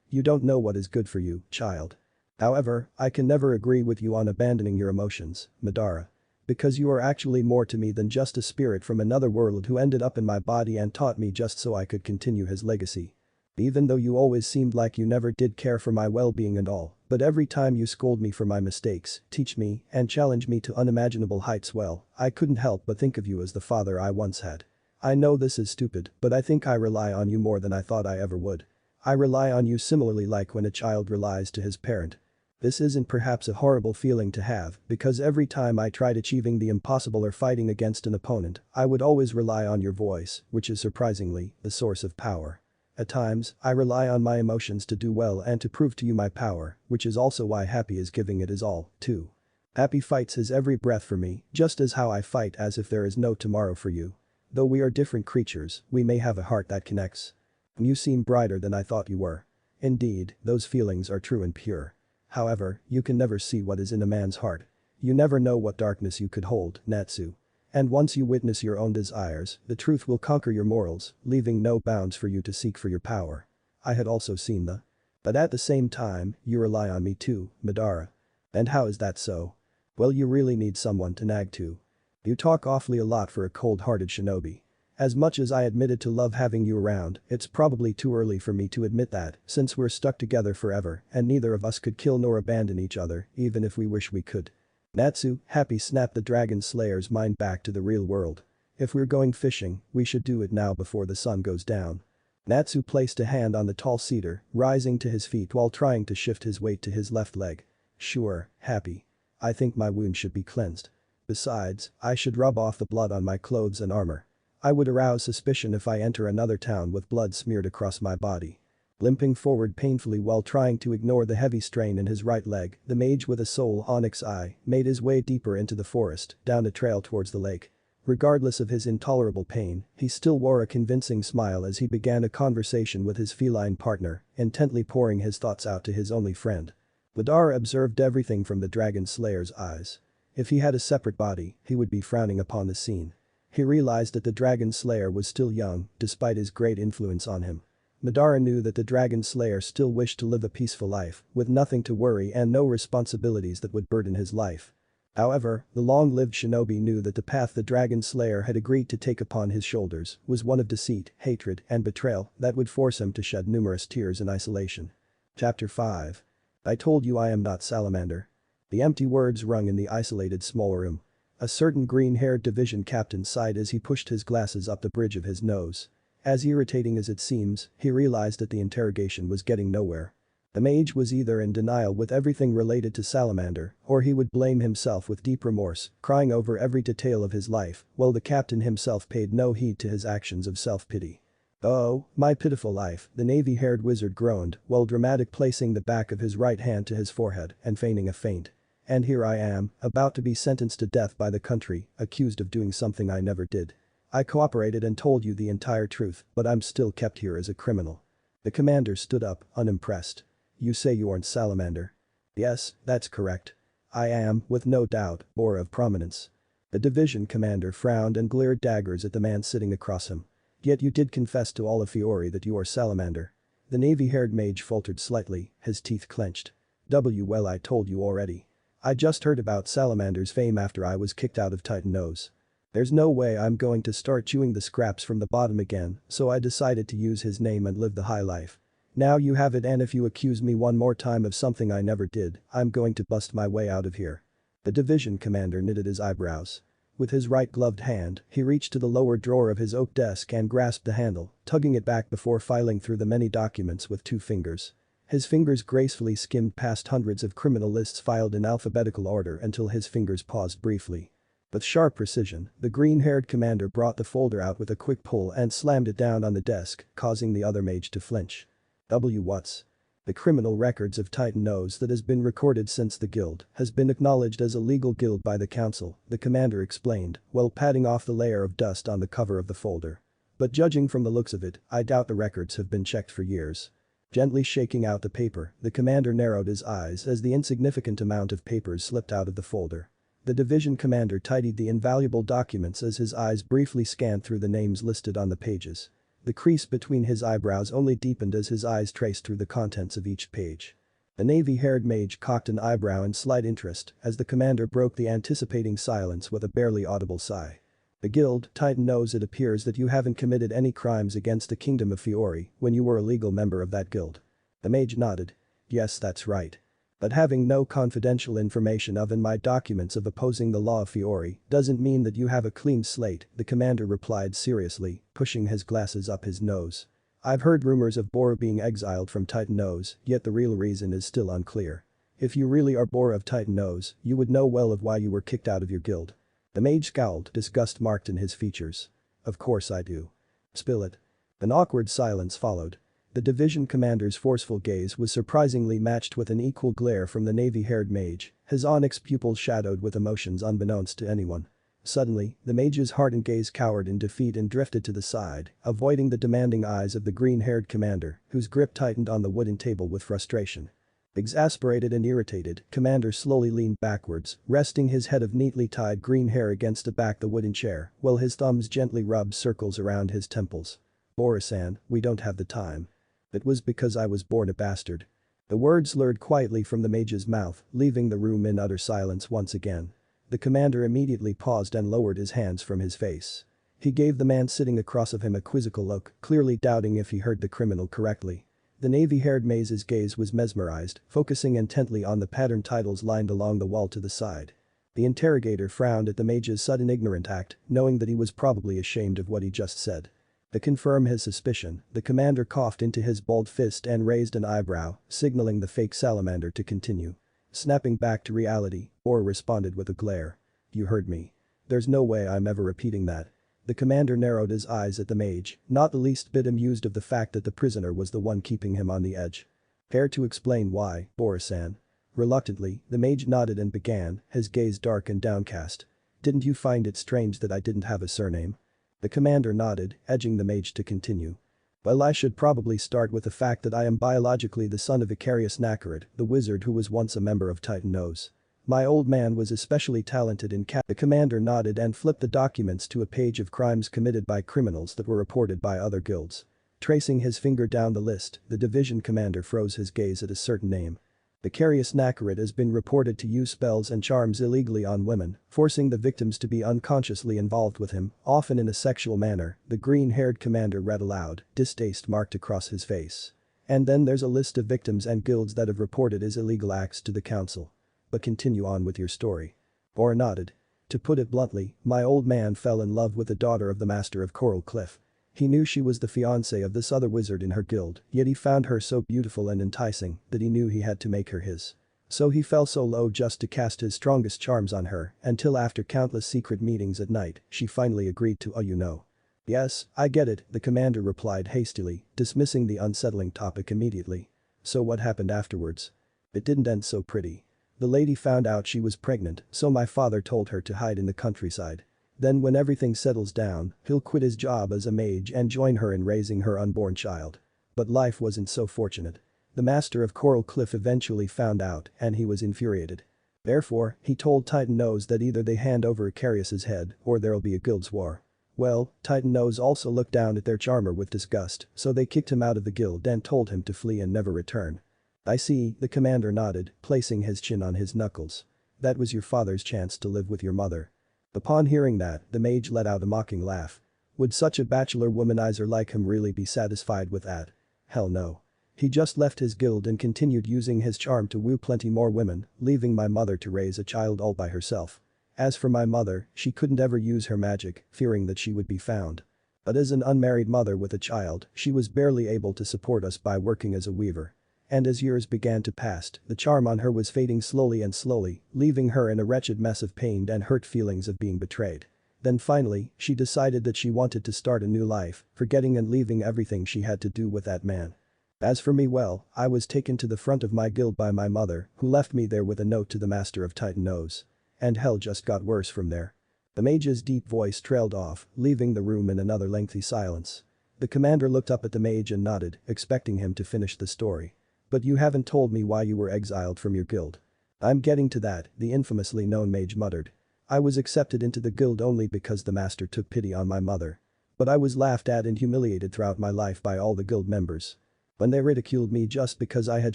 You don't know what is good for you, child. However, I can never agree with you on abandoning your emotions, Madara. Because you are actually more to me than just a spirit from another world who ended up in my body and taught me just so I could continue his legacy. Even though you always seemed like you never did care for my well-being and all, but every time you scold me for my mistakes, teach me, and challenge me to unimaginable heights, well, I couldn't help but think of you as the father I once had. I know this is stupid, but I think I rely on you more than I thought I ever would. I rely on you similarly like when a child relies to his parent. This isn't perhaps a horrible feeling to have, because every time I tried achieving the impossible or fighting against an opponent, I would always rely on your voice, which is surprisingly, the source of power. At times, I rely on my emotions to do well and to prove to you my power, which is also why Happy is giving it his all, too. Happy fights his every breath for me, just as how I fight as if there is no tomorrow for you. Though we are different creatures, we may have a heart that connects. You seem brighter than I thought you were. Indeed, those feelings are true and pure. However, you can never see what is in a man's heart. You never know what darkness you could hold, Natsu. And once you witness your own desires, the truth will conquer your morals, leaving no bounds for you to seek for your power. I had also seen the. But at the same time, you rely on me too, Madara. And how is that so? Well, you really need someone to nag to. You talk awfully a lot for a cold-hearted shinobi. As much as I admitted to love having you around, it's probably too early for me to admit that, since we're stuck together forever and neither of us could kill nor abandon each other, even if we wish we could. Natsu, Happy snapped the dragon slayer's mind back to the real world. If we're going fishing, we should do it now before the sun goes down. Natsu placed a hand on the tall cedar, rising to his feet while trying to shift his weight to his left leg. Sure, Happy. I think my wound should be cleansed. Besides, I should rub off the blood on my clothes and armor. I would arouse suspicion if I enter another town with blood smeared across my body. Limping forward painfully while trying to ignore the heavy strain in his right leg, the mage with a soul onyx eye made his way deeper into the forest, down a trail towards the lake. Regardless of his intolerable pain, he still wore a convincing smile as he began a conversation with his feline partner, intently pouring his thoughts out to his only friend. Madara observed everything from the dragon slayer's eyes. If he had a separate body, he would be frowning upon the scene. He realized that the dragon slayer was still young, despite his great influence on him. Madara knew that the dragon slayer still wished to live a peaceful life, with nothing to worry and no responsibilities that would burden his life. However, the long-lived shinobi knew that the path the dragon slayer had agreed to take upon his shoulders was one of deceit, hatred, and betrayal that would force him to shed numerous tears in isolation. Chapter 5. I told you I am not salamander. The empty words rung in the isolated small room. A certain green-haired division captain sighed as he pushed his glasses up the bridge of his nose. As irritating as it seems, he realized that the interrogation was getting nowhere. The mage was either in denial with everything related to salamander, or he would blame himself with deep remorse, crying over every detail of his life, while the captain himself paid no heed to his actions of self-pity. Oh, my pitiful life, the navy-haired wizard groaned, while dramatic placing the back of his right hand to his forehead and feigning a faint. And here I am, about to be sentenced to death by the country, accused of doing something I never did. I cooperated and told you the entire truth, but I'm still kept here as a criminal. The commander stood up, unimpressed. You say you aren't salamander? Yes, that's correct. I am, with no doubt, or of prominence. The division commander frowned and glared daggers at the man sitting across him. Yet you did confess to all of Fiore that you are salamander. The navy-haired mage faltered slightly, his teeth clenched. Well, I told you already. I just heard about Salamander's fame after I was kicked out of Titan Nose. There's no way I'm going to start chewing the scraps from the bottom again, so I decided to use his name and live the high life. Now you have it, and if you accuse me one more time of something I never did, I'm going to bust my way out of here. The division commander knitted his eyebrows. With his right gloved hand, he reached to the lower drawer of his oak desk and grasped the handle, tugging it back before filing through the many documents with 2 fingers. His fingers gracefully skimmed past hundreds of criminal lists filed in alphabetical order until his fingers paused briefly. With sharp precision, the green-haired commander brought the folder out with a quick pull and slammed it down on the desk, causing the other mage to flinch. What's? The criminal records of Titan Nose that has been recorded since the guild has been acknowledged as a legal guild by the council, the commander explained, while patting off the layer of dust on the cover of the folder. But judging from the looks of it, I doubt the records have been checked for years. Gently shaking out the paper, the commander narrowed his eyes as the insignificant amount of papers slipped out of the folder. The division commander tidied the invaluable documents as his eyes briefly scanned through the names listed on the pages. The crease between his eyebrows only deepened as his eyes traced through the contents of each page. The navy-haired mage cocked an eyebrow in slight interest as the commander broke the anticipating silence with a barely audible sigh. The guild, Titan Nose, it appears that you haven't committed any crimes against the kingdom of Fiore when you were a legal member of that guild. The mage nodded. Yes, that's right. But having no confidential information in my documents of opposing the law of Fiore doesn't mean that you have a clean slate, the commander replied seriously, pushing his glasses up his nose. I've heard rumors of Bora being exiled from Titan Nose, yet the real reason is still unclear. If you really are Bora of Titan Nose, you would know well of why you were kicked out of your guild. The mage scowled, disgust marked in his features. Of course I do. Spill it. An awkward silence followed. The division commander's forceful gaze was surprisingly matched with an equal glare from the navy-haired mage, his onyx pupils shadowed with emotions unbeknownst to anyone. Suddenly, the mage's hardened gaze cowered in defeat and drifted to the side, avoiding the demanding eyes of the green-haired commander, whose grip tightened on the wooden table with frustration. Exasperated and irritated, commander slowly leaned backwards, resting his head of neatly tied green hair against the back of the wooden chair, while his thumbs gently rubbed circles around his temples. Bora-san, we don't have the time. It was because I was born a bastard. The words slurred quietly from the mage's mouth, leaving the room in utter silence once again. The commander immediately paused and lowered his hands from his face. He gave the man sitting across of him a quizzical look, clearly doubting if he heard the criminal correctly. The navy-haired mage's gaze was mesmerized, focusing intently on the pattern titles lined along the wall to the side. The interrogator frowned at the mage's sudden ignorant act, knowing that he was probably ashamed of what he just said. To confirm his suspicion, the commander coughed into his balled fist and raised an eyebrow, signaling the fake salamander to continue. Snapping back to reality, Bora responded with a glare. You heard me. There's no way I'm ever repeating that. The commander narrowed his eyes at the mage, not the least bit amused of the fact that the prisoner was the one keeping him on the edge. Care to explain why, Bora-san? Reluctantly, the mage nodded and began, his gaze dark and downcast. Didn't you find it strange that I didn't have a surname? The commander nodded, edging the mage to continue. Well, I should probably start with the fact that I am biologically the son of Icarius Nakarit, the wizard who was once a member of Titan Nose. My old man was especially talented in The commander nodded and flipped the documents to a page of crimes committed by criminals that were reported by other guilds. Tracing his finger down the list, the division commander froze his gaze at a certain name. Icarius Nakarit has been reported to use spells and charms illegally on women, forcing the victims to be unconsciously involved with him, often in a sexual manner, the green-haired commander read aloud, distaste marked across his face. And then there's a list of victims and guilds that have reported his illegal acts to the council. But continue on with your story. Bora nodded. To put it bluntly, my old man fell in love with the daughter of the master of Coral Cliff. He knew she was the fiancée of this other wizard in her guild, yet he found her so beautiful and enticing that he knew he had to make her his. So he fell so low just to cast his strongest charms on her, until after countless secret meetings at night, she finally agreed to Yes, I get it, the commander replied hastily, dismissing the unsettling topic immediately. So what happened afterwards? It didn't end so pretty. The lady found out she was pregnant, so my father told her to hide in the countryside. Then when everything settles down, he'll quit his job as a mage and join her in raising her unborn child. But life wasn't so fortunate. The master of Coral Cliff eventually found out and he was infuriated. Therefore, he told Titan Nose that either they hand over Icarius's head or there'll be a guild's war. Well, Titan Nose also looked down at their charmer with disgust, so they kicked him out of the guild and told him to flee and never return. I see, the commander nodded, placing his chin on his knuckles. That was your father's chance to live with your mother. Upon hearing that, the mage let out a mocking laugh. Would such a bachelor womanizer like him really be satisfied with that? Hell no. He just left his guild and continued using his charm to woo plenty more women, leaving my mother to raise a child all by herself. As for my mother, she couldn't ever use her magic, fearing that she would be found. But as an unmarried mother with a child, she was barely able to support us by working as a weaver. And as years began to pass, the charm on her was fading slowly and slowly, leaving her in a wretched mess of pain and hurt feelings of being betrayed. Then finally, she decided that she wanted to start a new life, forgetting and leaving everything she had to do with that man. As for me, well, I was taken to the front of my guild by my mother, who left me there with a note to the master of Titan Nose. And hell just got worse from there. The mage's deep voice trailed off, leaving the room in another lengthy silence. The commander looked up at the mage and nodded, expecting him to finish the story. But you haven't told me why you were exiled from your guild. I'm getting to that, the infamously known mage muttered. I was accepted into the guild only because the master took pity on my mother. But I was laughed at and humiliated throughout my life by all the guild members. When they ridiculed me just because I had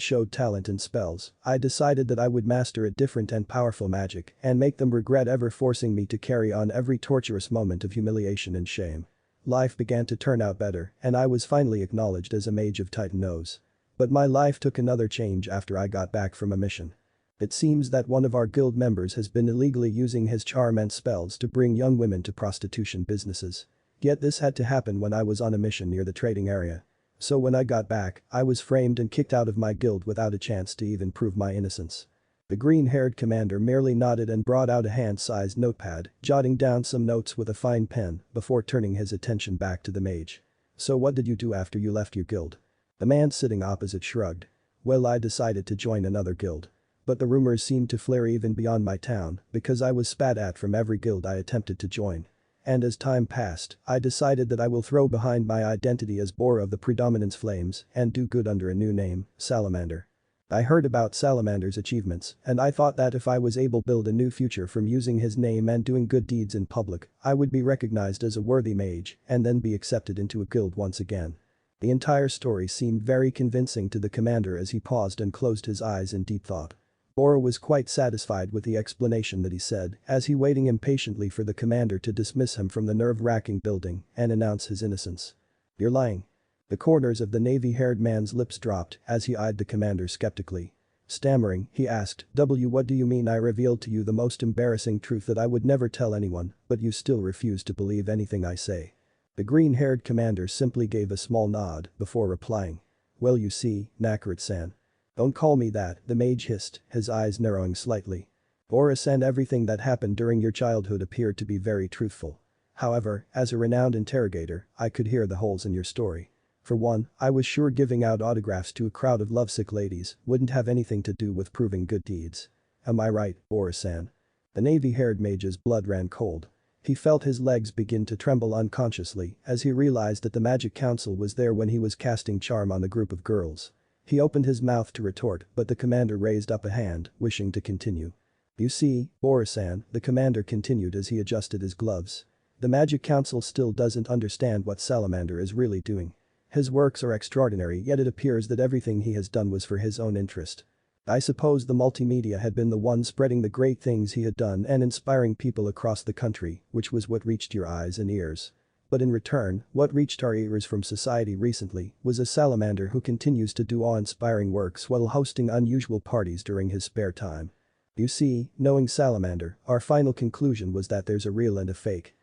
showed talent in spells, I decided that I would master a different and powerful magic and make them regret ever forcing me to carry on every torturous moment of humiliation and shame. Life began to turn out better and I was finally acknowledged as a mage of Titan Nose. But my life took another change after I got back from a mission. It seems that one of our guild members has been illegally using his charm and spells to bring young women to prostitution businesses. Yet this had to happen when I was on a mission near the trading area. So when I got back, I was framed and kicked out of my guild without a chance to even prove my innocence. The green-haired commander merely nodded and brought out a hand-sized notepad, jotting down some notes with a fine pen before turning his attention back to the mage. So what did you do after you left your guild? The man sitting opposite shrugged. Well, I decided to join another guild. But the rumors seemed to flare even beyond my town because I was spat at from every guild I attempted to join. And as time passed, I decided that I will throw behind my identity as Boar of the Predominance Flames and do good under a new name, Salamander. I heard about Salamander's achievements and I thought that if I was able to build a new future from using his name and doing good deeds in public, I would be recognized as a worthy mage and then be accepted into a guild once again. The entire story seemed very convincing to the commander as he paused and closed his eyes in deep thought. Bora was quite satisfied with the explanation that he said as he waiting impatiently for the commander to dismiss him from the nerve-wracking building and announce his innocence. You're lying. The corners of the navy-haired man's lips dropped as he eyed the commander skeptically. Stammering, he asked, what do you mean? I revealed to you the most embarrassing truth that I would never tell anyone, but you still refuse to believe anything I say. The green-haired commander simply gave a small nod before replying. Well, you see, Nakarat-san. Don't call me that, the mage hissed, his eyes narrowing slightly. Bora-san, everything that happened during your childhood appeared to be very truthful. However, as a renowned interrogator, I could hear the holes in your story. For one, I was sure giving out autographs to a crowd of lovesick ladies wouldn't have anything to do with proving good deeds. Am I right, Bora-san? The navy-haired mage's blood ran cold. He felt his legs begin to tremble unconsciously as he realized that the magic council was there when he was casting charm on a group of girls. He opened his mouth to retort but the commander raised up a hand, wishing to continue. You see, Bora-san, the commander continued as he adjusted his gloves. The magic council still doesn't understand what Salamander is really doing. His works are extraordinary yet it appears that everything he has done was for his own interest. I suppose the multimedia had been the one spreading the great things he had done and inspiring people across the country, which was what reached your eyes and ears. But in return, what reached our ears from society recently was a salamander who continues to do awe-inspiring works while hosting unusual parties during his spare time. You see, knowing Salamander, our final conclusion was that there's a real and a fake.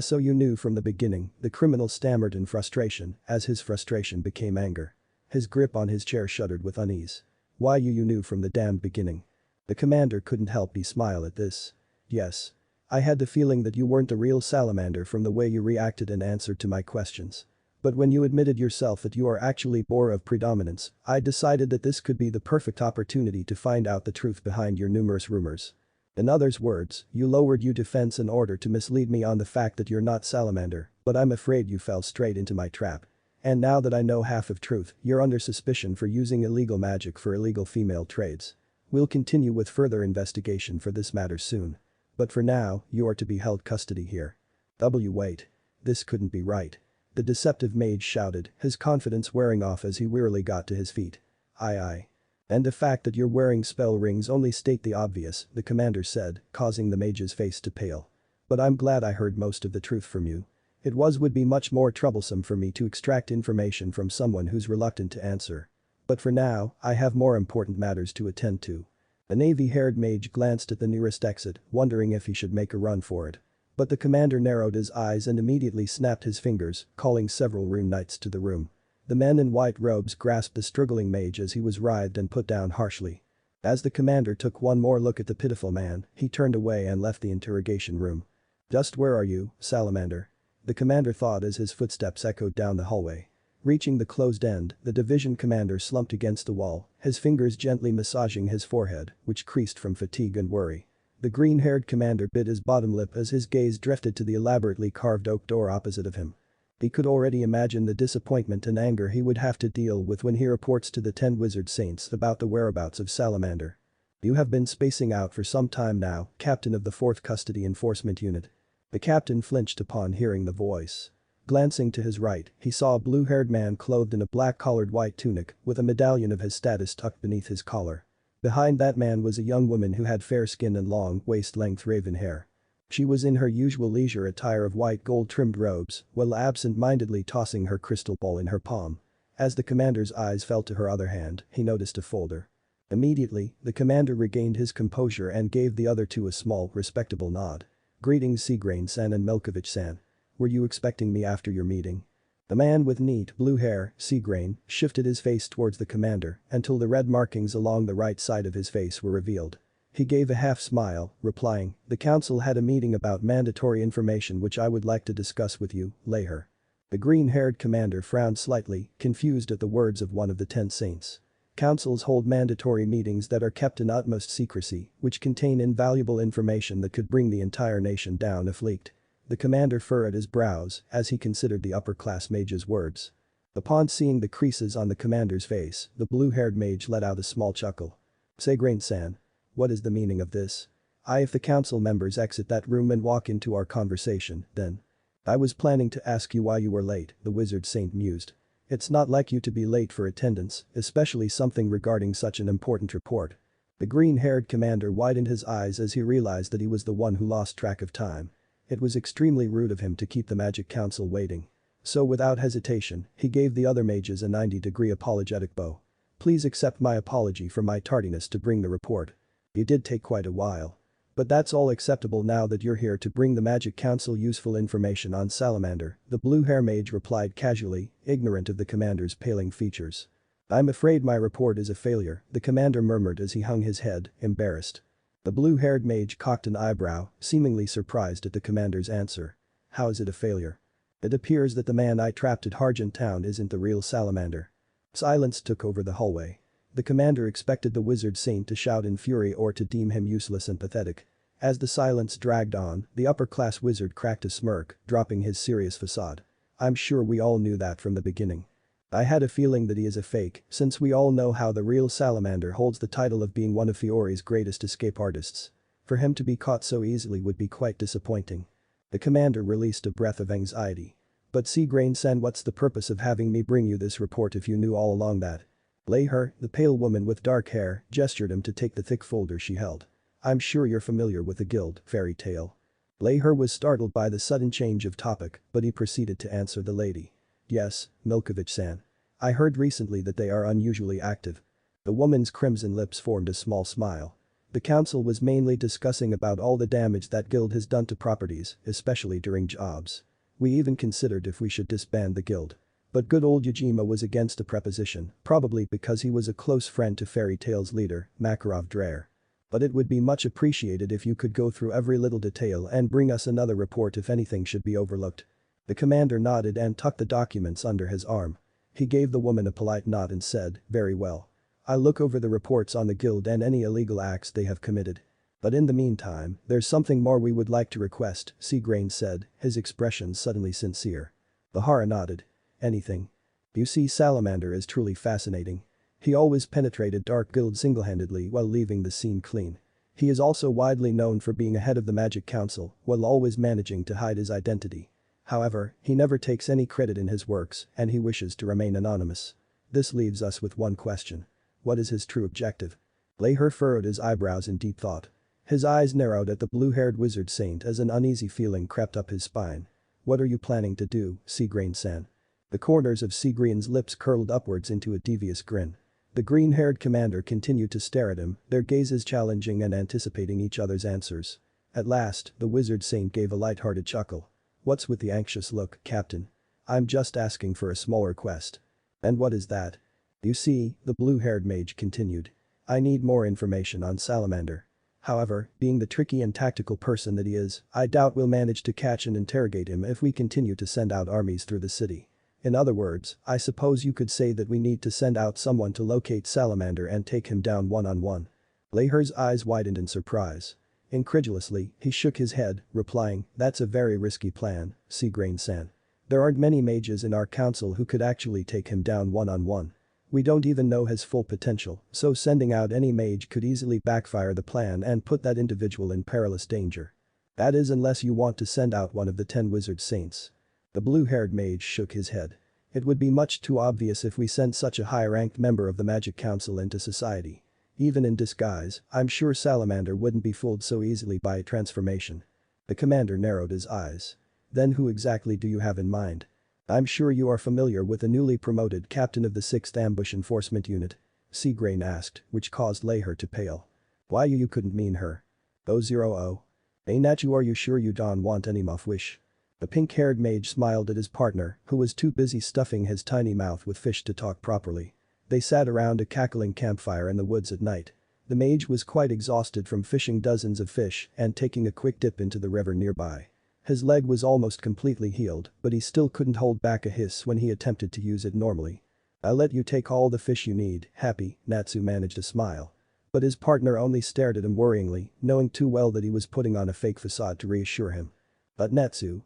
So you knew from the beginning, the criminal stammered in frustration as his frustration became anger. His grip on his chair shuddered with unease. Why you knew from the damned beginning. The commander couldn't help but smile at this. Yes. I had the feeling that you weren't a real salamander from the way you reacted in answer to my questions. But when you admitted yourself that you are actually Boar of Predominance, I decided that this could be the perfect opportunity to find out the truth behind your numerous rumors. In others' words, you lowered your defense in order to mislead me on the fact that you're not salamander, but I'm afraid you fell straight into my trap. And now that I know half of truth, you're under suspicion for using illegal magic for illegal female trades. We'll continue with further investigation for this matter soon. But for now, you are to be held custody here. Wait. This couldn't be right. The deceptive mage shouted, his confidence wearing off as he wearily got to his feet. Aye. And the fact that you're wearing spell rings only state the obvious, the commander said, causing the mage's face to pale. But I'm glad I heard most of the truth from you. It would be much more troublesome for me to extract information from someone who's reluctant to answer. But for now, I have more important matters to attend to. The navy-haired mage glanced at the nearest exit, wondering if he should make a run for it. But the commander narrowed his eyes and immediately snapped his fingers, calling several rune knights to the room. The men in white robes grasped the struggling mage as he was writhed and put down harshly. As the commander took one more look at the pitiful man, he turned away and left the interrogation room. Just where are you, Salamander? The commander thought as his footsteps echoed down the hallway. Reaching the closed end, the division commander slumped against the wall, his fingers gently massaging his forehead, which creased from fatigue and worry. The green-haired commander bit his bottom lip as his gaze drifted to the elaborately carved oak door opposite of him. He could already imagine the disappointment and anger he would have to deal with when he reports to the 10 wizard saints about the whereabouts of Salamander. You have been spacing out for some time now, captain of the 4th Custody Enforcement Unit. The captain flinched upon hearing the voice. Glancing to his right, he saw a blue-haired man clothed in a black-collared white tunic with a medallion of his status tucked beneath his collar. Behind that man was a young woman who had fair skin and long, waist-length raven hair. She was in her usual leisure attire of white gold-trimmed robes, while absent-mindedly tossing her crystal ball in her palm. As the commander's eyes fell to her other hand, he noticed a folder. Immediately, the commander regained his composure and gave the other two a small, respectable nod. Greetings Seagrain-san and Milkovich-san. Were you expecting me after your meeting? The man with neat blue hair, Seagrain, shifted his face towards the commander until the red markings along the right side of his face were revealed. He gave a half smile, replying, "The council had a meeting about mandatory information which I would like to discuss with you, Leher." The green-haired commander frowned slightly, confused at the words of one of the 10 saints. Councils hold mandatory meetings that are kept in utmost secrecy, which contain invaluable information that could bring the entire nation down if leaked. The commander furrowed his brows as he considered the upper-class mage's words. Upon seeing the creases on the commander's face, the blue-haired mage let out a small chuckle. Seagrain-san. What is the meaning of this? If the council members exit that room and walk into our conversation, then. I was planning to ask you why you were late, the wizard saint mused. It's not like you to be late for attendance, especially something regarding such an important report. The green-haired commander widened his eyes as he realized that he was the one who lost track of time. It was extremely rude of him to keep the Magic Council waiting. So without hesitation, he gave the other mages a 90-degree apologetic bow. Please accept my apology for my tardiness to bring the report. It did take quite a while. But that's all acceptable now that you're here to bring the Magic Council useful information on Salamander, the blue-hair mage replied casually, ignorant of the commander's paling features. I'm afraid my report is a failure, the commander murmured as he hung his head, embarrassed. The blue-haired mage cocked an eyebrow, seemingly surprised at the commander's answer. How is it a failure? It appears that the man I trapped at Hargent Town isn't the real Salamander. Silence took over the hallway. The commander expected the wizard saint to shout in fury or to deem him useless and pathetic. As the silence dragged on, the upper-class wizard cracked a smirk, dropping his serious facade. I'm sure we all knew that from the beginning. I had a feeling that he is a fake, since we all know how the real Salamander holds the title of being one of Fiori's greatest escape artists. For him to be caught so easily would be quite disappointing. The commander released a breath of anxiety. But Seagrain-san, what's the purpose of having me bring you this report if you knew all along that? Leher, the pale woman with dark hair, gestured him to take the thick folder she held. I'm sure you're familiar with the guild, fairy tale. Leher was startled by the sudden change of topic, but he proceeded to answer the lady. Yes, Milkovich-san. I heard recently that they are unusually active. The woman's crimson lips formed a small smile. The council was mainly discussing about all the damage that guild has done to properties, especially during jobs. We even considered if we should disband the guild. But good old Yajima was against the proposition, probably because he was a close friend to Fairy Tale's leader, Makarov Dreyer. But it would be much appreciated if you could go through every little detail and bring us another report if anything should be overlooked. The commander nodded and tucked the documents under his arm. He gave the woman a polite nod and said, very well. I'll look over the reports on the guild and any illegal acts they have committed. But in the meantime, there's something more we would like to request, Seagrain said, his expression suddenly sincere. Bahara nodded. Anything? You see, Salamander is truly fascinating. He always penetrated Dark Guild single-handedly while leaving the scene clean. He is also widely known for being ahead of the Magic Council while always managing to hide his identity. However, he never takes any credit in his works and he wishes to remain anonymous. This leaves us with one question. What is his true objective? Leher furrowed his eyebrows in deep thought. His eyes narrowed at the blue-haired wizard saint as an uneasy feeling crept up his spine. What are you planning to do, Seagrain-san? The corners of Seagrain's lips curled upwards into a devious grin. The green-haired commander continued to stare at him, their gazes challenging and anticipating each other's answers. At last, the wizard saint gave a light-hearted chuckle. What's with the anxious look, Captain? I'm just asking for a small request. And what is that? You see, the blue-haired mage continued. I need more information on Salamander. However, being the tricky and tactical person that he is, I doubt we'll manage to catch and interrogate him if we continue to send out armies through the city. In other words, I suppose you could say that we need to send out someone to locate Salamander and take him down one-on-one. Leher's eyes widened in surprise. Incredulously, he shook his head, replying, that's a very risky plan, Seagrain-san. There aren't many mages in our council who could actually take him down one-on-one. We don't even know his full potential, so sending out any mage could easily backfire the plan and put that individual in perilous danger. That is, unless you want to send out one of the 10 wizard saints. The blue-haired mage shook his head. It would be much too obvious if we sent such a high-ranked member of the Magic Council into society. Even in disguise, I'm sure Salamander wouldn't be fooled so easily by a transformation. The commander narrowed his eyes. Then who exactly do you have in mind? I'm sure you are familiar with the newly promoted captain of the 6th Ambush Enforcement Unit. Seagrain asked, which caused Leher to pale. Why you couldn't mean her? 000. Hey Natsu, are you sure you don't want any muff wish? The pink-haired mage smiled at his partner, who was too busy stuffing his tiny mouth with fish to talk properly. They sat around a cackling campfire in the woods at night. The mage was quite exhausted from fishing dozens of fish and taking a quick dip into the river nearby. His leg was almost completely healed, but he still couldn't hold back a hiss when he attempted to use it normally. I'll let you take all the fish you need, Happy, Natsu managed a smile. But his partner only stared at him worryingly, knowing too well that he was putting on a fake facade to reassure him. But Natsu,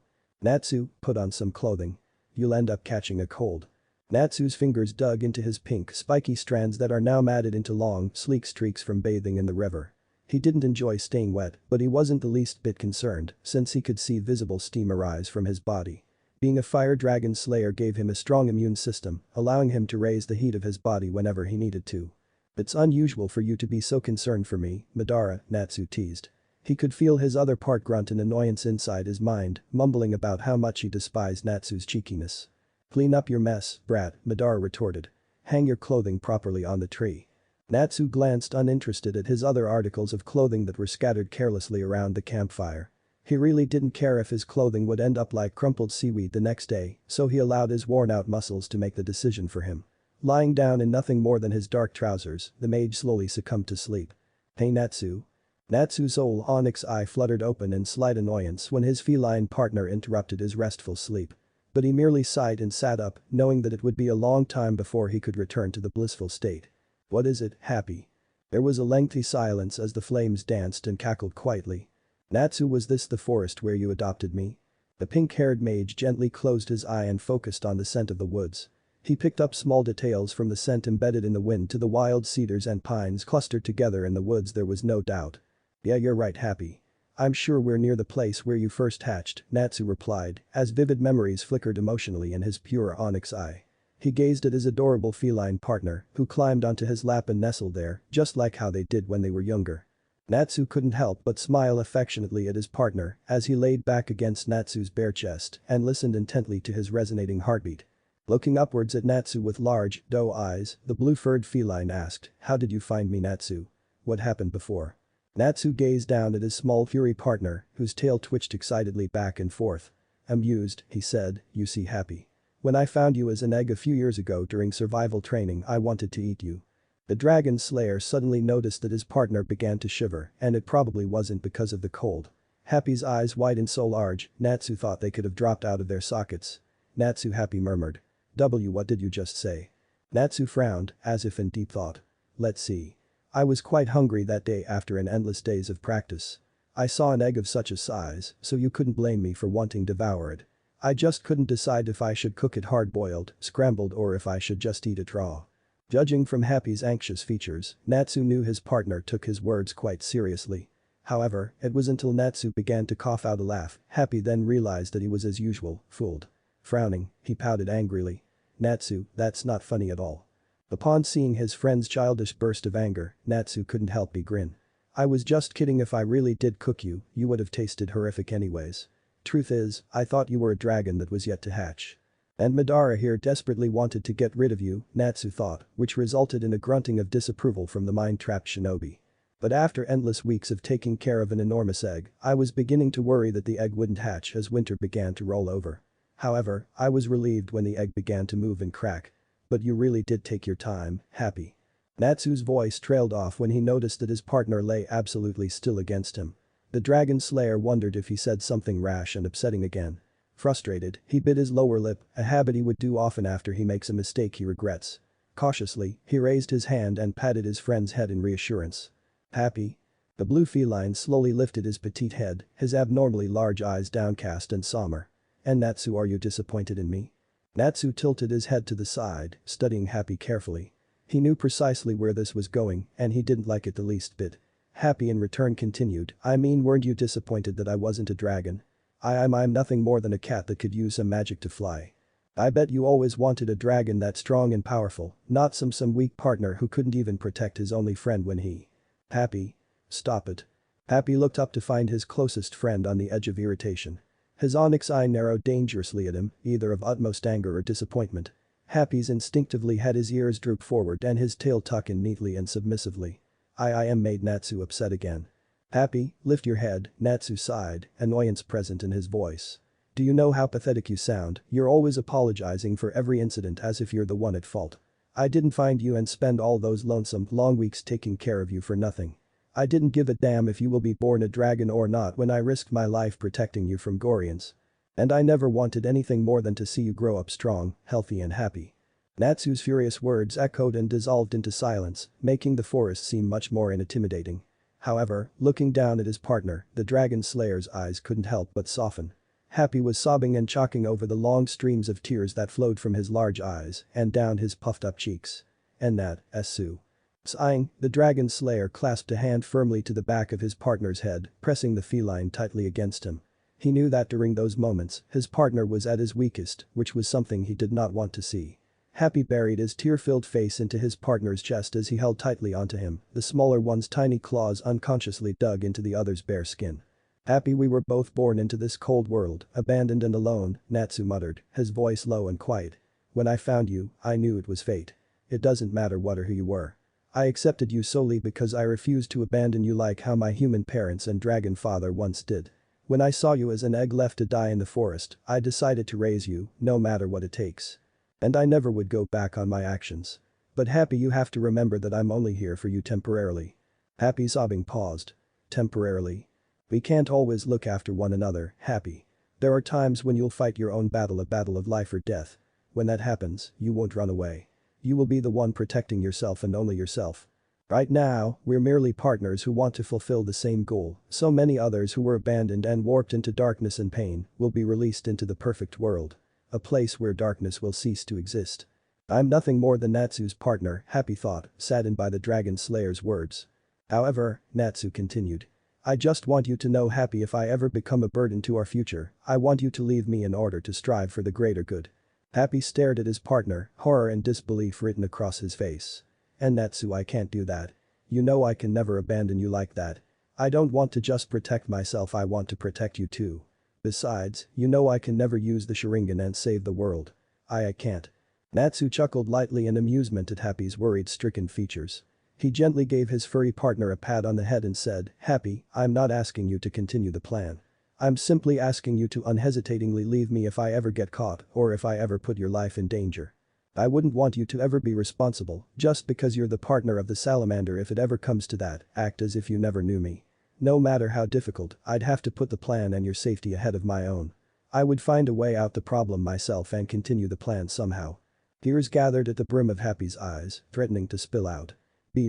put on some clothing. You'll end up catching a cold. Natsu's fingers dug into his pink, spiky strands that are now matted into long, sleek streaks from bathing in the river. He didn't enjoy staying wet, but he wasn't the least bit concerned since he could see visible steam arise from his body. Being a fire dragon slayer gave him a strong immune system, allowing him to raise the heat of his body whenever he needed to. It's unusual for you to be so concerned for me, Madara, Natsu teased. He could feel his other part grunt in annoyance inside his mind, mumbling about how much he despised Natsu's cheekiness. Clean up your mess, brat, Madara retorted. Hang your clothing properly on the tree. Natsu glanced uninterested at his other articles of clothing that were scattered carelessly around the campfire. He really didn't care if his clothing would end up like crumpled seaweed the next day, so he allowed his worn-out muscles to make the decision for him. Lying down in nothing more than his dark trousers, the mage slowly succumbed to sleep. Hey Natsu. Natsu's whole onyx eye fluttered open in slight annoyance when his feline partner interrupted his restful sleep. But he merely sighed and sat up, knowing that it would be a long time before he could return to the blissful state. What is it, Happy? There was a lengthy silence as the flames danced and cackled quietly. Natsu, was this the forest where you adopted me? The pink-haired mage gently closed his eye and focused on the scent of the woods. He picked up small details from the scent embedded in the wind to the wild cedars and pines clustered together in the woods. There was no doubt. Yeah, you're right, Happy. I'm sure we're near the place where you first hatched, Natsu replied, as vivid memories flickered emotionally in his pure onyx eye. He gazed at his adorable feline partner, who climbed onto his lap and nestled there, just like how they did when they were younger. Natsu couldn't help but smile affectionately at his partner as he laid back against Natsu's bare chest and listened intently to his resonating heartbeat. Looking upwards at Natsu with large, doe eyes, the blue-furred feline asked, "How did you find me, Natsu? What happened before?" Natsu gazed down at his small furry partner, whose tail twitched excitedly back and forth. Amused, he said, "You see, Happy. When I found you as an egg a few years ago during survival training, I wanted to eat you." The dragon slayer suddenly noticed that his partner began to shiver, and it probably wasn't because of the cold. Happy's eyes widened so large, Natsu thought they could have dropped out of their sockets. Natsu, Happy murmured. What did you just say?" Natsu frowned, as if in deep thought. "Let's see. I was quite hungry that day after an endless days of practice. I saw an egg of such a size, so you couldn't blame me for wanting to devour it. I just couldn't decide if I should cook it hard-boiled, scrambled or if I should just eat it raw. Judging from Happy's anxious features, Natsu knew his partner took his words quite seriously. However, it was until Natsu began to cough out a laugh, Happy then realized that he was as usual, fooled. Frowning, he pouted angrily. Natsu, that's not funny at all. Upon seeing his friend's childish burst of anger, Natsu couldn't help but grin. I was just kidding. If I really did cook you, you would have tasted horrific anyways. Truth is, I thought you were a dragon that was yet to hatch. And Madara here desperately wanted to get rid of you, Natsu thought, which resulted in a grunting of disapproval from the mind-trapped shinobi. But after endless weeks of taking care of an enormous egg, I was beginning to worry that the egg wouldn't hatch as winter began to roll over. However, I was relieved when the egg began to move and crack. But you really did take your time, Happy. Natsu's voice trailed off when he noticed that his partner lay absolutely still against him. The Dragon Slayer wondered if he said something rash and upsetting again. Frustrated, he bit his lower lip, a habit he would do often after he makes a mistake he regrets. Cautiously, he raised his hand and patted his friend's head in reassurance. Happy? The blue feline slowly lifted his petite head, his abnormally large eyes downcast and somber. And Natsu, are you disappointed in me? Natsu tilted his head to the side, studying Happy carefully. He knew precisely where this was going, and he didn't like it the least bit. Happy in return continued, I mean, weren't you disappointed that I wasn't a dragon? I'm nothing more than a cat that could use some magic to fly. I bet you always wanted a dragon that strong and powerful, not some weak partner who couldn't even protect his only friend when he. Happy? Stop it. Happy looked up to find his closest friend on the edge of irritation. His onyx eye narrowed dangerously at him, either of utmost anger or disappointment. Happy's instinctively had his ears droop forward and his tail tuck in neatly and submissively. I am made Natsu upset again. Happy, lift your head, Natsu sighed, annoyance present in his voice. Do you know how pathetic you sound? You're always apologizing for every incident as if you're the one at fault. I didn't find you and spend all those lonesome, long weeks taking care of you for nothing. I didn't give a damn if you will be born a dragon or not when I risked my life protecting you from Gorians. And I never wanted anything more than to see you grow up strong, healthy and happy. Natsu's furious words echoed and dissolved into silence, making the forest seem much more intimidating. However, looking down at his partner, the Dragon Slayer's eyes couldn't help but soften. Happy was sobbing and choking over the long streams of tears that flowed from his large eyes and down his puffed-up cheeks. And Natsu. Sighing, the Dragon Slayer clasped a hand firmly to the back of his partner's head, pressing the feline tightly against him. He knew that during those moments, his partner was at his weakest, which was something he did not want to see. Happy buried his tear-filled face into his partner's chest as he held tightly onto him, the smaller one's tiny claws unconsciously dug into the other's bare skin. Happy, we were both born into this cold world, abandoned and alone, Natsu muttered, his voice low and quiet. When I found you, I knew it was fate. It doesn't matter what or who you were. I accepted you solely because I refused to abandon you like how my human parents and dragon father once did. When I saw you as an egg left to die in the forest, I decided to raise you, no matter what it takes. And I never would go back on my actions. But Happy, you have to remember that I'm only here for you temporarily. Happy sobbing paused. Temporarily? We can't always look after one another, Happy. There are times when you'll fight your own battle, a battle of life or death. When that happens, you won't run away. You will be the one protecting yourself and only yourself. Right now, we're merely partners who want to fulfill the same goal. So many others who were abandoned and warped into darkness and pain will be released into the perfect world. A place where darkness will cease to exist. I'm nothing more than Natsu's partner, Happy thought, saddened by the Dragon Slayer's words. However, Natsu continued. I just want you to know, Happy, if I ever become a burden to our future, I want you to leave me in order to strive for the greater good. Happy stared at his partner, horror and disbelief written across his face. And Natsu, I can't do that. You know I can never abandon you like that. I don't want to just protect myself, I want to protect you too. Besides, you know I can never use the Sharingan and save the world. I can't. Natsu chuckled lightly in amusement at Happy's worried, stricken features. He gently gave his furry partner a pat on the head and said, Happy, I'm not asking you to continue the plan. I'm simply asking you to unhesitatingly leave me if I ever get caught or if I ever put your life in danger. I wouldn't want you to ever be responsible just because you're the partner of the salamander. If it ever comes to that, act as if you never knew me. No matter how difficult, I'd have to put the plan and your safety ahead of my own. I would find a way out the problem myself and continue the plan somehow. Tears gathered at the brim of Happy's eyes, threatening to spill out.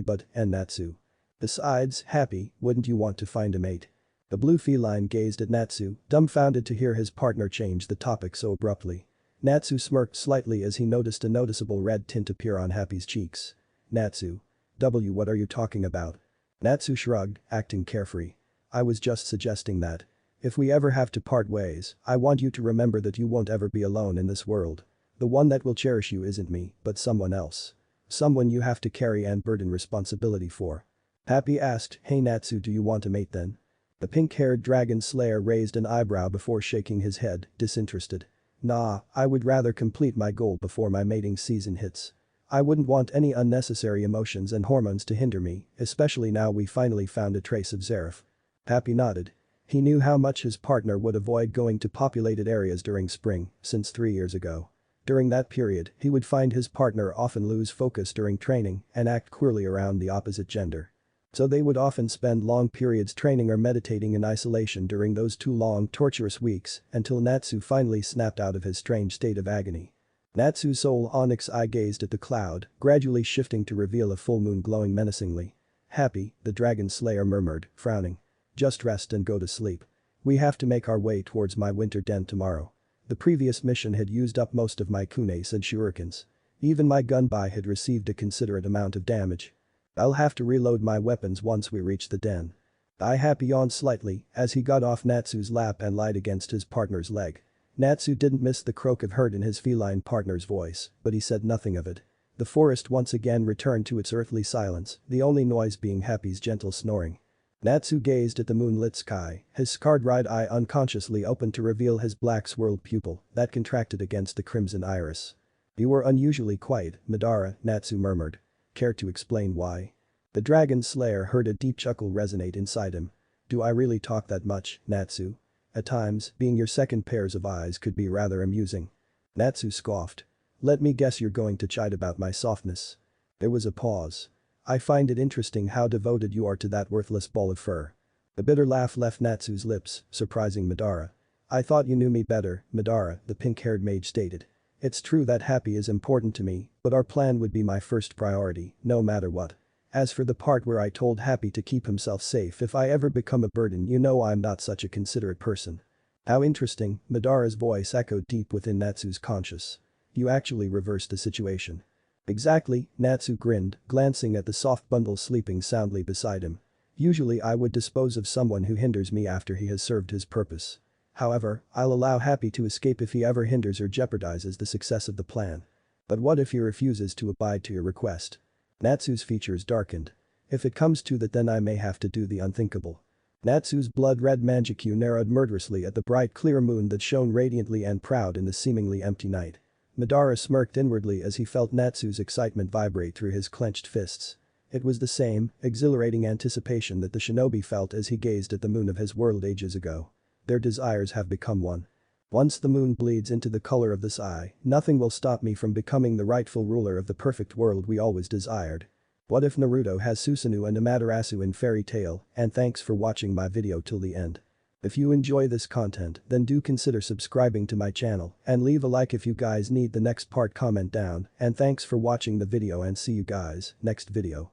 But, and Natsu. Besides, Happy, wouldn't you want to find a mate? The blue feline gazed at Natsu, dumbfounded to hear his partner change the topic so abruptly. Natsu smirked slightly as he noticed a noticeable red tint appear on Happy's cheeks. Natsu. What are you talking about? Natsu shrugged, acting carefree. I was just suggesting that. If we ever have to part ways, I want you to remember that you won't ever be alone in this world. The one that will cherish you isn't me, but someone else. Someone you have to carry and burden responsibility for. Happy asked, hey Natsu, do you want to mate then? The pink-haired dragon slayer raised an eyebrow before shaking his head, disinterested. Nah, I would rather complete my goal before my mating season hits. I wouldn't want any unnecessary emotions and hormones to hinder me, especially now we finally found a trace of Zareth. Happy nodded. He knew how much his partner would avoid going to populated areas during spring, since 3 years ago. During that period, he would find his partner often lose focus during training and act queerly around the opposite gender. So they would often spend long periods training or meditating in isolation during those 2 long, torturous weeks until Natsu finally snapped out of his strange state of agony. Natsu's soul onyx eye gazed at the cloud, gradually shifting to reveal a full moon glowing menacingly. Happy, the dragon slayer murmured, frowning. Just rest and go to sleep. We have to make our way towards my winter den tomorrow. The previous mission had used up most of my kunes and shurikens. Even my gunbai had received a considerate amount of damage. I'll have to reload my weapons once we reach the den. Happy yawned slightly as he got off Natsu's lap and lied against his partner's leg. Natsu didn't miss the croak of hurt in his feline partner's voice, but he said nothing of it. The forest once again returned to its earthly silence, the only noise being Happy's gentle snoring. Natsu gazed at the moonlit sky, his scarred right eye unconsciously opened to reveal his black swirled pupil that contracted against the crimson iris. You were unusually quiet, Madara, Natsu murmured. Care to explain why? The dragon slayer heard a deep chuckle resonate inside him. Do I really talk that much, Natsu? At times, being your second pairs of eyes could be rather amusing. Natsu scoffed. Let me guess you're going to chide about my softness. There was a pause. I find it interesting how devoted you are to that worthless ball of fur. A bitter laugh left Natsu's lips, surprising Madara. I thought you knew me better, Madara, the pink-haired mage stated. It's true that Happy is important to me, but our plan would be my first priority, no matter what. As for the part where I told Happy to keep himself safe if I ever become a burden, you know I'm not such a considerate person. How interesting, Madara's voice echoed deep within Natsu's conscious. You actually reversed the situation. Exactly, Natsu grinned, glancing at the soft bundle sleeping soundly beside him. Usually I would dispose of someone who hinders me after he has served his purpose. However, I'll allow Happy to escape if he ever hinders or jeopardizes the success of the plan. But what if he refuses to abide to your request? Natsu's features darkened. If it comes to that, then I may have to do the unthinkable. Natsu's blood-red manjiku narrowed murderously at the bright clear moon that shone radiantly and proud in the seemingly empty night. Madara smirked inwardly as he felt Natsu's excitement vibrate through his clenched fists. It was the same, exhilarating anticipation that the shinobi felt as he gazed at the moon of his world ages ago. Their desires have become one. Once the moon bleeds into the color of this eye, nothing will stop me from becoming the rightful ruler of the perfect world we always desired. What if Naruto has Susanoo and Amaterasu in Fairy Tail, and thanks for watching my video till the end. If you enjoy this content, then do consider subscribing to my channel and leave a like if you guys need the next part. Comment down, and thanks for watching the video and see you guys next video.